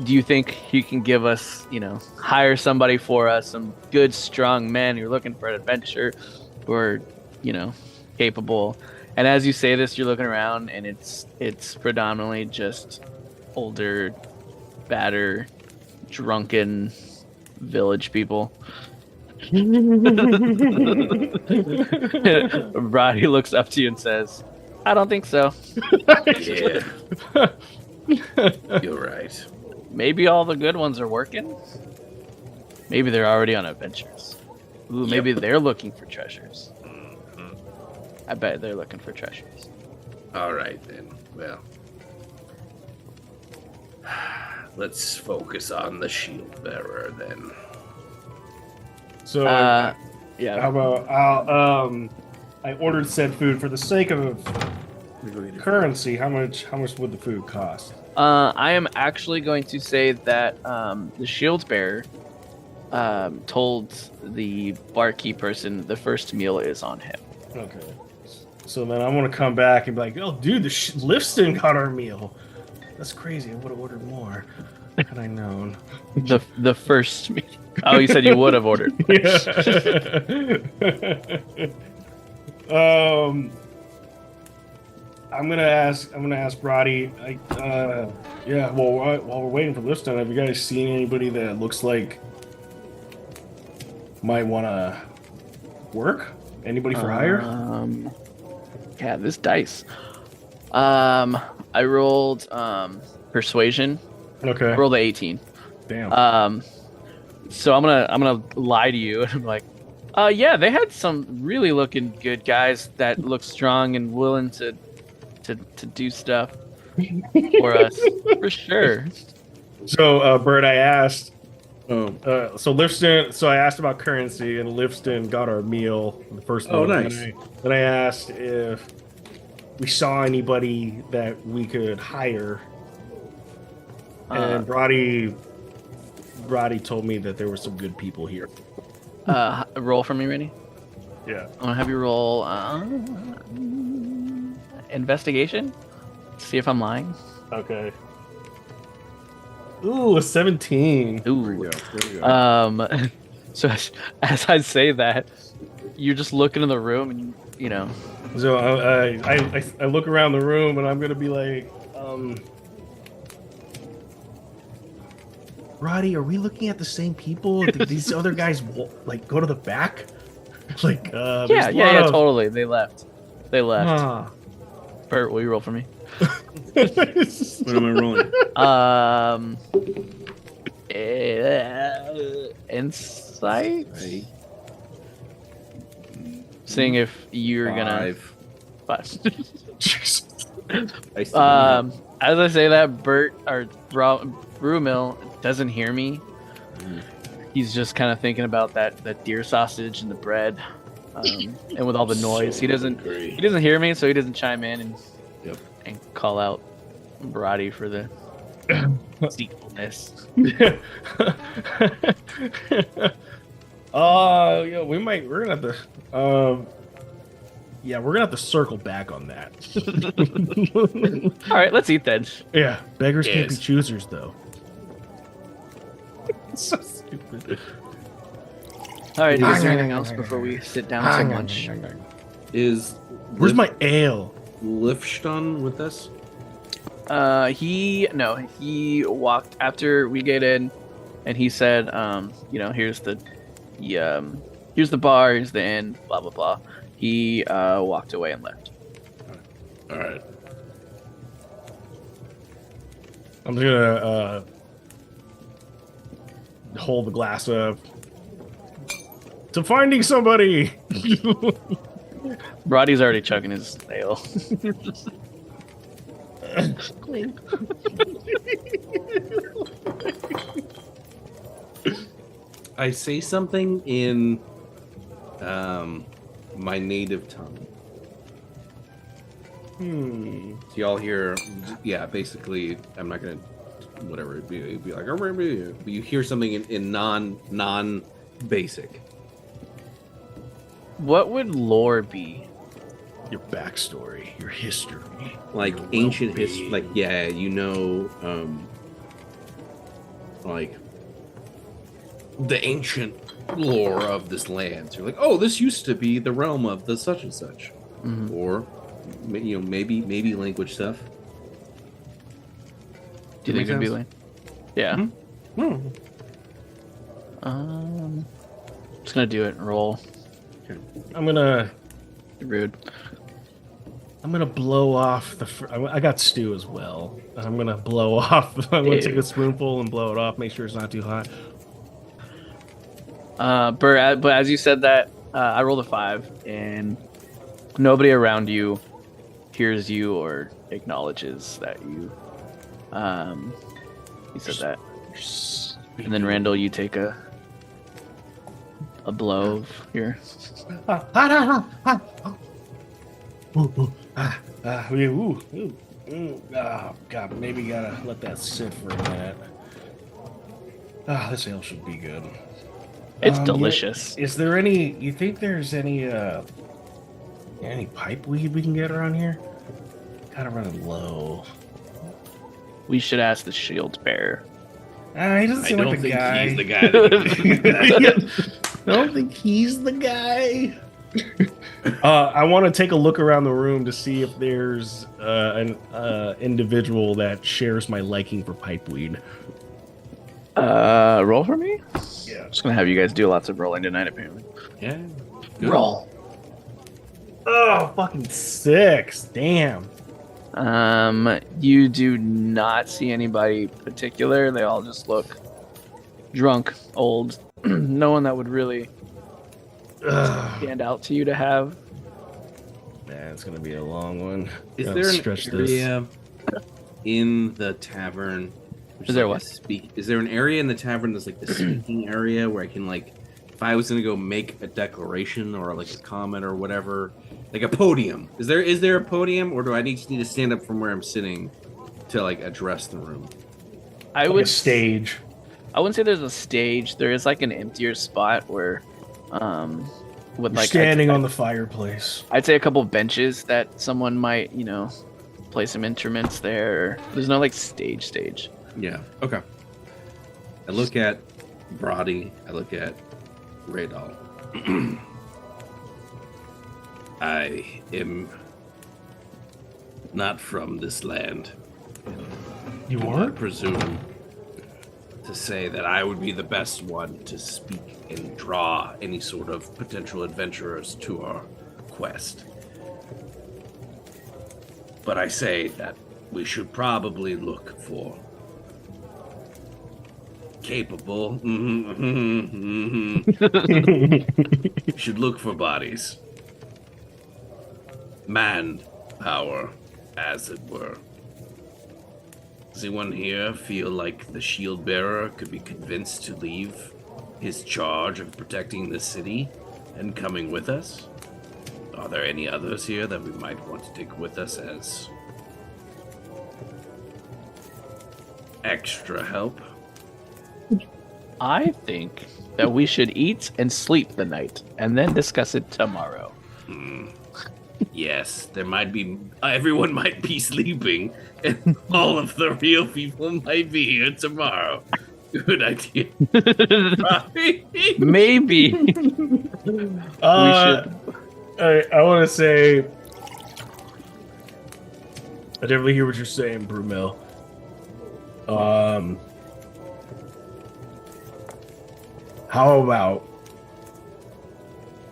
do you think you can give us, hire somebody for us, some good, strong men who are looking for an adventure, who are, capable? And as you say this, you're looking around, and it's predominantly just older, badder, drunken village people. Roddy looks up to you and says, "I don't think so. Yeah, you're right. Maybe all the good ones are working. Maybe they're already on adventures. Ooh, maybe they're looking for treasures. I bet they're looking for treasures." All right then. Well, let's focus on the shield bearer then. So, Yeah. how about I ordered said food for the sake of currency. How much would the food cost? I am actually going to say that the shield bearer told the barkeep person the first meal is on him. Okay. So then I want to come back and be like, "Oh, dude, the Lifton got our meal. That's crazy. I would have ordered more had I known." The first meal. Oh, you said you would have ordered. Yeah. I'm gonna ask Roddy. Yeah. Well, while we're waiting for Lifton, have you guys seen anybody that looks like might want to work? Anybody for hire? Yeah, this dice. I rolled persuasion. Okay. I rolled an 18. Damn. So I'm gonna lie to you, and I'm like, yeah, they had some really looking good guys that look strong and willing to do stuff for us, for sure. So, Bert, I asked. Oh, So Lifton. So I asked about currency, and Lifton got our meal. The first. Oh, meal. nice. Then I asked if we saw anybody that we could hire, and Roddy told me that there were some good people here. Roll for me, Rennie. Yeah. I'm gonna have you roll investigation. See if I'm lying. Okay. Ooh, a 17. Ooh. there we go. So as I say that, you're just looking in the room, and you know. So I look around the room, and I'm gonna be like, Roddy, are we looking at the same people? Did these other guys like go to the back? Like, Yeah, totally. They left. Bert, will you roll for me? What am I rolling? Insight. Seeing if you're gonna. 5. As I say that, Bert or Brumil doesn't hear me. He's just kind of thinking about that deer sausage and the bread, and with all the noise, he doesn't hear me, so he doesn't chime in and call out Roddy for the deceitfulness. Yeah, we're gonna have to. We're gonna have to circle back on that. All right, let's eat then. Yeah, beggars can't be Yes. choosers, though. It's so stupid. All right. Is there anything else before we sit down to lunch? Where's my ale? Lifston with us? He walked after we get in, and he said, here's the bar, here's the inn, blah blah blah. He walked away and left. All right. I'm just gonna hold the glass up to finding somebody. Roddy's already chugging his ale. I say something in my native tongue. So y'all hear, basically, I'm not gonna, whatever, it'd be like, but you hear something in non-basic. What would lore be? Your backstory, your history, like your ancient history, like the ancient lore of this land. So you're like, oh, this used to be the realm of the such and such, or maybe language stuff. Do you think it'd be like? Yeah. Just gonna do it and roll. Okay. I'm gonna Rude. I'm gonna blow off I got stew as well. I'm gonna blow off. I'm gonna take a spoonful and blow it off. Make sure it's not too hot. Bert, but as you said that, I rolled a 5, and nobody around you hears you or acknowledges that you said that. And then Randall, you take a blow of your. God, maybe gotta let that sit for a minute. This ale should be good. It's delicious. Is there any? You think there's any pipe weed we can get around here? Kind of running low. We should ask the shield bearer. He doesn't seem like the guy. He's the guy. I don't think he's the guy. I want to take a look around the room to see if there's an individual that shares my liking for pipeweed. Roll for me? Yeah. I'm just gonna have you guys do lots of rolling tonight, apparently. Yeah. Good. Roll. Oh, fucking 6. Damn. You do not see anybody particular. They all just look drunk, old. No one that would really stand out to you to have. Man, it's gonna be a long one. Is there an area in the tavern? Is there what? Is there an area in the tavern that's like the speaking area where I can, like, if I was gonna go make a declaration or like a comment or whatever, like a podium? Is there a podium, or do I need to stand up from where I'm sitting to like address the room? I would a stage. I wouldn't say there's a stage. There is like an emptier spot where, with like standing on the fireplace. I'd say a couple of benches that someone might, play some instruments there. There's no like stage. Yeah. Okay. I look at Brody. I look at Radal. I am not from this land. You I aren't? presume to say that I would be the best one to speak and draw any sort of potential adventurers to our quest. But I say that we should probably look for capable. Should look for bodies. Manpower, as it were. Does anyone here feel like the shield bearer could be convinced to leave his charge of protecting the city and coming with us? Are there any others here that we might want to take with us as extra help? I think that we should eat and sleep the night and then discuss it tomorrow. Yes, there might be. Everyone might be sleeping, and all of the real people might be here tomorrow. Good idea. Maybe. We should. I want to say, I definitely hear what you're saying, Brumel. How about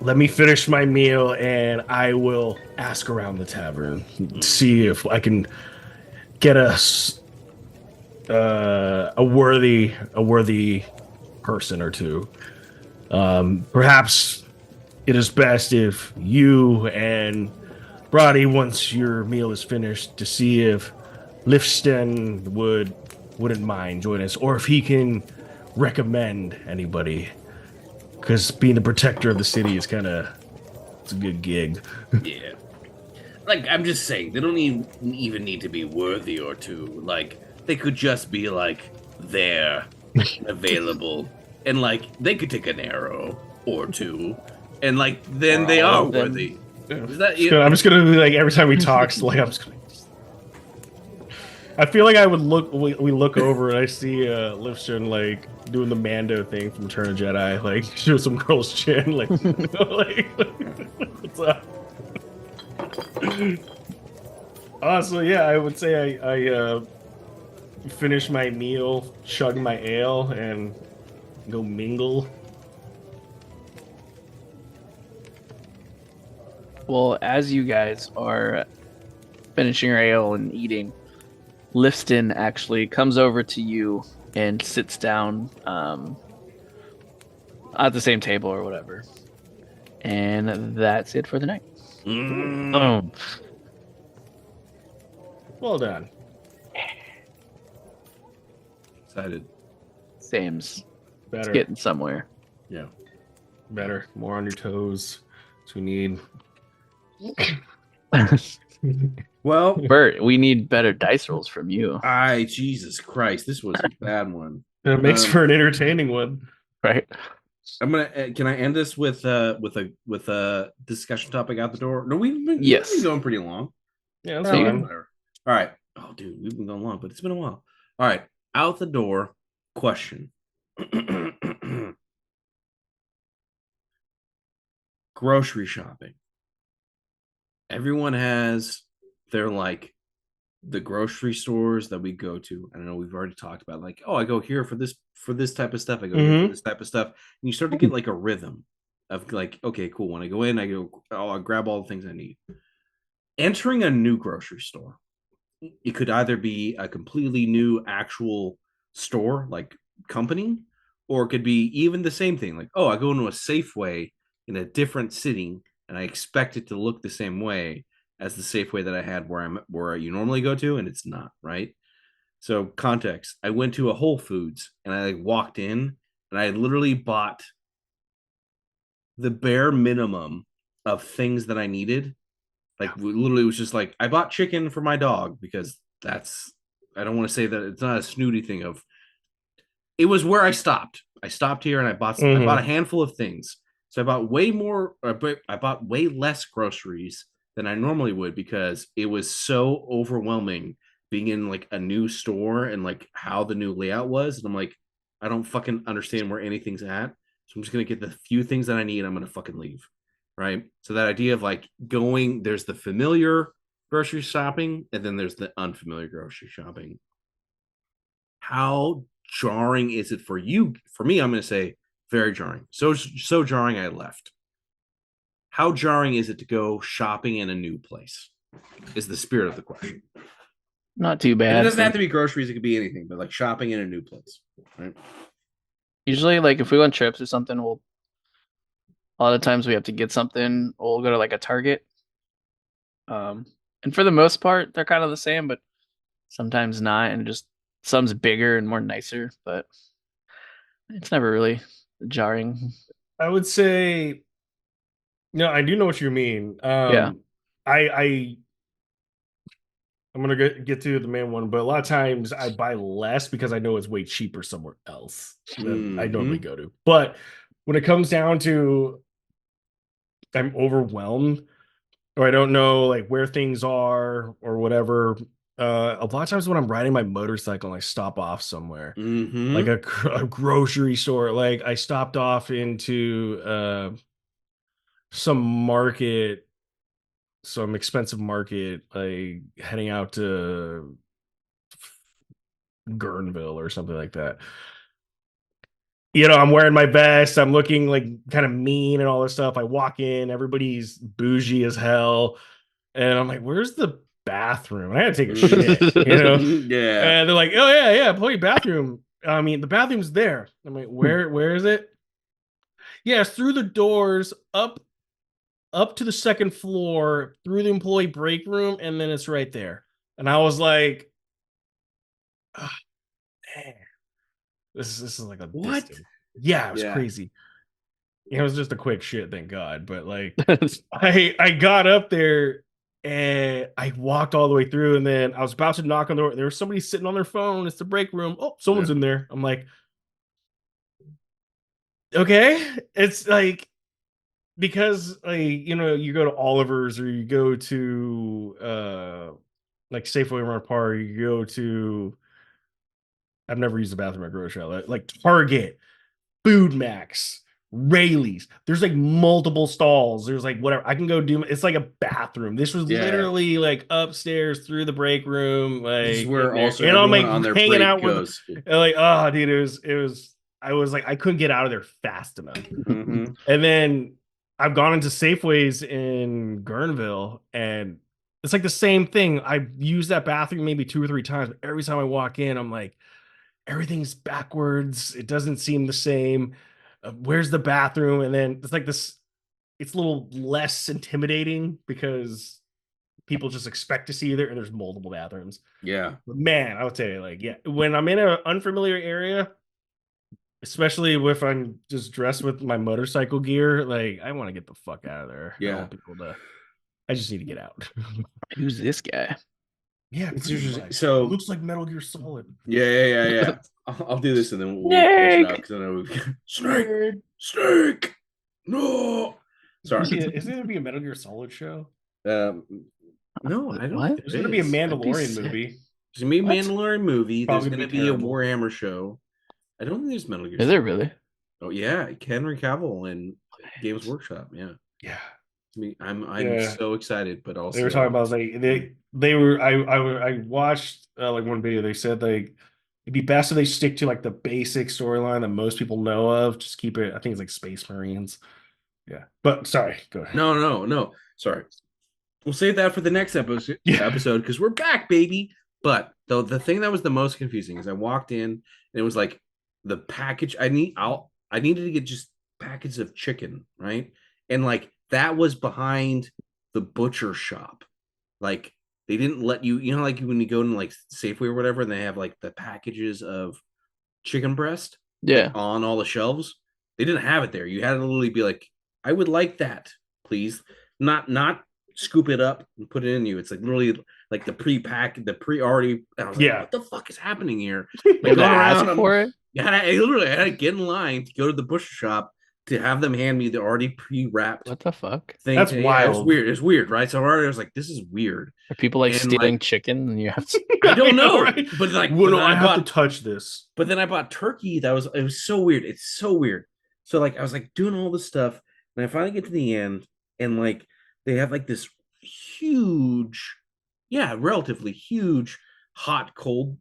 let me finish my meal and I will ask around the tavern, see if I can get us a worthy person or two. Perhaps it is best if you and Brody, once your meal is finished, to see if Lifston wouldn't mind joining us, or if he can recommend anybody. Because being the protector of the city is it's a good gig. Yeah. Like, I'm just saying, they don't even need to be worthy or two. Like, they could just be, like, there, available. And, like, they could take an arrow or two. And, like, then they are worthy. Is that, I'm just gonna be like, every time we talk, like, I'm just gonna... I feel like I would we look over and I see Lifston, like, doing the Mando thing from Return of Jedi, like, shoot some girl's chin, like, like, what's up? So yeah, I would say I finish my meal, chug my ale, and go mingle. Well, as you guys are finishing your ale and eating, Lifston actually comes over to you and sits down at the same table or whatever. And that's it for the night. Boom. Well done. Excited. Same's. Better. It's getting somewhere. Yeah. Better. More on your toes. That's what we need. Well, Bert, we need better dice rolls from you. Jesus Christ, this was a bad one. It makes for an entertaining one, right? I'm gonna. Can I end this with a discussion topic out the door? No, we've been going pretty long. Yeah, that's fine. All right. Oh, dude, we've been going long, but it's been a while. All right, out the door. Question. Grocery shopping. Everyone has their, like, the grocery stores that we go to. I don't know, we've already talked about, like, oh, I go here for this type of stuff. I go here for this type of stuff. And you start to get, like, a rhythm of, like, okay, cool. When I go in, I'll grab all the things I need. Entering a new grocery store, it could either be a completely new actual store, like company, or it could be even the same thing. Like, oh, I go into a Safeway in a different city and I expect it to look the same way as the Safeway that I had where you normally go to, and it's not, right? So context, I went to a Whole Foods and I, like, walked in and I literally bought the bare minimum of things that I needed. Like, literally, it was just like, I bought chicken for my dog because I don't want to say that it's not a snooty thing of, it was where I stopped. I stopped here and I bought a handful of things. So I bought I bought way less groceries than I normally would because it was so overwhelming being in, like, a new store and, like, how the new layout was. And I'm like, I don't fucking understand where anything's at. So I'm just going to get the few things that I need. I'm going to fucking leave. Right. So that idea of, like, there's the familiar grocery shopping and then there's the unfamiliar grocery shopping. How jarring is it for you? For me, I'm going to say very jarring. So jarring I left. How jarring is it to go shopping in a new place? Is the spirit of the question. Not too bad. And it doesn't have to be groceries. It could be anything, but, like, shopping in a new place. Right. Usually, like, if we go on trips or something, a lot of times we have to get something. We'll go to, like, a Target. And for the most part, they're kind of the same, but sometimes not. And just some's bigger and more nicer, but it's never really jarring. I would say, no, I do know what you mean. Yeah. I'm gonna get to the main one, but a lot of times I buy less because I know it's way cheaper somewhere else than I normally go to. But when it comes down to, I'm overwhelmed, or I don't know, like, where things are or whatever, a lot of times when I'm riding my motorcycle and I stop off somewhere, Mm-hmm. like a grocery store, like I stopped off into some market, some expensive market, like heading out to Guerneville or something like that. I'm wearing my vest. I'm looking like kind of mean and all this stuff. I walk in, everybody's bougie as hell. And I'm like, where's the bathroom? I gotta take a shit, Yeah. And they're like, oh yeah, play bathroom. I mean, the bathroom's there. I'm like, where is it? Yeah, it's through the doors, up to the second floor, through the employee break room, and then it's right there. And I was like, oh, man, this is like a What? distance. Yeah, it was Yeah. crazy. It was just a quick shit, thank God. But like, I got up there and I walked all the way through, and then I was about to knock on the door. There was somebody sitting on their phone. It's the break room. Oh, someone's in there. I'm like, okay. It's like, because like, you go to Oliver's or you go to like Safeway Mart Park, you go to, I've never used the bathroom at grocery outlet, like Target, Food Max, Rayleigh's. There's like multiple stalls. There's like whatever. I can go do. It's like a bathroom. This was literally like upstairs through the break room. Like, this is where also and I'm everyone like on their hanging break out goes. with, like, oh, dude, it was. I was like, I couldn't get out of there fast enough. Mm-hmm. And then I've gone into Safeways in Guerneville, and it's like the same thing. I've used that bathroom maybe 2 or 3 times, but every time I walk in, I'm like, everything's backwards. It doesn't seem the same. Where's the bathroom? And then it's like this, it's a little less intimidating because people just expect to see you there, and there's multiple bathrooms. Yeah. But man, I would say, like, yeah, when I'm in an unfamiliar area, especially if I'm just dressed with my motorcycle gear, like, I want to get the fuck out of there. I don't want people to, I just need to get out. Who's this guy? Yeah, It's pretty interesting. much. So It looks like Metal Gear Solid. yeah. I'll do this and then we'll close it out because I know we've Snake. No. Sorry. Is there gonna be a Metal Gear Solid show? No, I don't. What? There's gonna be a That'd be Mandalorian sick. movie. There's gonna be a What? Mandalorian movie. There's Probably gonna be be a terrible. Warhammer show. I don't think there's Metal Gear. Is there really? Oh yeah, Henry Cavill and Games Workshop. Yeah. Yeah. I'm Yeah. so excited, but also They were talking about, like, they were, I watched like one video. They said, like, it'd be best if they stick to like the basic storyline that most people know of. Just keep it. I think it's like Space Marines. Yeah, but sorry, go ahead. No. Sorry. We'll save that for the next episode because we're back, baby. But the thing that was the most confusing is I walked in and it was like the package I needed to get just packets of chicken, right? And like that was behind the butcher shop. Like they didn't let you, like when you go to like Safeway or whatever, and they have like the packages of chicken breast on all the shelves. They didn't have it there. You had to literally be like, I would like that, please. Not scoop it up and put it in you. It's like literally like the pre-pack, the pre-already. I was like, what the fuck is happening here? Like, going around for it. Yeah, I literally had to get in line to go to the butcher shop to have them hand me the already pre-wrapped. What the fuck? Thing. That's wild. It's weird, right? So I was like, this is weird. Are people like stealing chicken and you have to? I don't know, right? But like, I have to touch this. But then I bought turkey. It was so weird. It's so weird. So like, I was like doing all this stuff, and I finally get to the end, and like they have like this huge, relatively huge hot cold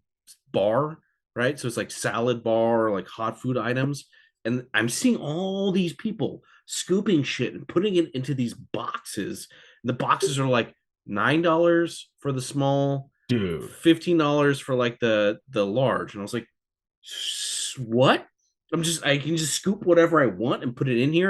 bar, right? So it's like salad bar, like hot food items. And I'm seeing all these people scooping shit and putting it into these boxes. The boxes are like $9 for the small, dude, $15 for like the large. And I was like, what? I can just scoop whatever I want and put it in here.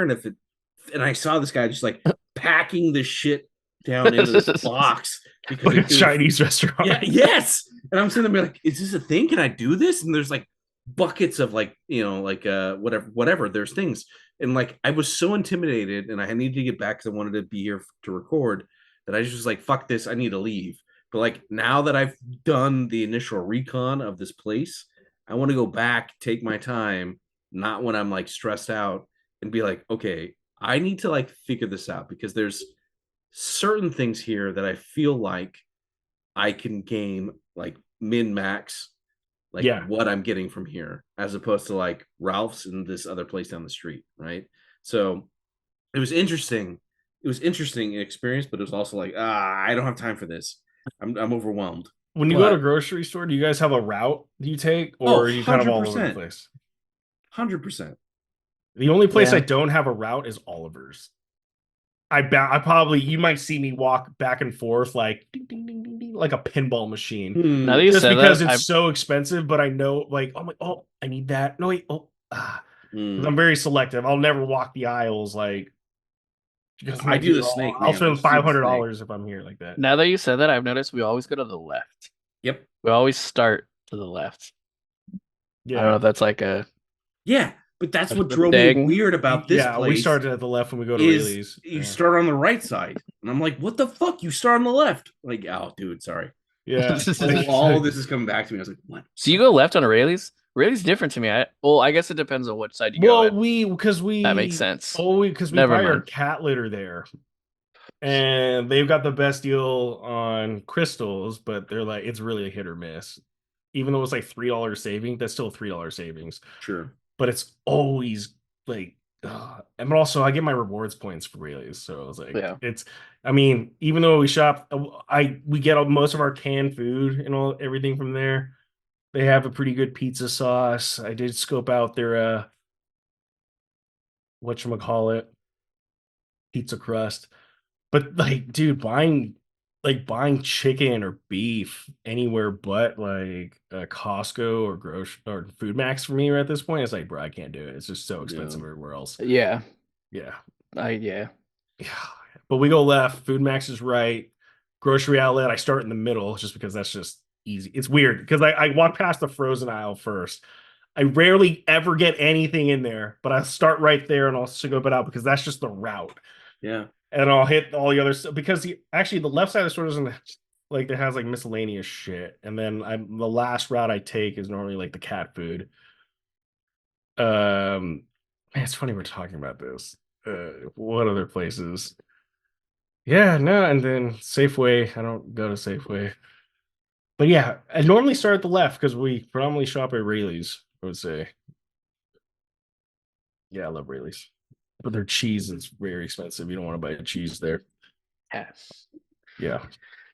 And I saw this guy just like packing the shit down into this box because like a Chinese restaurant. Yeah, yes. And I'm sitting there like, is this a thing? Can I do this? And there's like buckets of like, whatever. There's things. And like, I was so intimidated and I needed to get back because I wanted to be here to record that I just was like, fuck this. I need to leave. But like, now that I've done the initial recon of this place, I want to go back, take my time, not when I'm like stressed out, and be like, okay, I need to like figure this out because there's certain things here that I feel like I can gain like min max, like what I'm getting from here, as opposed to like Ralph's and this other place down the street, right? So it was interesting. It was interesting experience, but it was also like, I don't have time for this. I'm overwhelmed. When you go to a grocery store, do you guys have a route you take, or are you kind of all over the place? 100%. The only place I don't have a route is Oliver's. I probably, you might see me walk back and forth like ding, ding, ding, ding, ding, like a pinball machine. Now that you just said because that, it's so expensive, but I know like, oh, I need that. No, wait, I'm very selective. I'll never walk the aisles like. I do the snake. I'll spend $500 if I'm here like that. Now that you said that, I've noticed we always go to the left. Yep. We always start to the left. Yeah. I don't know if that's like a. Yeah, but that's what drove me weird about this place. We started at the left when we go to Rayleigh's. You start on the right side. And I'm like, what the fuck? You start on the left. Like, oh, dude, sorry. Yeah. All this is coming back to me. I was like, what? So you go left on a Rayleigh's? Rayleigh's different to me. I guess it depends on what side you go. That makes sense. Because we buy our cat litter there. And they've got the best deal on crystals, but they're like, it's really a hit or miss. Even though it's like $3 saving, that's still a $3 savings. Sure. But it's always like, and also I get my rewards points for Rayleigh's. So I was like, even though we shop, we get most of our canned food and everything from there. They have a pretty good pizza sauce. I did scope out their whatchamacallit, pizza crust. But like, dude, buying chicken or beef anywhere but like Costco or Food Max for me at this point, it's like, bro, I can't do it. It's just so expensive everywhere else. Yeah. Yeah. Yeah. But we go left. Food Max is right. Grocery outlet, I start in the middle just because that's just easy. It's weird because I walk past the frozen aisle first. I rarely ever get anything in there, but I start right there and I'll scope it out because that's just the route. Yeah. And I'll hit all the other stuff because actually the left side of the store doesn't like, it has like miscellaneous shit. And then the last route I take is normally like the cat food. Man, it's funny we're talking about this. What other places? Yeah, no, and then Safeway. I don't go to Safeway. But yeah, I normally start at the left because we predominantly shop at Rayleigh's, I would say. Yeah, I love Rayleigh's. But their cheese is very expensive. You don't want to buy cheese there. Yeah.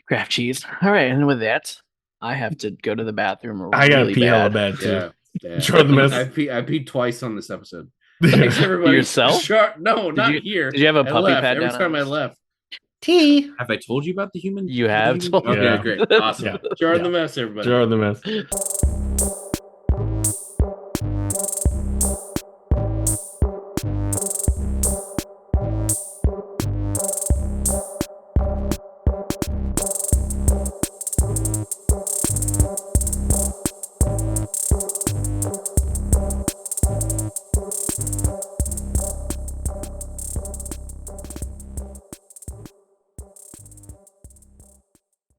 Kraft cheese. All right, and with that, I have to go to the bathroom. I got to pee hella bad too. Yeah. I peed twice on this episode. Thanks, everybody. Yourself? No, not here. Did you have a puppy pad every down? time I left. Tea. Have I told you about the human? You have told me. Okay, great. Awesome. Yeah. JARdon the mess, everybody. JARdon the mess.